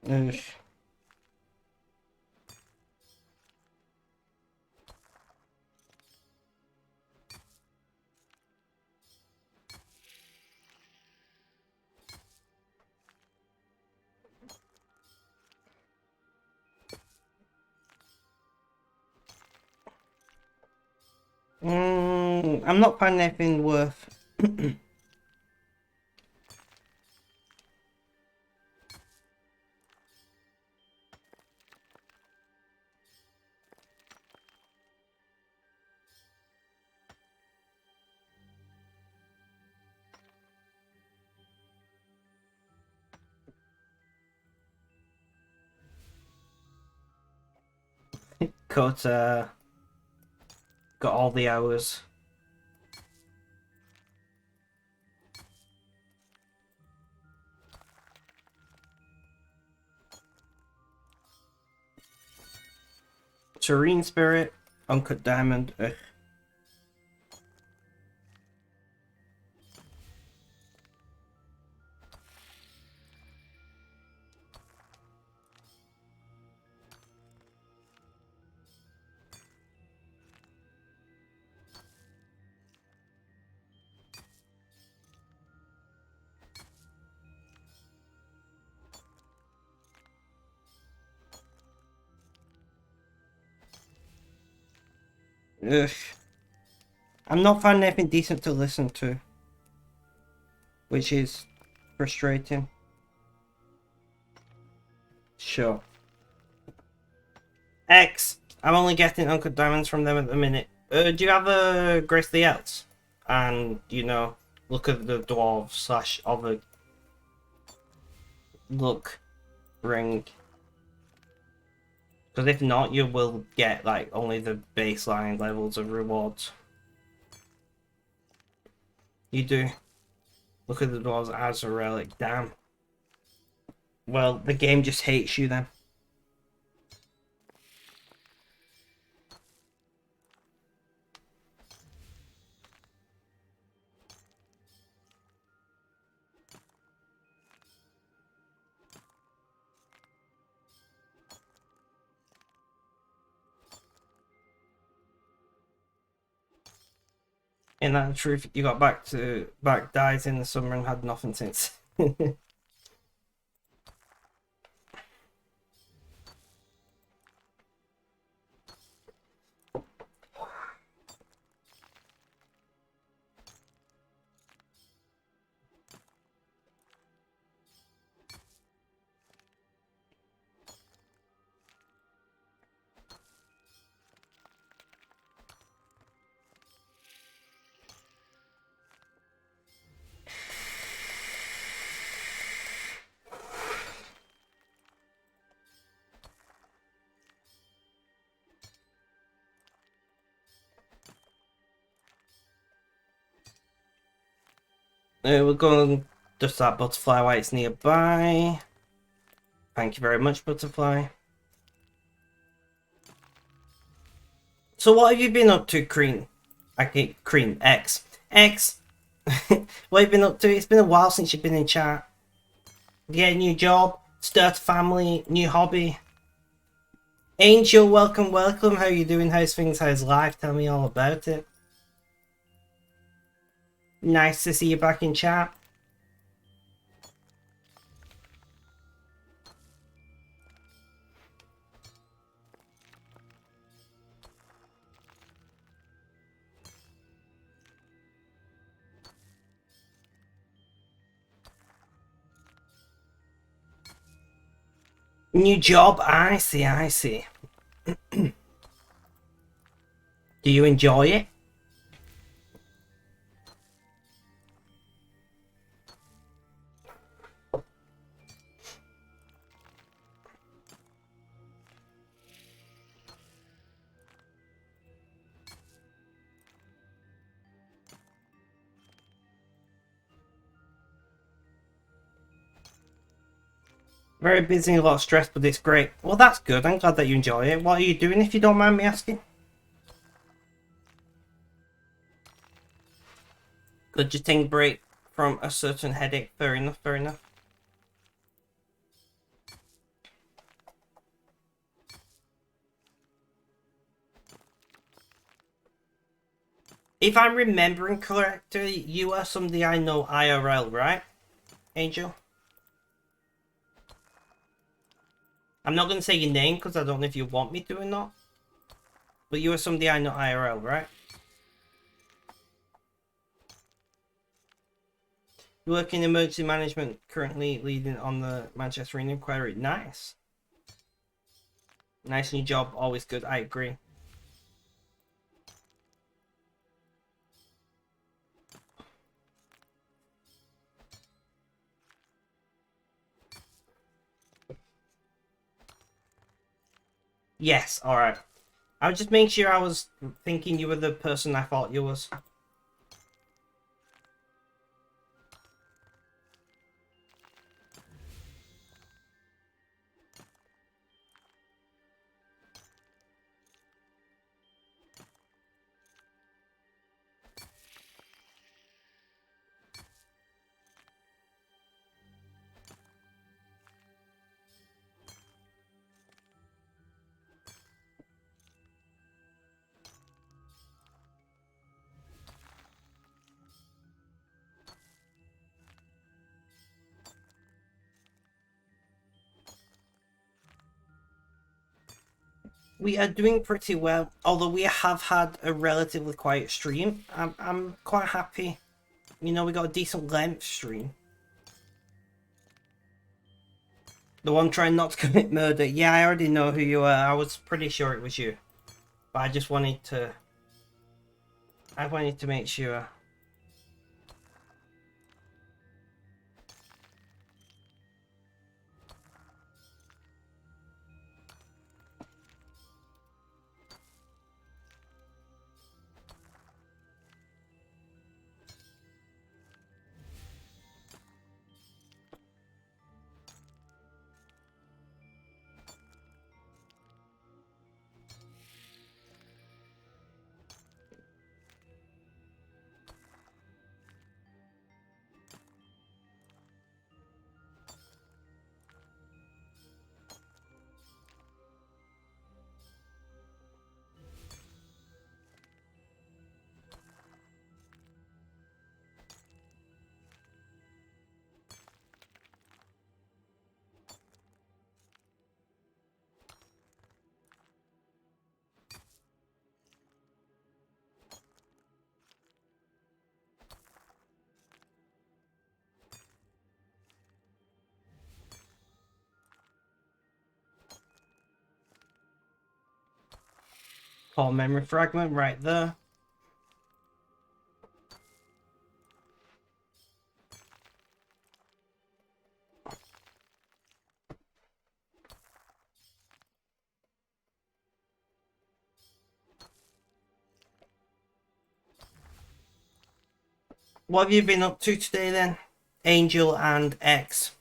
Ugh. I'm not finding anything worth. Got got all the hours. Serene Spirit, Uncut Diamond. Ugh. Ugh. I'm not finding anything decent to listen to, which is frustrating. Sure. X. I'm only getting Uncut Diamonds from them at the minute. Do you have a Grace the Elves? And, you know, look at the dwarves slash other look ring. Because if not, you will get like only the baseline levels of rewards. You do. Look at the dwarves as a relic. Damn. Well, the game just hates you then. In that truth, you got back dies in the summer and had nothing since. We're going just that butterfly while it's nearby. Thank you very much, butterfly. So what have you been up to, Cream? Cream X. X. What have you been up to? It's been a while since you've been in chat. Yeah, new job, start a family, new hobby. Angel, welcome, welcome. How you doing? How's things? How's life? Tell me all about it. Nice to see you back in chat. New job? I see, I see. Do you enjoy it? Very busy, a lot of stress, but it's great. Well, that's good. I'm glad that you enjoy it. What are you doing, if you don't mind me asking? Good, just take a break from a certain headache. Fair enough, fair enough. If I'm remembering correctly, you are somebody I know IRL, right, Angel? I'm not going to say your name because I don't know if you want me to or not. But you are somebody I know IRL, right? You work in emergency management, currently leading on the Manchester inquiry. Nice. Nice new job, always good, I agree. Yes, alright. I was just making sure I was thinking you were the person I thought you was. We are doing pretty well, although we have had a relatively quiet stream. I'm quite happy. You know, we got a decent length stream. The one trying not to commit murder. Yeah, I already know who you are. I was pretty sure it was you. But I just wanted to... I wanted to make sure. Core memory fragment right there. What have you been up to today then? Angel and X.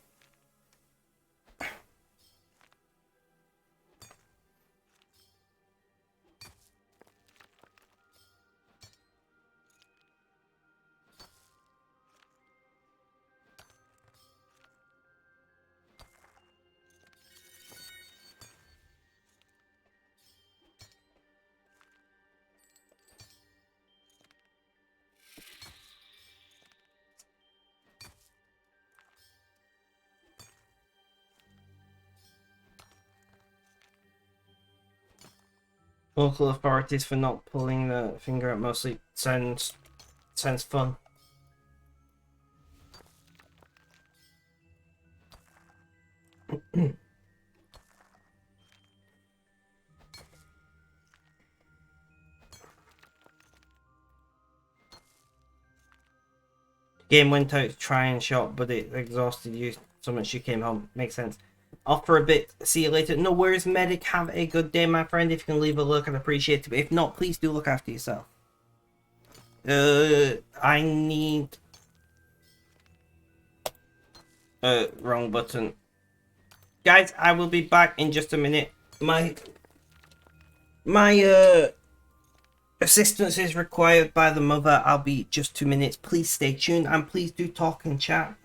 Local authorities for not pulling the finger out mostly sounds fun. Game went out to try and shop, but it exhausted you so much you came home. Makes sense. Off for a bit. See you later. No worries, medic. Have a good day, my friend. If you can leave a look, I'd appreciate it. But if not, please do look after yourself. I need... wrong button. Guys, I will be back in just a minute. My assistance is required by the mother. I'll be just 2 minutes. Please stay tuned and please do talk and chat.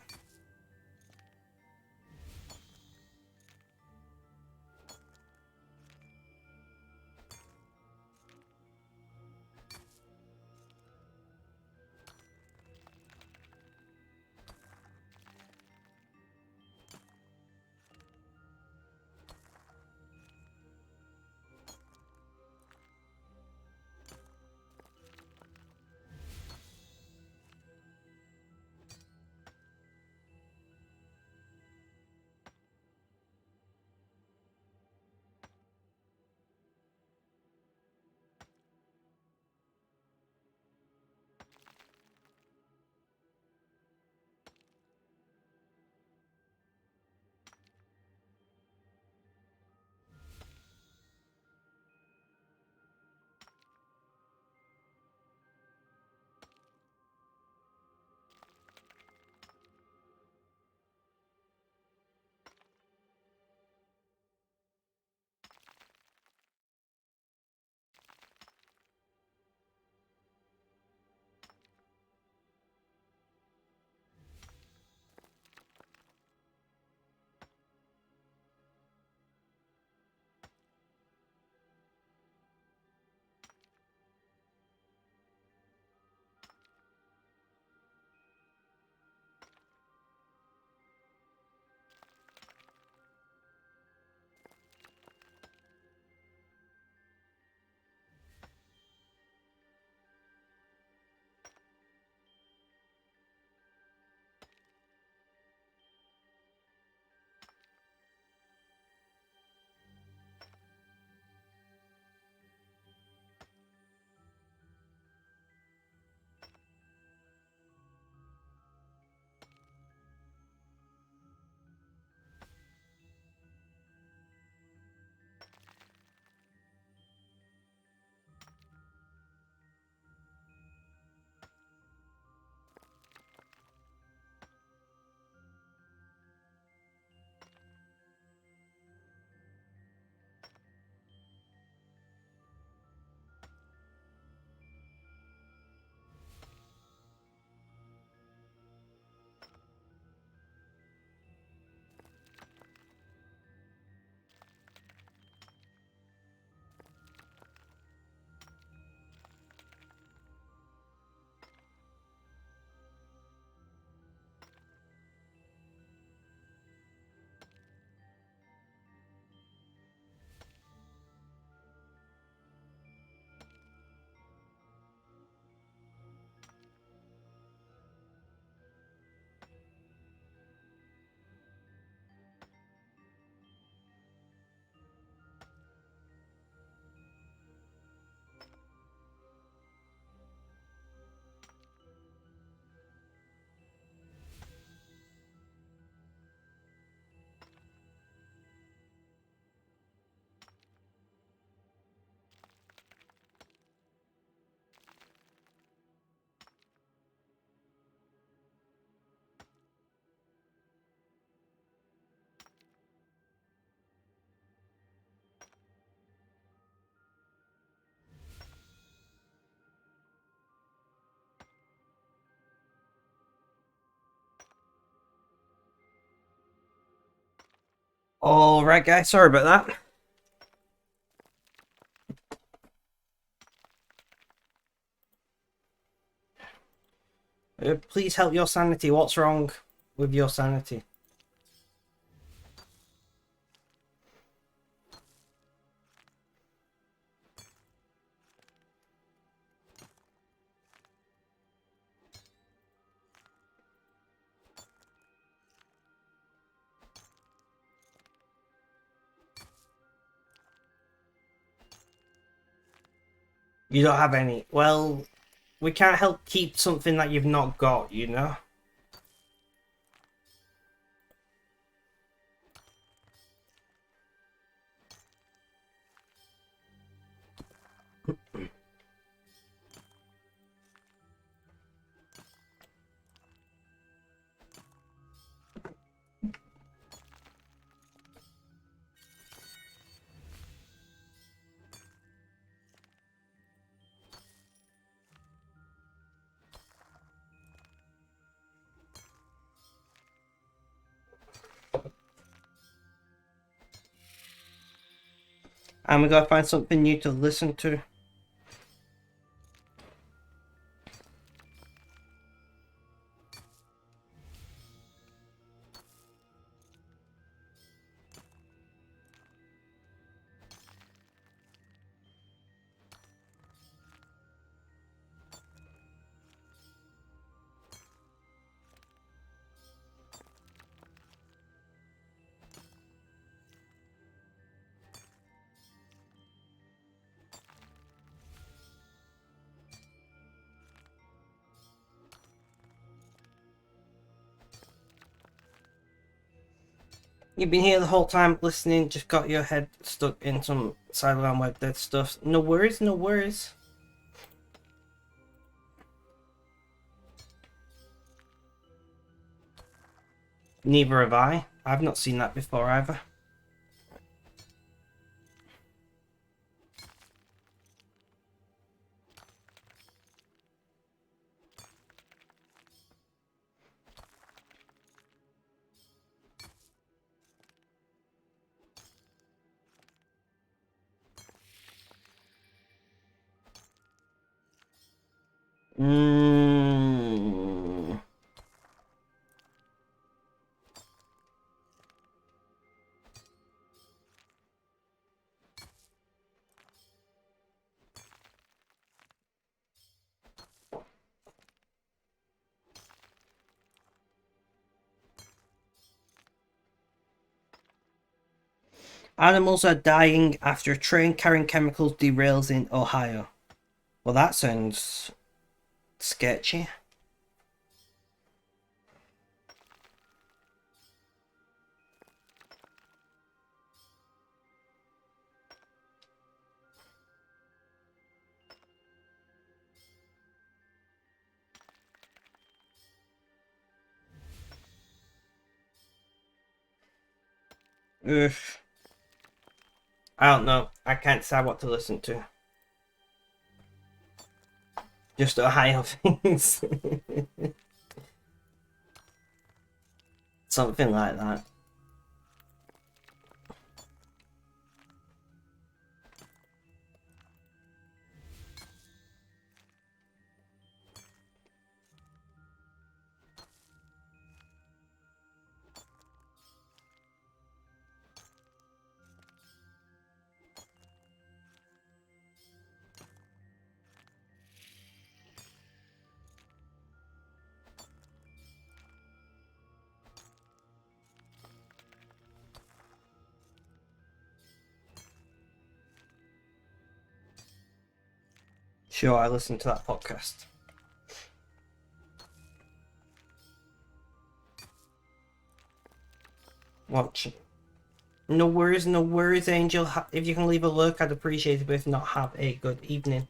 Alright guys, sorry about that. Please help your sanity. What's wrong with your sanity? You don't have any. Well, we can't help keep something that you've not got, you know? And we gotta find something new to listen to. You've been here the whole time listening, just got your head stuck in some sideline web dead stuff. No worries, no worries. Neither have I. I've not seen that before either. Mm. Animals are dying after a train carrying chemicals derails in Ohio. Well, that sounds sketchy. Ugh. I don't know. I can't decide what to listen to. Just Ohio things. Something like that. Sure, I listened to that podcast. Watch. No worries, Angel. If you can leave a lurk, I'd appreciate it, but if not, have a good evening.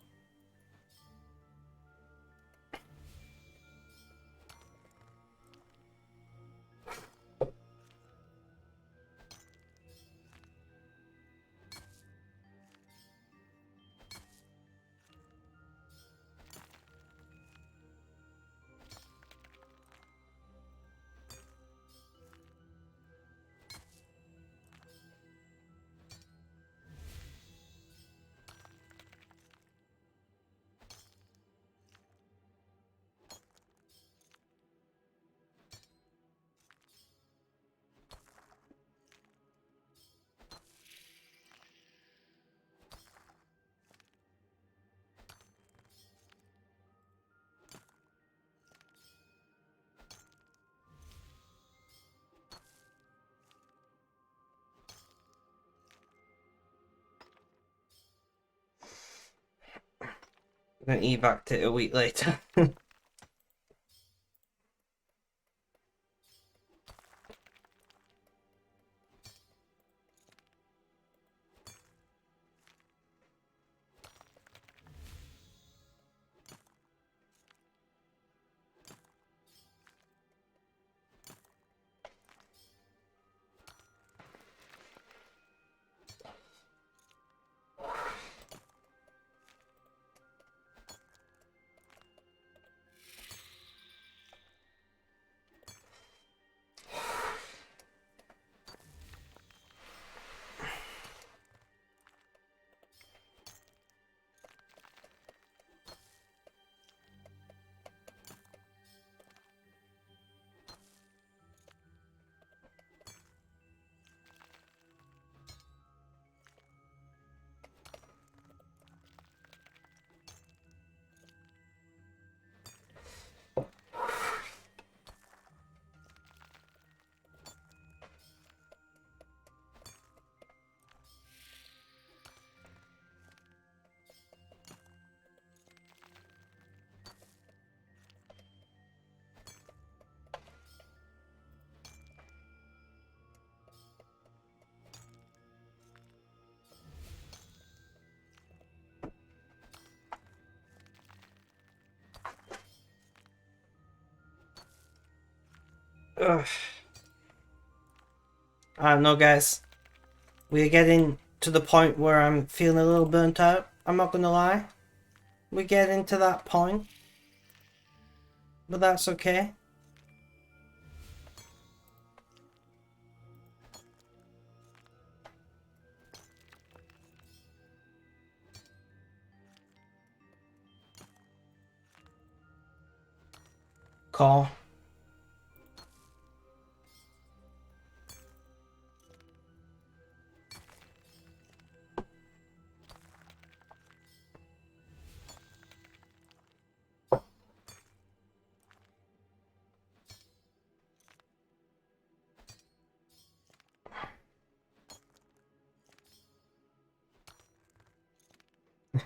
Then evac it a week later. Ugh. I don't know, guys. We're getting to the point where I'm feeling a little burnt out. I'm not gonna lie. We're getting to that point. But that's okay. Call.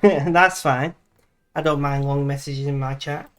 That's fine. I don't mind long messages in my chat.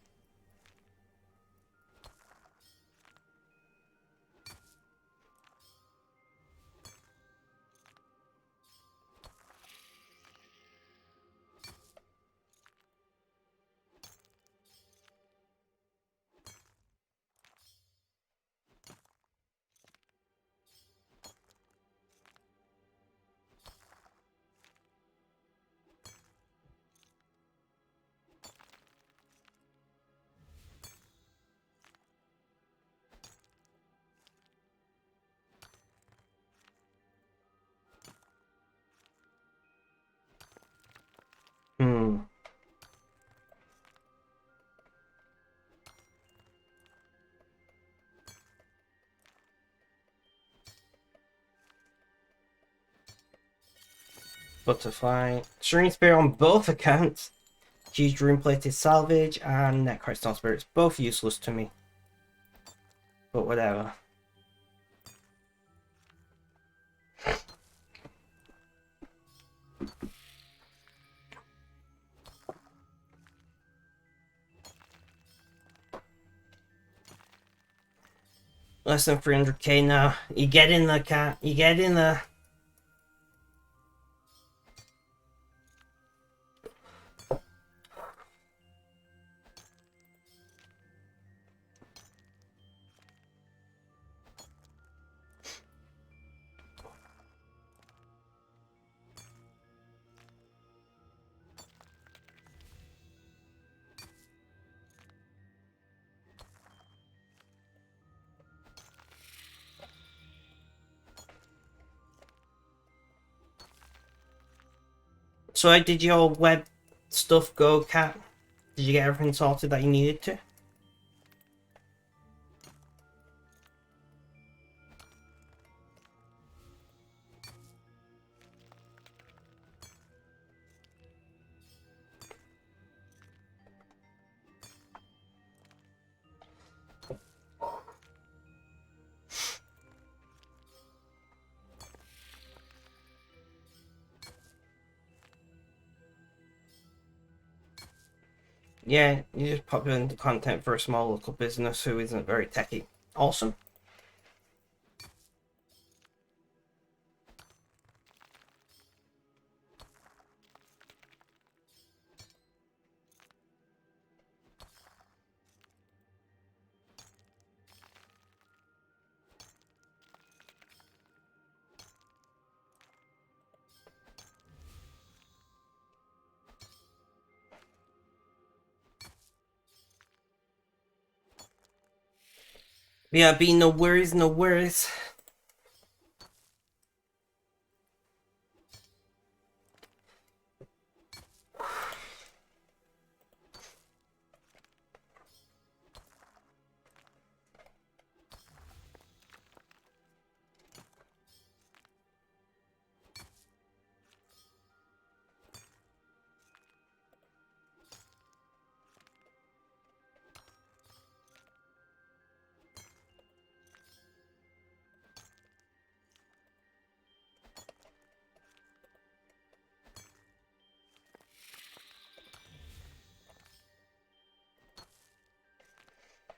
Hmm. Butterfly. Serene Spirit on both accounts. Huge Rune Plated Salvage and Necrostorm Spirits. Both useless to me. But whatever. Less than 300k now. You get in there, cat. You get in there. So how did your web stuff go, cat? Did you get everything sorted that you needed to? Yeah, you just pop in the content for a small local business who isn't very techy. Awesome. Yeah, be no worries, no worries.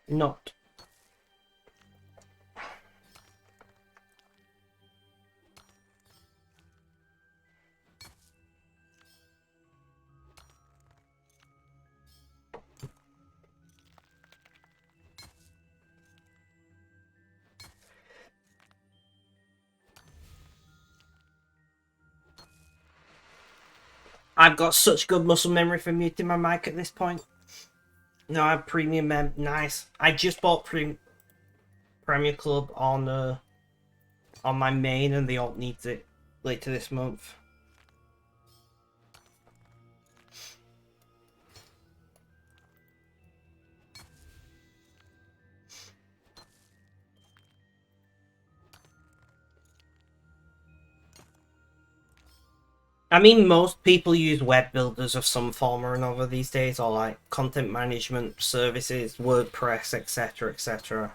Not. I've got such good muscle memory for muting my mic at this point. No, I have premium nice. I just bought Premier Club on my main, and the alt needs it later this month. I mean, most people use web builders of some form or another these days, or like content management services, WordPress, etc., etc.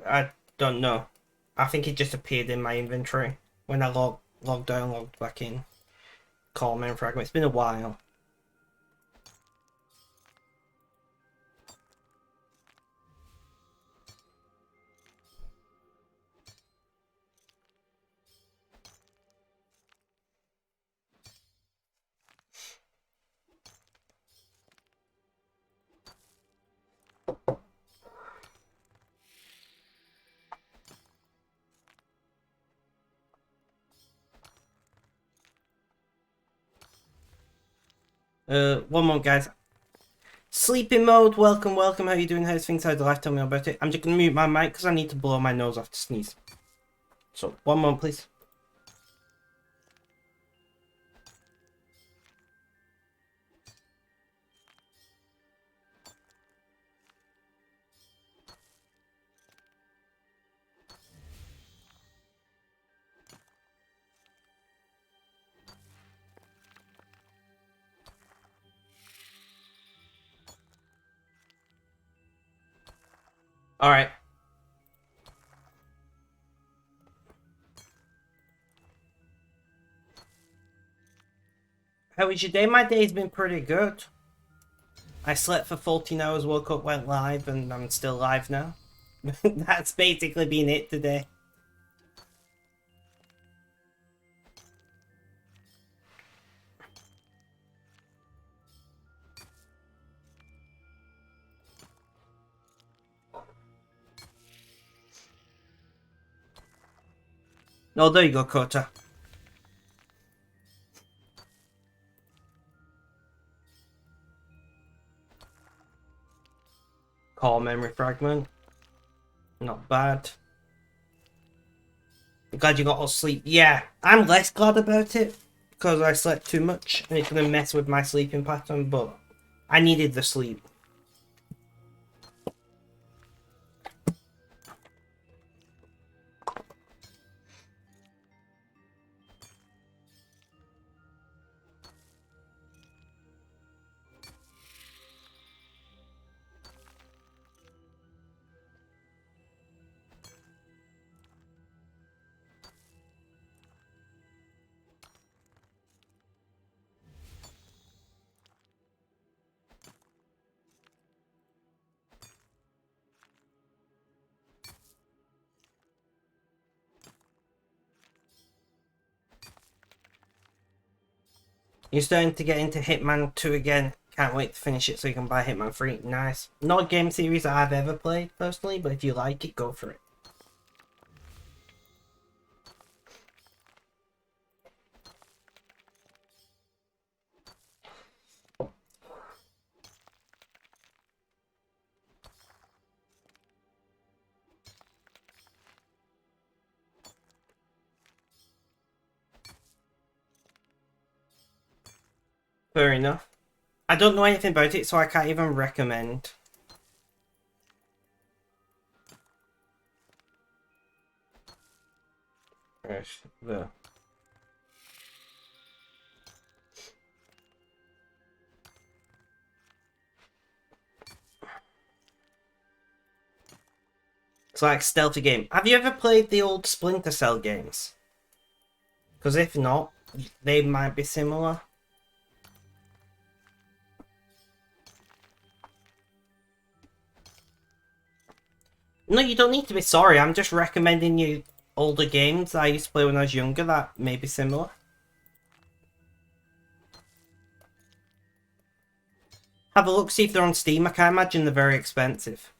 I don't know. I think it just appeared in my inventory when I logged out and logged back in. Call main fragment. It's been a while. One more, guys. Sleeping mode. Welcome, welcome. How you doing? How's things? How's life? Tell me about it. I'm just gonna mute my mic because I need to blow my nose off to sneeze. So one moment, please. All right. How was your day? My day's been pretty good. I slept for 14 hours, woke up, went live, and I'm still live now. That's basically been it today. Oh, there you go, Kota. Core memory fragment. Not bad. Glad you got all sleep. Yeah, I'm less glad about it because I slept too much and it's gonna mess with my sleeping pattern, but I needed the sleep. You're starting to get into Hitman 2 again. Can't wait to finish it so you can buy Hitman 3. Nice. Not a game series that I've ever played personally, but if you like it, go for it. Fair enough. I don't know anything about it, so I can't even recommend. Right, there. It's like stealthy game. Have you ever played the old Splinter Cell games? Because if not, they might be similar. No, you don't need to be sorry. I'm just recommending you older games that I used to play when I was younger that may be similar. Have a look, see if they're on Steam. I can't imagine they're very expensive.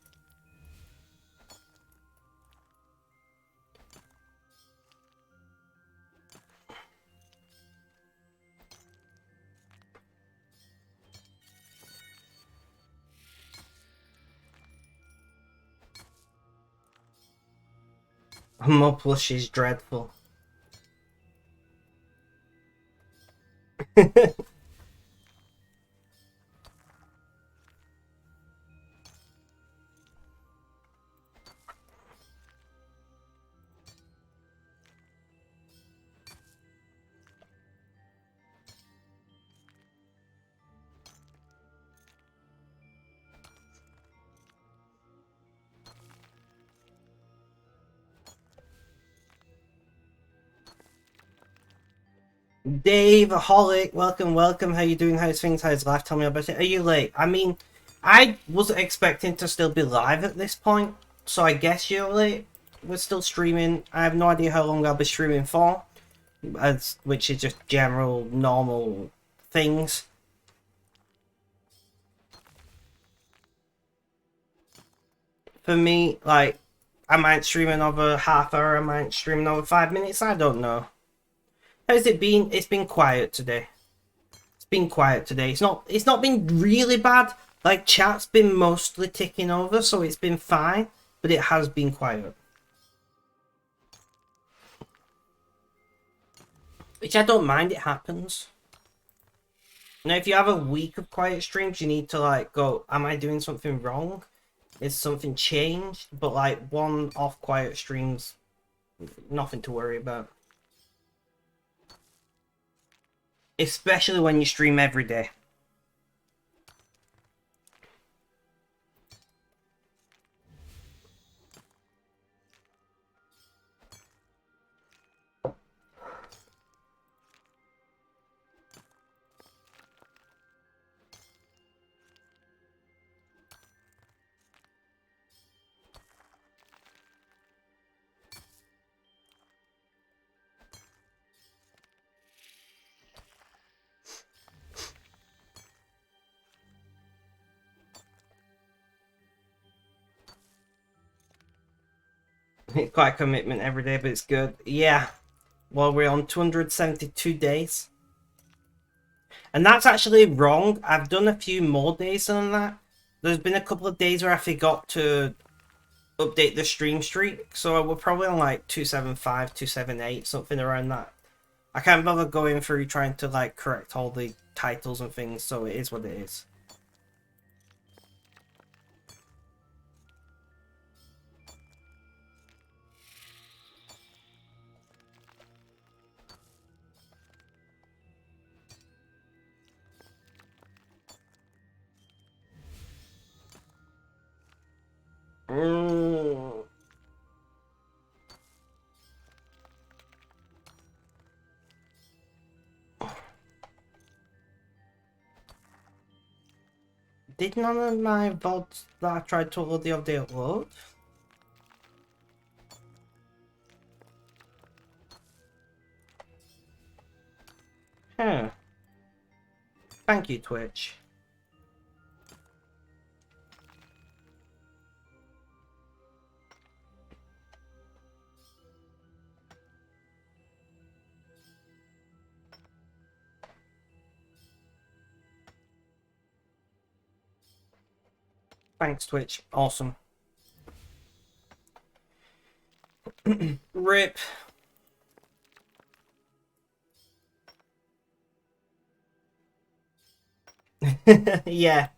More plush is dreadful. Dave, Holic, welcome. How you doing? How's things? How's life? Tell me about it. Are you late? I mean, I wasn't expecting to still be live at this point, so I guess you're late. We're still streaming. I have no idea how long I'll be streaming for, which is just general, normal things. For me, like, I might stream another half hour, I might stream another 5 minutes, I don't know. How's it been? It's been quiet today. It's been quiet today. It's not been really bad. Like, chat's been mostly ticking over, so it's been fine, but it has been quiet. Which I don't mind, it happens. Now, if you have a week of quiet streams, you need to, like, go, am I doing something wrong? Is something changed? But, like, one-off quiet streams, nothing to worry about. Especially when you stream every day. It's quite a commitment every day, but it's good. Yeah. Well, we're on 272 days. And that's actually wrong. I've done a few more days than that. There's been a couple of days where I forgot to update the stream streak. So we're probably on like 275, 278, something around that. I can't bother going through trying to like correct all the titles and things, so it is what it is. Mm. Did none of my VODs that I tried to upload the other day upload? Huh. Thank you, Twitch. Thanks, Twitch. Awesome. Rip. Yeah.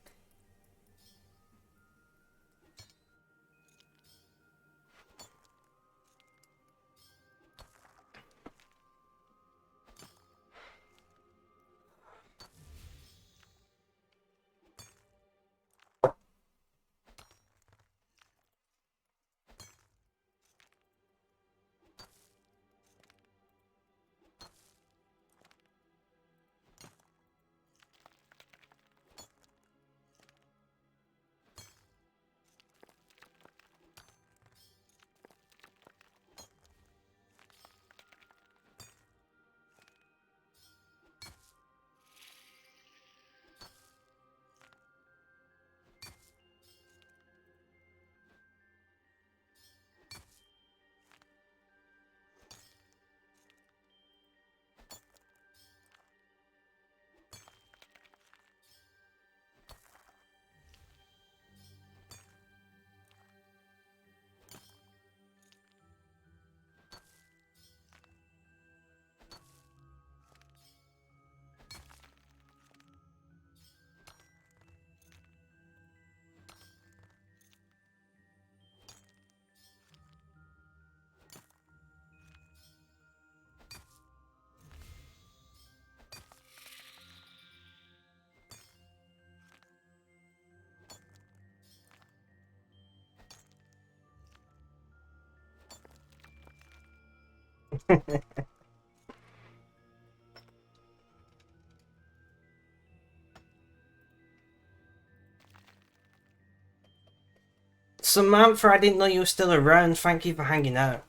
Samantha, I didn't know you were still around. Thank you for hanging out.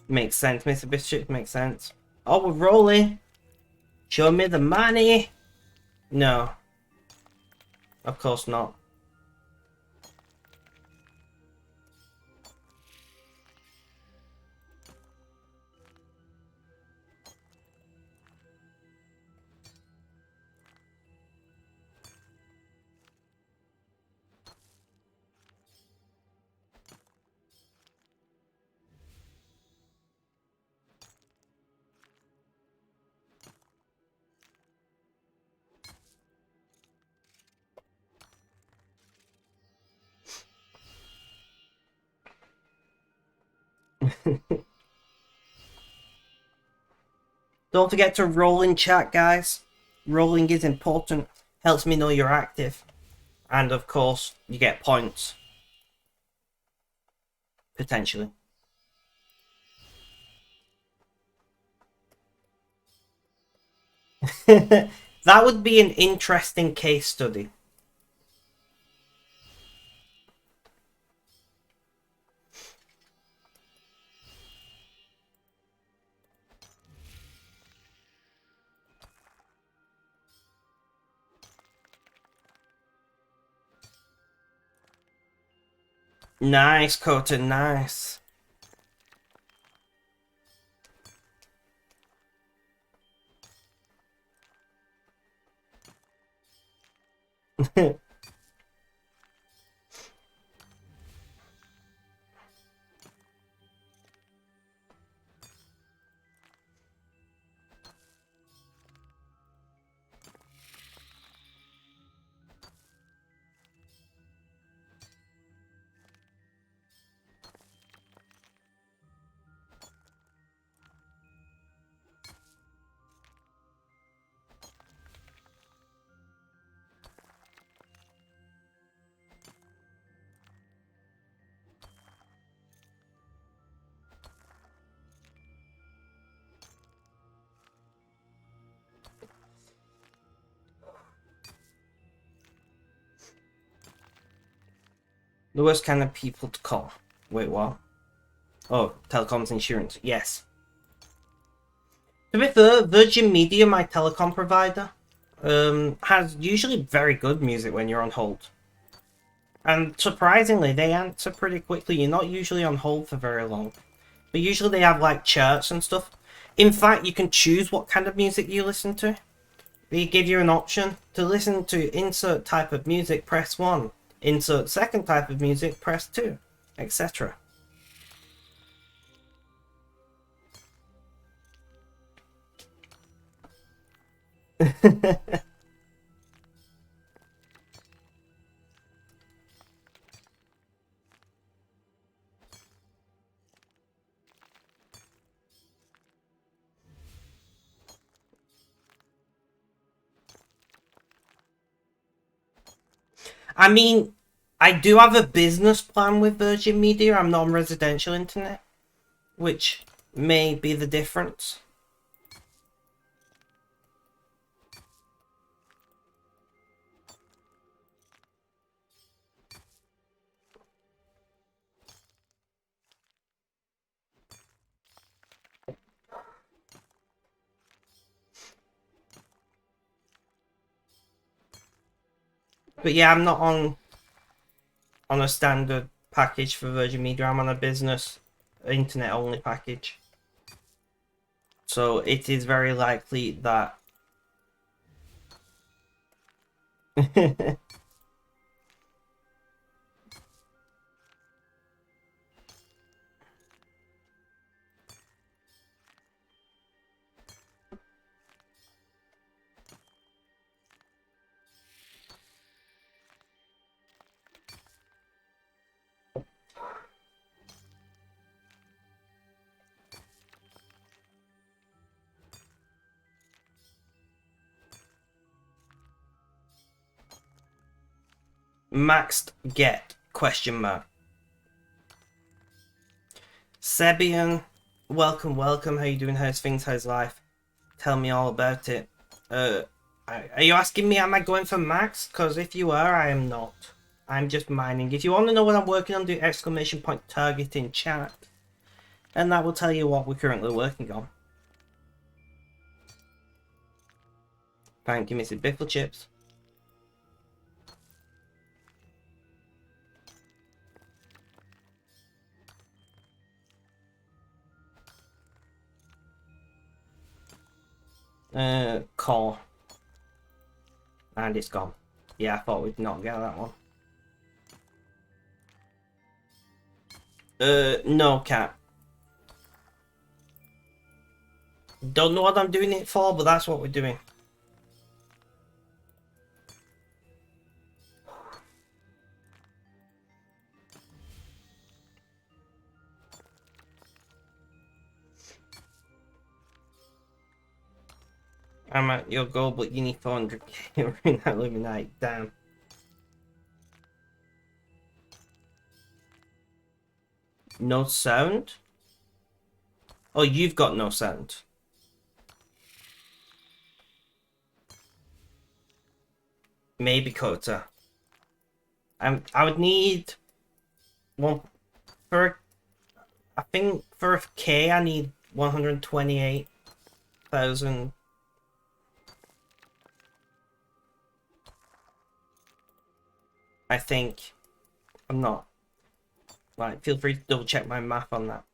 Makes sense, Mr. Bishop. Makes sense. Oh, we're rolling. Show me the money. No, of course not. Don't forget to roll in chat, guys. Rolling is important. Helps me know you're active. And of course, you get points. Potentially. That would be an interesting case study. Nice, Kota, nice. The worst kind of people to call. Wait, what? Oh, telecoms insurance. Yes. To be fair, Virgin Media, my telecom provider, has usually very good music when you're on hold. And surprisingly, they answer pretty quickly. You're not usually on hold for very long. But usually they have like charts and stuff. In fact, you can choose what kind of music you listen to. They give you an option to listen to insert type of music, press 1. Insert second type of music, press 2, etc. I mean, I do have a business plan with Virgin Media. I'm not on residential internet, which may be the difference. But yeah, I'm not on a standard package for Virgin Media. I'm on a business internet only package. So it is very likely that maxed get question mark. Sebian, welcome. How you doing? How's things? How's life? Tell me all about it. Are you asking me, am I going for max? Because if you are, I am not. I'm just mining. If you want to know what I'm working on, do exclamation point target in chat. And that will tell you what we're currently working on. Thank you, Mrs. Biffle Chips. Call. And it's gone. Yeah, I thought we'd not get that one. No, cat. Don't know what I'm doing it for, but that's what we're doing. I'm at your goal, but you need 400k in that Illuminati. Damn. No sound? Oh, you've got no sound. Maybe Kota. I would need one for. I think for a K I need 128,000. I think. I'm not. Right, feel free to double check my math on that.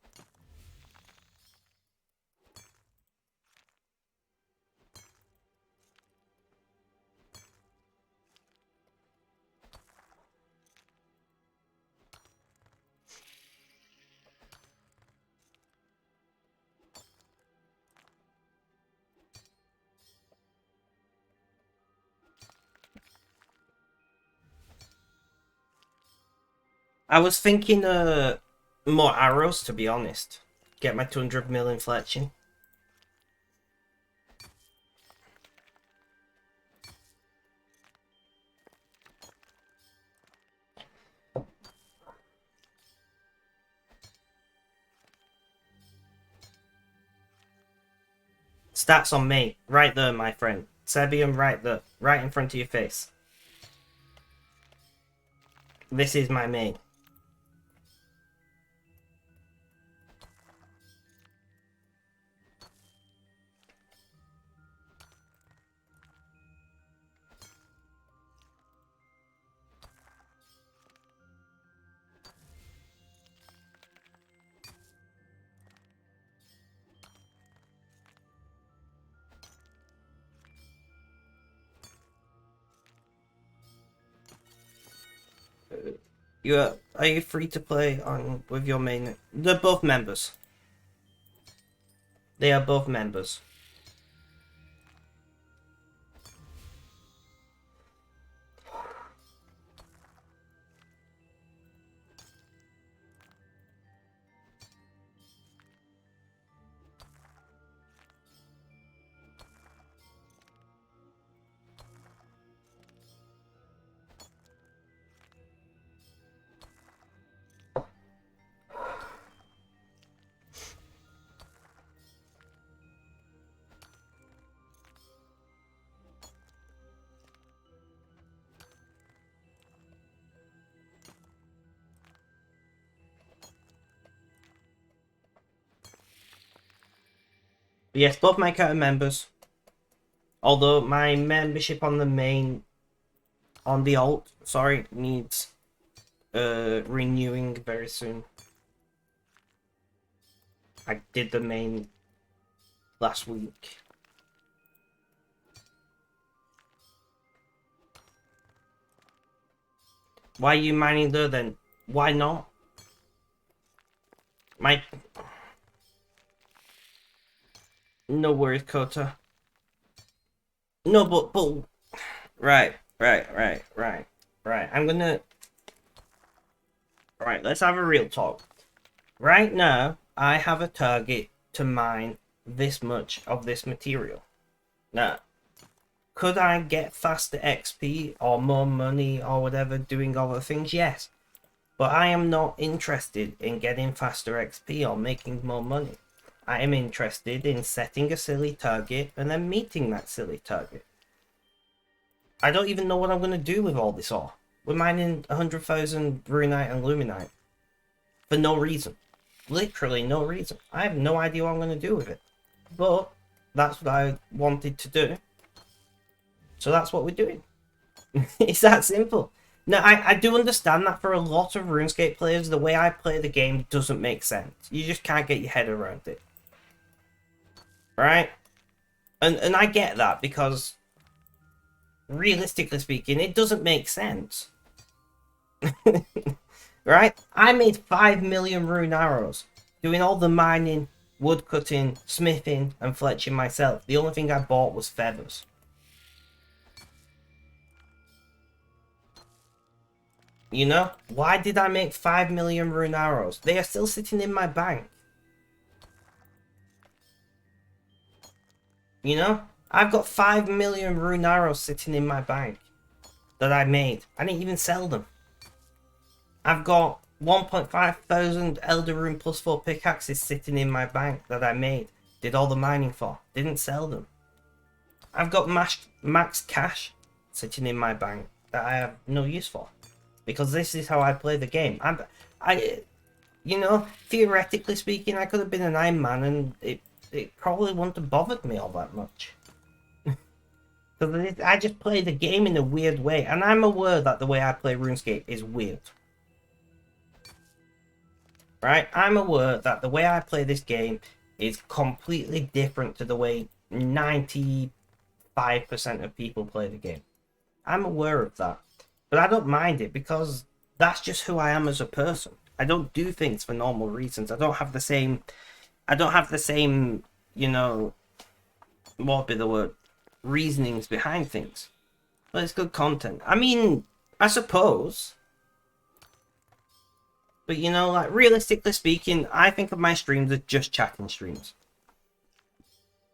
I was thinking more arrows, to be honest. Get my 200 million fletching. Stats on me. Right there, my friend. Sebium right there. Right in front of your face. This is my main. Are you free to play on with your main? They're both members. They are both members. Yes, both my account are members. Although my membership on the main, on the alt, sorry, needs renewing very soon. I did the main last week. Why are you mining there then? Why not? My... No worries, Kota. No, but... Right. I'm gonna... Right, let's have a real talk. Right now, I have a target to mine this much of this material. Now, could I get faster XP or more money or whatever doing other things? Yes. But I am not interested in getting faster XP or making more money. I am interested in setting a silly target and then meeting that silly target. I don't even know what I'm going to do with all this ore. We're mining 100,000 Runite and Luminite. For no reason. Literally no reason. I have no idea what I'm going to do with it. But that's what I wanted to do. So that's what we're doing. It's that simple. Now, I do understand that for a lot of RuneScape players, the way I play the game doesn't make sense. You just can't get your head around it. Right? And I get that because, realistically speaking, it doesn't make sense. Right? I made 5 million rune arrows doing all the mining, woodcutting, smithing, and fletching myself. The only thing I bought was feathers. You know? Why did I make 5 million rune arrows? They are still sitting in my bank. You know? I've got 5 million rune arrows sitting in my bank that I made. I didn't even sell them. I've got 1.5 thousand Elder Rune plus 4 pickaxes sitting in my bank that I made. Did all the mining for. Didn't sell them. I've got max cash sitting in my bank that I have no use for. Because this is how I play the game. You know, theoretically speaking, I could have been an Iron Man and it probably wouldn't have bothered me all that much. Because I just play the game in a weird way. And I'm aware that the way I play RuneScape is weird. right? I'm aware that the way I play this game is completely different to the way 95% of people play the game. I'm aware of that. But I don't mind it because that's just who I am as a person. I don't do things for normal reasons. I don't have the same you know, what would be the word? Reasonings behind things. But it's good content. I mean, I suppose. But you know, like realistically speaking, I think of my streams as just chatting streams.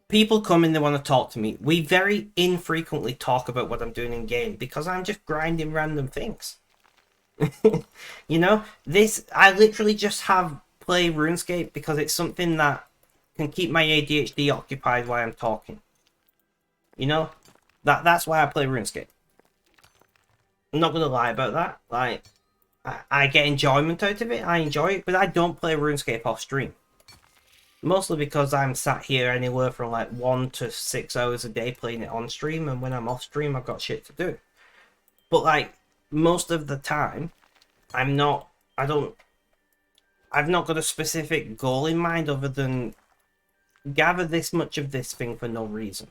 People come in, they want to talk to me. We very infrequently talk about what I'm doing in game because I'm just grinding random things. You know, I literally just have play RuneScape because it's something that can keep my ADHD occupied while I'm talking. You know, that's why I play RuneScape. I'm not gonna lie about that. Like, I get enjoyment out of it. I enjoy it, but I don't play RuneScape off stream. Mostly because I'm sat here anywhere from like 1 to 6 hours a day playing it on stream, and when I'm off stream, I've got shit to do. But like most of the time, I've not got a specific goal in mind other than gather this much of this thing for no reason.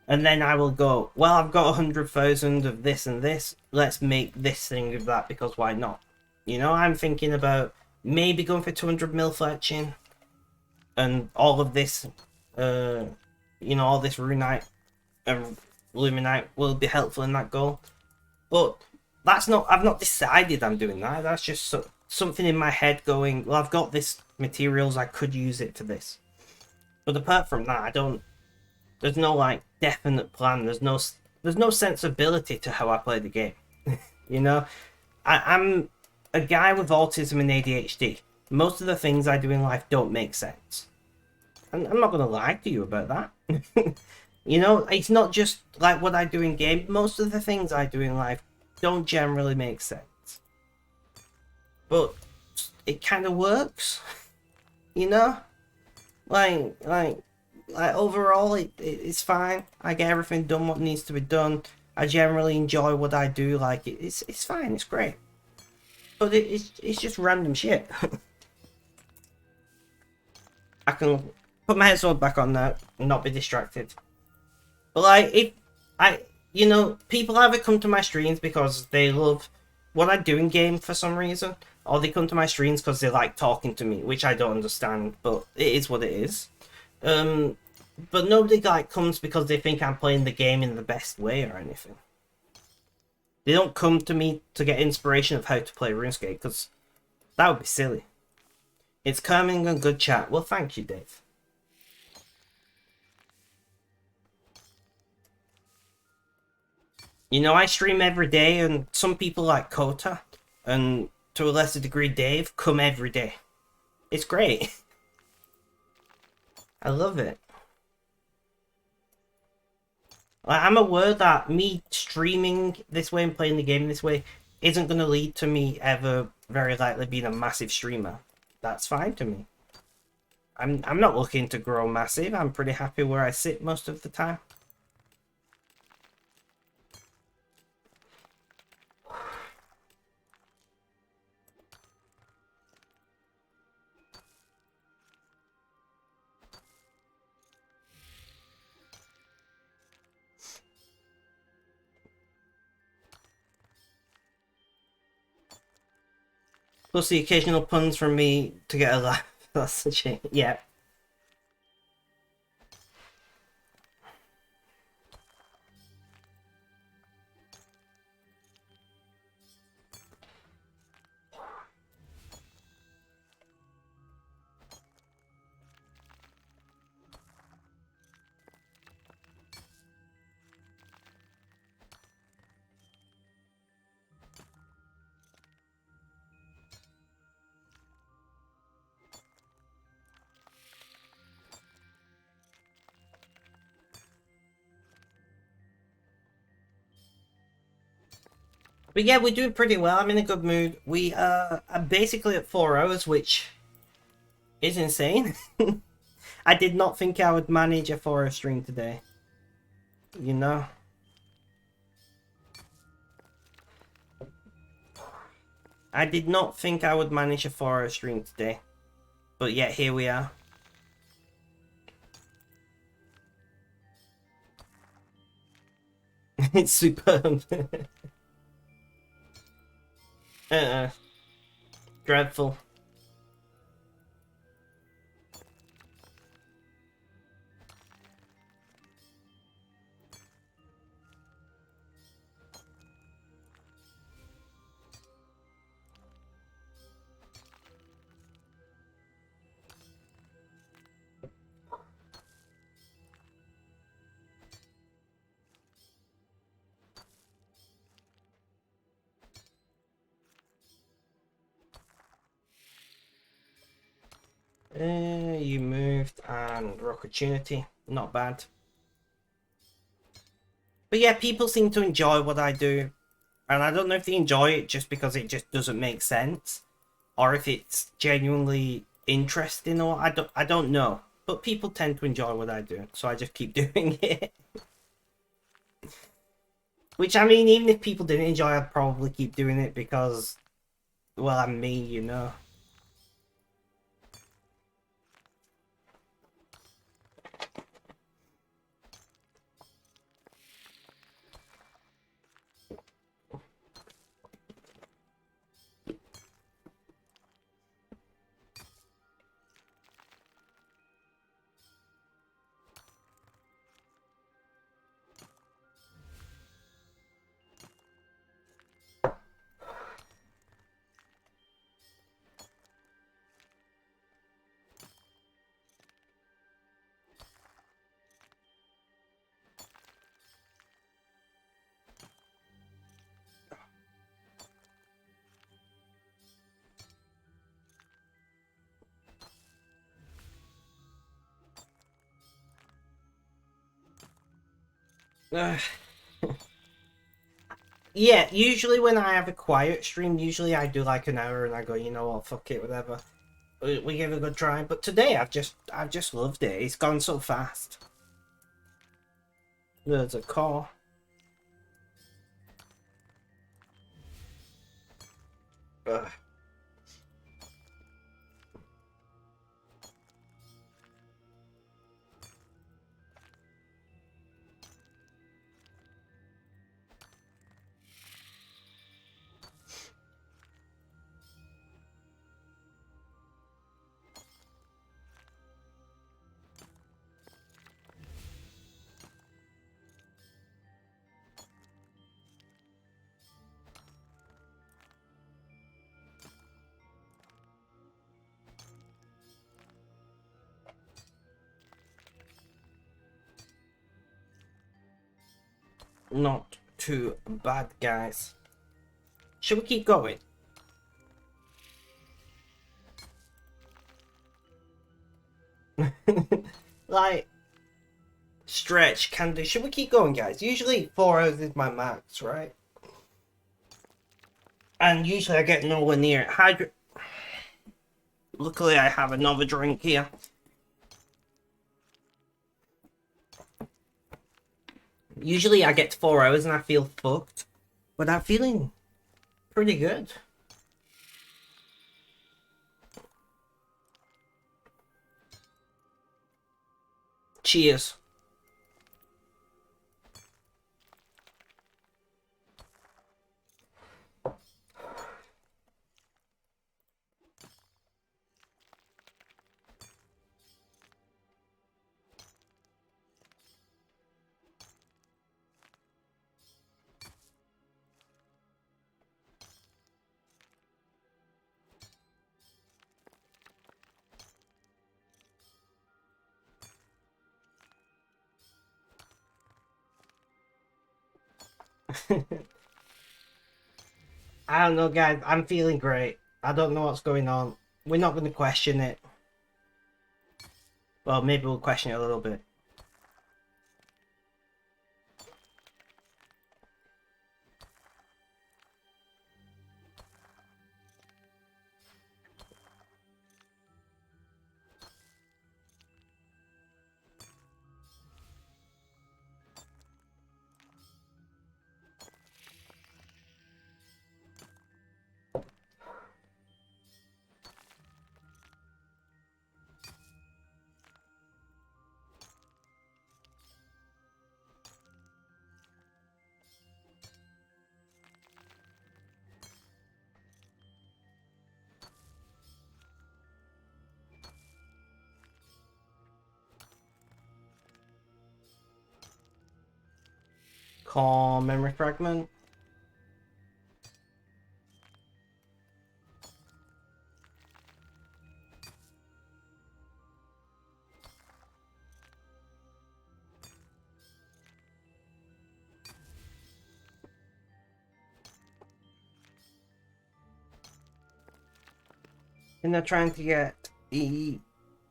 And then I will go, well, I've got 100,000 of this and this. Let's make this thing of that because why not? You know, I'm thinking about maybe going for 200 mil fletching and all of this, you know, all this runite and luminite will be helpful in that goal. But I've not decided I'm doing that. That's just something in my head going, well, I've got this materials, I could use it for this. But apart from that, there's no like definite plan. There's no sensibility to how I play the game. You know, I'm a guy with autism and ADHD. Most of the things I do in life don't make sense. And I'm not going to lie to you about that. You know, it's not just like what I do in game. Most of the things I do in life don't generally make sense. But it kind of works. You know? Like overall, it's fine. I get everything done what needs to be done. I generally enjoy what I do. Like, it's fine. It's great. But it's just random shit. I can put my headset back on now and not be distracted. But like, you know, people either come to my streams because they love what I do in game for some reason, or they come to my streams because they like talking to me, which I don't understand, but it is what it is. But nobody like comes because they think I'm playing the game in the best way or anything. They don't come to me to get inspiration of how to play RuneScape, because that would be silly. It's calming and good chat. Well, thank you, Dave. You know, I stream every day, and some people like Kota, and to a lesser degree Dave, come every day. It's great. I love it. Like, I'm aware that me streaming this way and playing the game this way isn't going to lead to me ever very likely being a massive streamer. That's fine to me. I'm not looking to grow massive. I'm pretty happy where I sit most of the time. Plus the occasional puns from me to get a laugh. That's the shit. Yeah. But yeah, we're doing pretty well. I'm in a good mood. We are basically at 4 hours, which is insane. I did not think I would manage a 4-hour stream today. You know? I did not think I would manage a 4-hour stream today, but yet here we are. It's superb. Dreadful. You moved and opportunity. Not bad. But yeah, people seem to enjoy what I do. And I don't know if they enjoy it just because it just doesn't make sense. Or if it's genuinely interesting, or I don't know. But people tend to enjoy what I do, so I just keep doing it. Which, I mean, even if people didn't enjoy, I'd probably keep doing it because, well, I'm me, you know. Yeah, usually when I have a quiet stream, usually I do like an hour and I go, you know what, fuck it, whatever. We give it a good try. But today I've just loved it. It's gone so fast. There's a call. Ugh. Not too bad, guys. Should we keep going? Like, stretch, can do. Should we keep going, guys? Usually 4 hours is my max, right? And usually I get nowhere near it. Luckily, I have another drink here. Usually I get to 4 hours and I feel fucked. But I'm feeling pretty good. Cheers. I don't know, guys. I'm feeling great. I don't know what's going on. We're not going to question it. Well, maybe we'll question it a little bit. core memory fragment. And they're trying to get E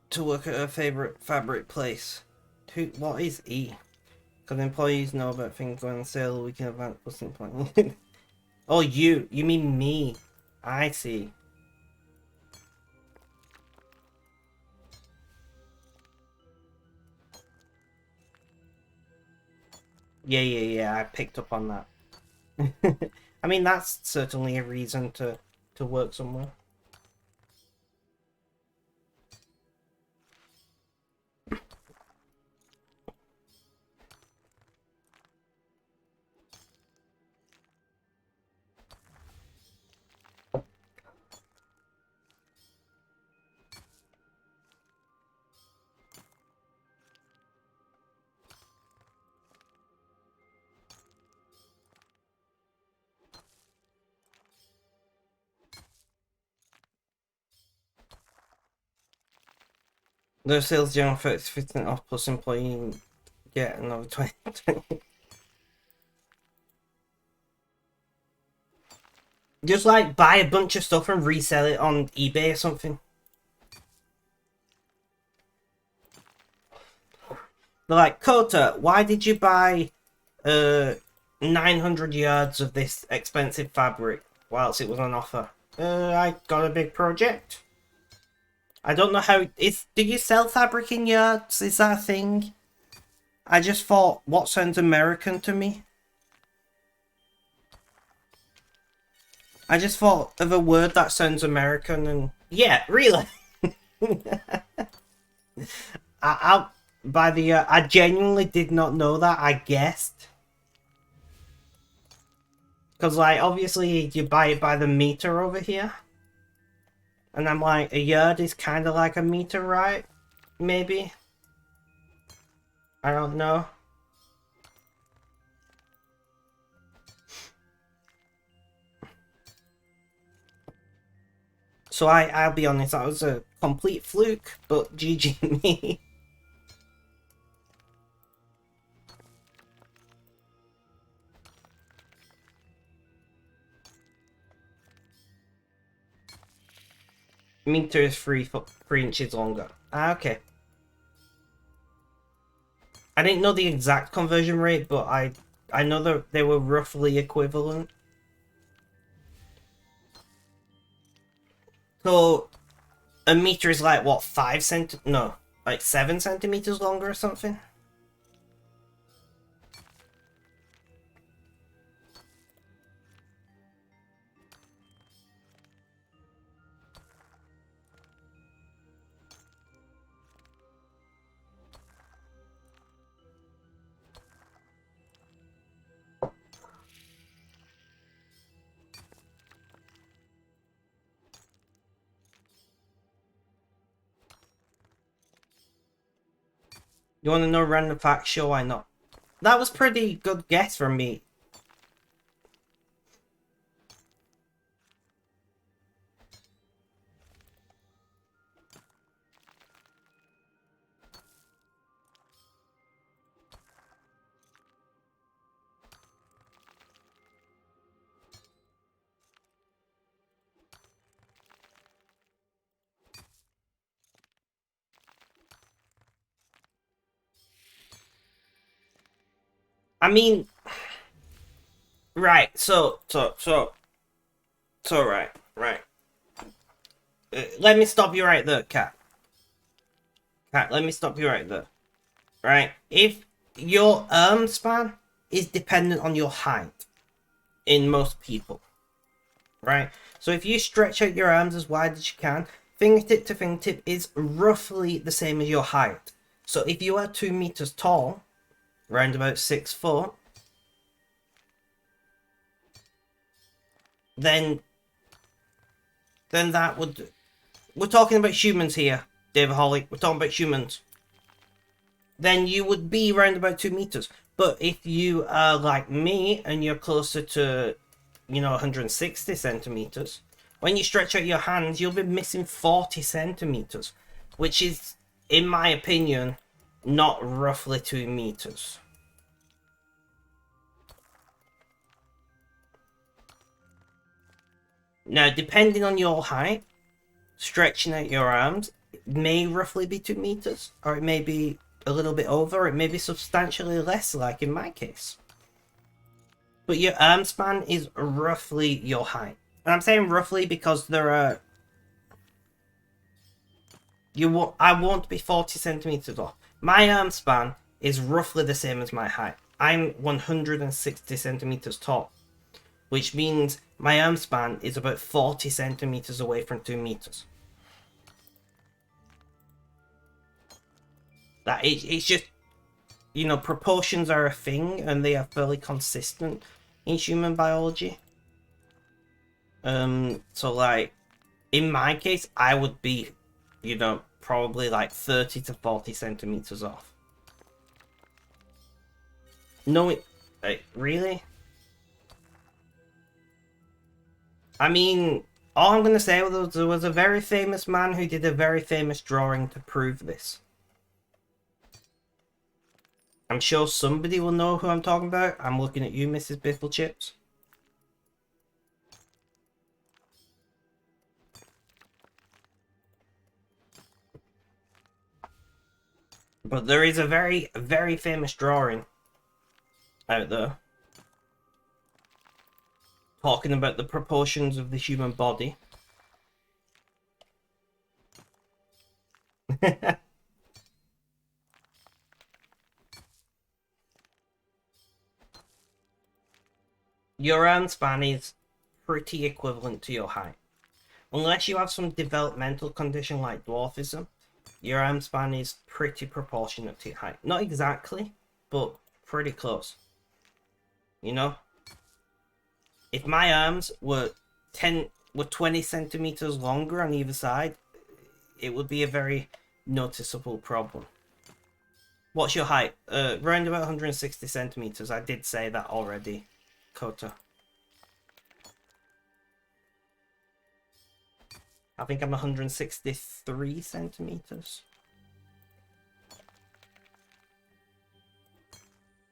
to work at her favourite fabric place. What is E? Because employees know about things going on sale a week in advance. What's the point? Oh, you mean me. I see. Yeah, I picked up on that. I mean, that's certainly a reason to work somewhere. The sales down 30% off plus employee get another 20. Just like buy a bunch of stuff and resell it on eBay or something. They're like, Kota, why did you buy 900 yards of this expensive fabric whilst it was on offer? I got a big project. I don't know how do you sell fabric in yards? Is that a thing? I just thought, what sounds American to me? I just thought of a word that sounds American and yeah, really. I genuinely did not know that. I guessed. Because, like, obviously you buy it by the meter over here. And I'm like, a yard is kind of like a meter, right? Maybe? I don't know. So I'll be honest, that was a complete fluke, but GG me. Meter is 3 inches longer. Ah, okay. I didn't know the exact conversion rate, but I know that they were roughly equivalent. So a meter is like what, 7 centimeters longer or something? You want to know random facts? Sure, why not? That was pretty good guess from me. I mean, right, right. Let me stop you right there, Cat. Cat, let me stop you right there. Right? If your arm span is dependent on your height in most people, right? So if you stretch out your arms as wide as you can, fingertip to fingertip is roughly the same as your height. So if you are 2 meters tall, round about 6 foot, then that would... We're talking about humans here, David Holly. We're talking about humans. then you would be around about 2 meters. But if you are like me and you're closer to, 160 centimeters, when you stretch out your hands, you'll be missing 40 centimeters, which is, in my opinion, not roughly 2 meters. Now, depending on your height, stretching out your arms, it may roughly be 2 meters, or it may be a little bit over, it may be substantially less, like in my case. But your arm span is roughly your height. And I'm saying roughly because there are... I won't be 40 centimeters off. My arm span is roughly the same as my height. I'm 160 centimeters tall, which means my arm span is about 40 centimeters away from 2 meters. It's just, proportions are a thing and they are fairly consistent in human biology. So like, in my case, I would be, probably like 30 to 40 centimeters off. No, really? I mean, all I'm going to say was there was a very famous man who did a very famous drawing to prove this. I'm sure somebody will know who I'm talking about. I'm looking at you, Mrs. Biffle Chips. But there is a very, very famous drawing out there talking about the proportions of the human body. Your arm span is pretty equivalent to your height. Unless you have some developmental condition like dwarfism, your arm span is pretty proportionate to your height. Not exactly, but pretty close. If my arms were 20 centimeters longer on either side, it would be a very noticeable problem. What's your height? Around about 160 centimeters. I did say that already, Kota. I think I'm 163 centimeters.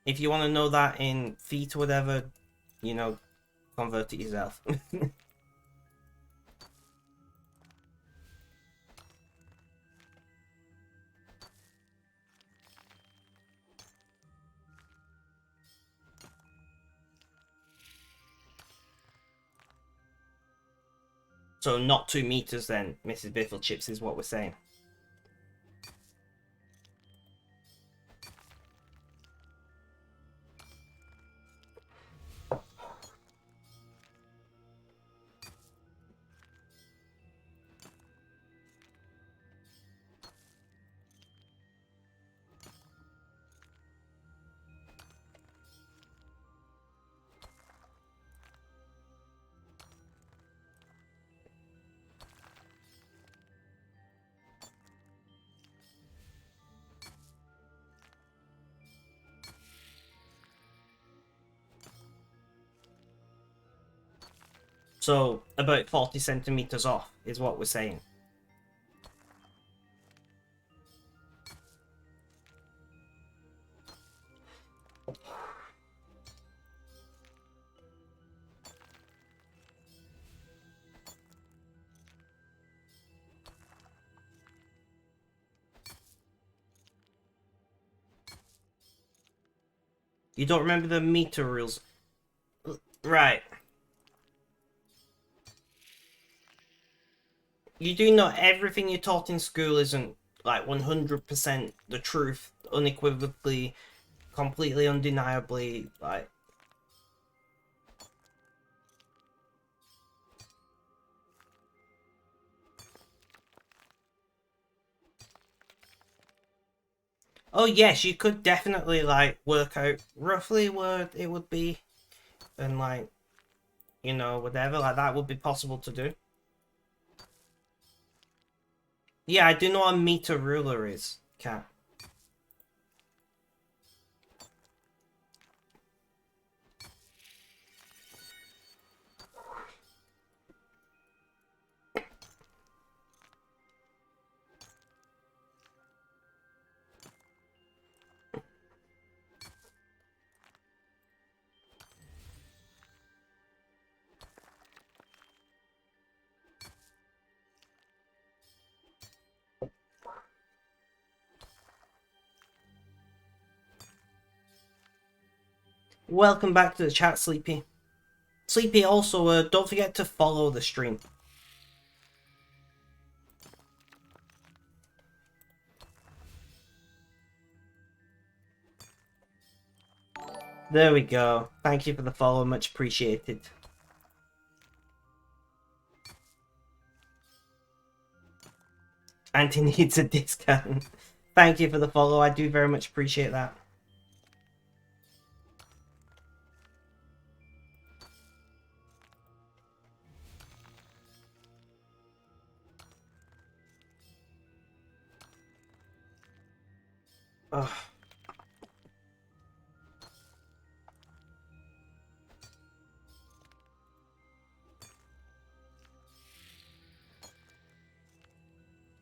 If you want to know that in feet or whatever, convert it yourself. So not 2 meters then, Mrs. Biffle Chips, is what we're saying. So about 40 centimeters off is what we're saying. You don't remember the meter rules? Right. You do know everything you're taught in school isn't like 100% the truth, unequivocally, completely undeniably, like... Oh yes, you could definitely like work out roughly what it would be and like, whatever, like that would be possible to do. Yeah, I do know what a meter ruler is, Cat. Welcome back to the chat, Sleepy. Sleepy, also, don't forget to follow the stream. There we go. Thank you for the follow, much appreciated. Auntie needs a discount. Thank you for the follow, I do very much appreciate that. Ugh.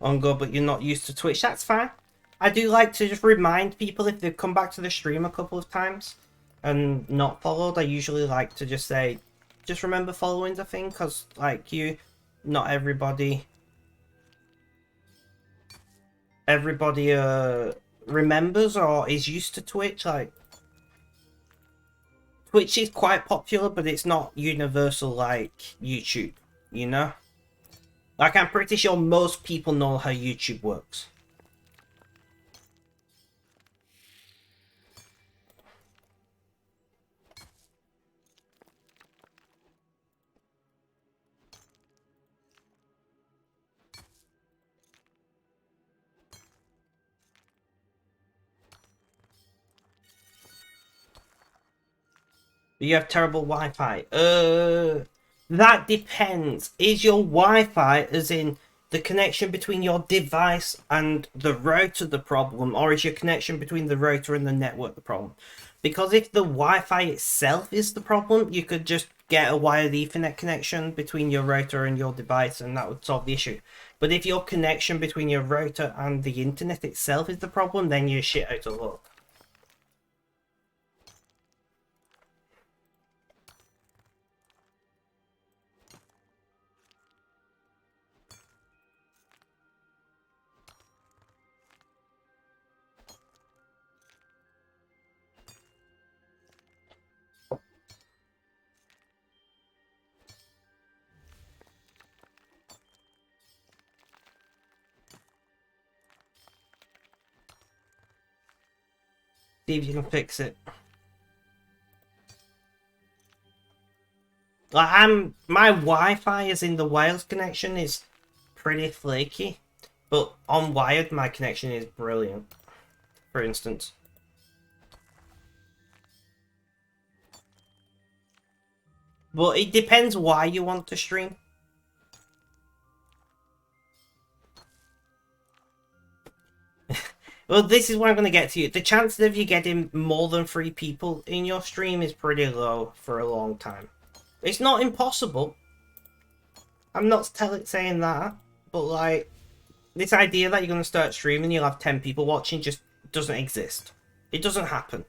On go, but you're not used to Twitch. That's fine. I do like to just remind people if they've come back to the stream a couple of times and not followed. I usually like to just say, just remember following the thing, because like you, not everybody remembers or is used to Twitch. Like Twitch is quite popular, but it's not universal like YouTube, you know? Like, I'm pretty sure most people know how YouTube works. You have terrible Wi-Fi. That depends. Is your Wi-Fi, as in the connection between your device and the router, the problem, or is your connection between the router and the network the problem? Because if the Wi-Fi itself is the problem, you could just get a wired Ethernet connection between your router and your device, and that would solve the issue. But if your connection between your router and the internet itself is the problem, then you're shit out of luck. See if you can fix it. Like my Wi-Fi is in the wireless connection is pretty flaky, but on wired my connection is brilliant. For instance. But it depends why you want to stream. Well, this is what I'm going to get to you. The chances of you getting more than 3 people in your stream is pretty low for a long time. It's not impossible. I'm not saying that, but like, this idea that you're going to start streaming, you'll have 10 people watching just doesn't exist. It doesn't happen.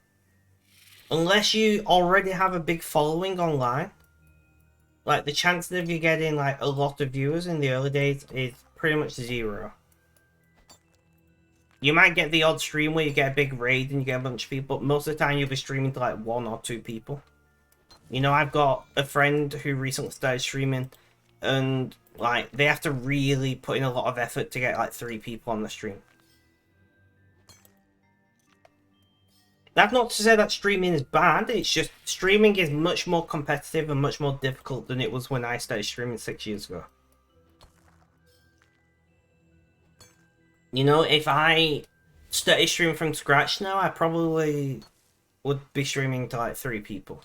Unless you already have a big following online. Like, the chances of you getting like a lot of viewers in the early days is pretty much 0. You might get the odd stream where you get a big raid and you get a bunch of people, but most of the time you'll be streaming to like 1 or 2 people. You know, I've got a friend who recently started streaming, and like they have to really put in a lot of effort to get like 3 people on the stream. That's not to say that streaming is bad, it's just streaming is much more competitive and much more difficult than it was when I started streaming 6 years ago. You know, if I started streaming from scratch now, I probably would be streaming to like 3 people.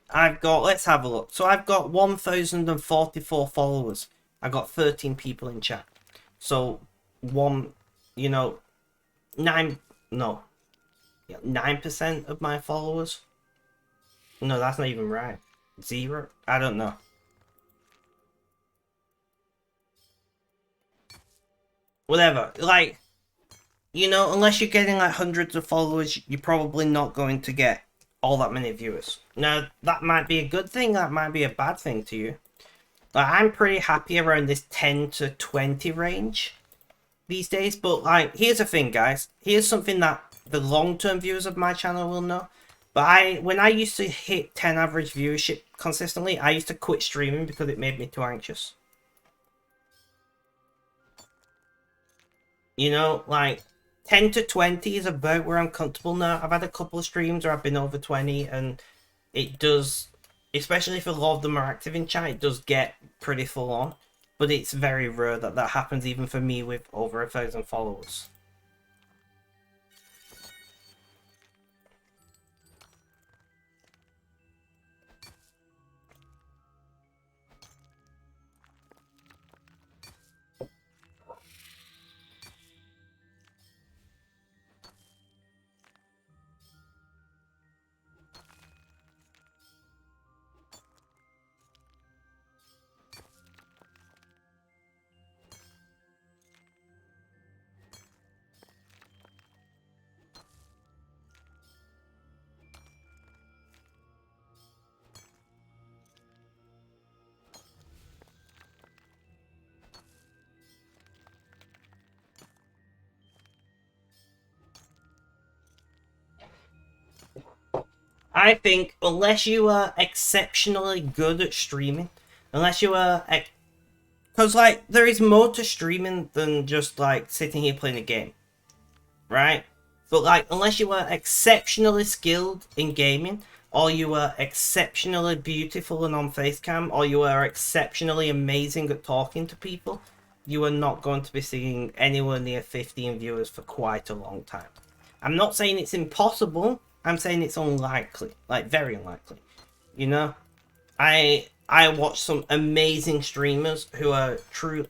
I've got, let's have a look. So I've got 1,044 followers. I got 13 people in chat. So, you know, 9% of my followers. No, that's not even right. 0? I don't know. Whatever. Like, you know, unless you're getting like hundreds of followers, you're probably not going to get all that many viewers. Now, that might be a good thing, that might be a bad thing to you. Like, I'm pretty happy around this 10 to 20 range. these days. But like, here's the thing, guys. Here's something that the long-term viewers of my channel will know. But when I used to hit 10 average viewership consistently, I used to quit streaming because it made me too anxious. You know, like 10 to 20 is about where I'm comfortable now. I've had a couple of streams where I've been over 20, and it does, especially if a lot of them are active in chat, it does get pretty full on. But it's very rare that that happens even for me with over 1,000 followers. I think unless you are exceptionally good at streaming, unless you are, because like there is more to streaming than just like sitting here playing a game, right? But like unless you are exceptionally skilled in gaming, or you are exceptionally beautiful and on facecam, or you are exceptionally amazing at talking to people, you are not going to be seeing anywhere near 15 viewers for quite a long time. I'm not saying it's impossible. I'm saying it's unlikely, like very unlikely. You know, I watch some amazing streamers who are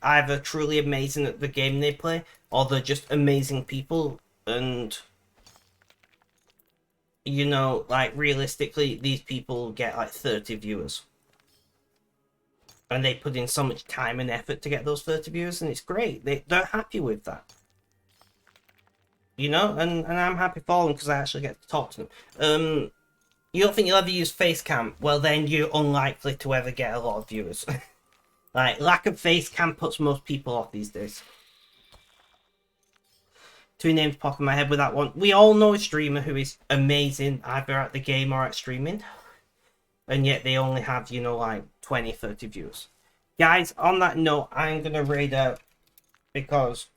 either truly amazing at the game they play, or they're just amazing people. And you know, like realistically, these people get like 30 viewers, and they put in so much time and effort to get those 30 viewers, and it's great. They're happy with that. You know, and I'm happy for them because I actually get to talk to them. You don't think you'll ever use Facecam? Well, then you're unlikely to ever get a lot of viewers. Like, lack of Facecam puts most people off these days. Two names pop in my head with that one. We all know a streamer who is amazing either at the game or at streaming, and yet they only have, you know, like 20, 30 views. Guys, on that note, I'm going to raid out because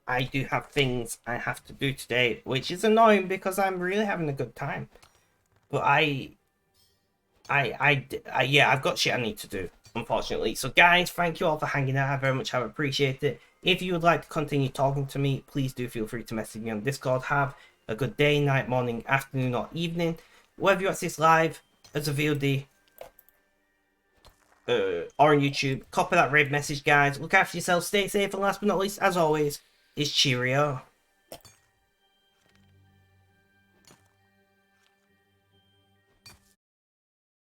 I do have things I have to do today, which is annoying because I'm really having a good time. But yeah, I've got shit I need to do, unfortunately. So guys, thank you all for hanging out. I very much have appreciated it. If you would like to continue talking to me, please do feel free to message me on Discord. Have a good day, night, morning, afternoon, or evening. Whether you watch this live as a VOD or on YouTube, copy that raid message, guys. Look after yourself, stay safe, and last but not least, as always, is cheerio.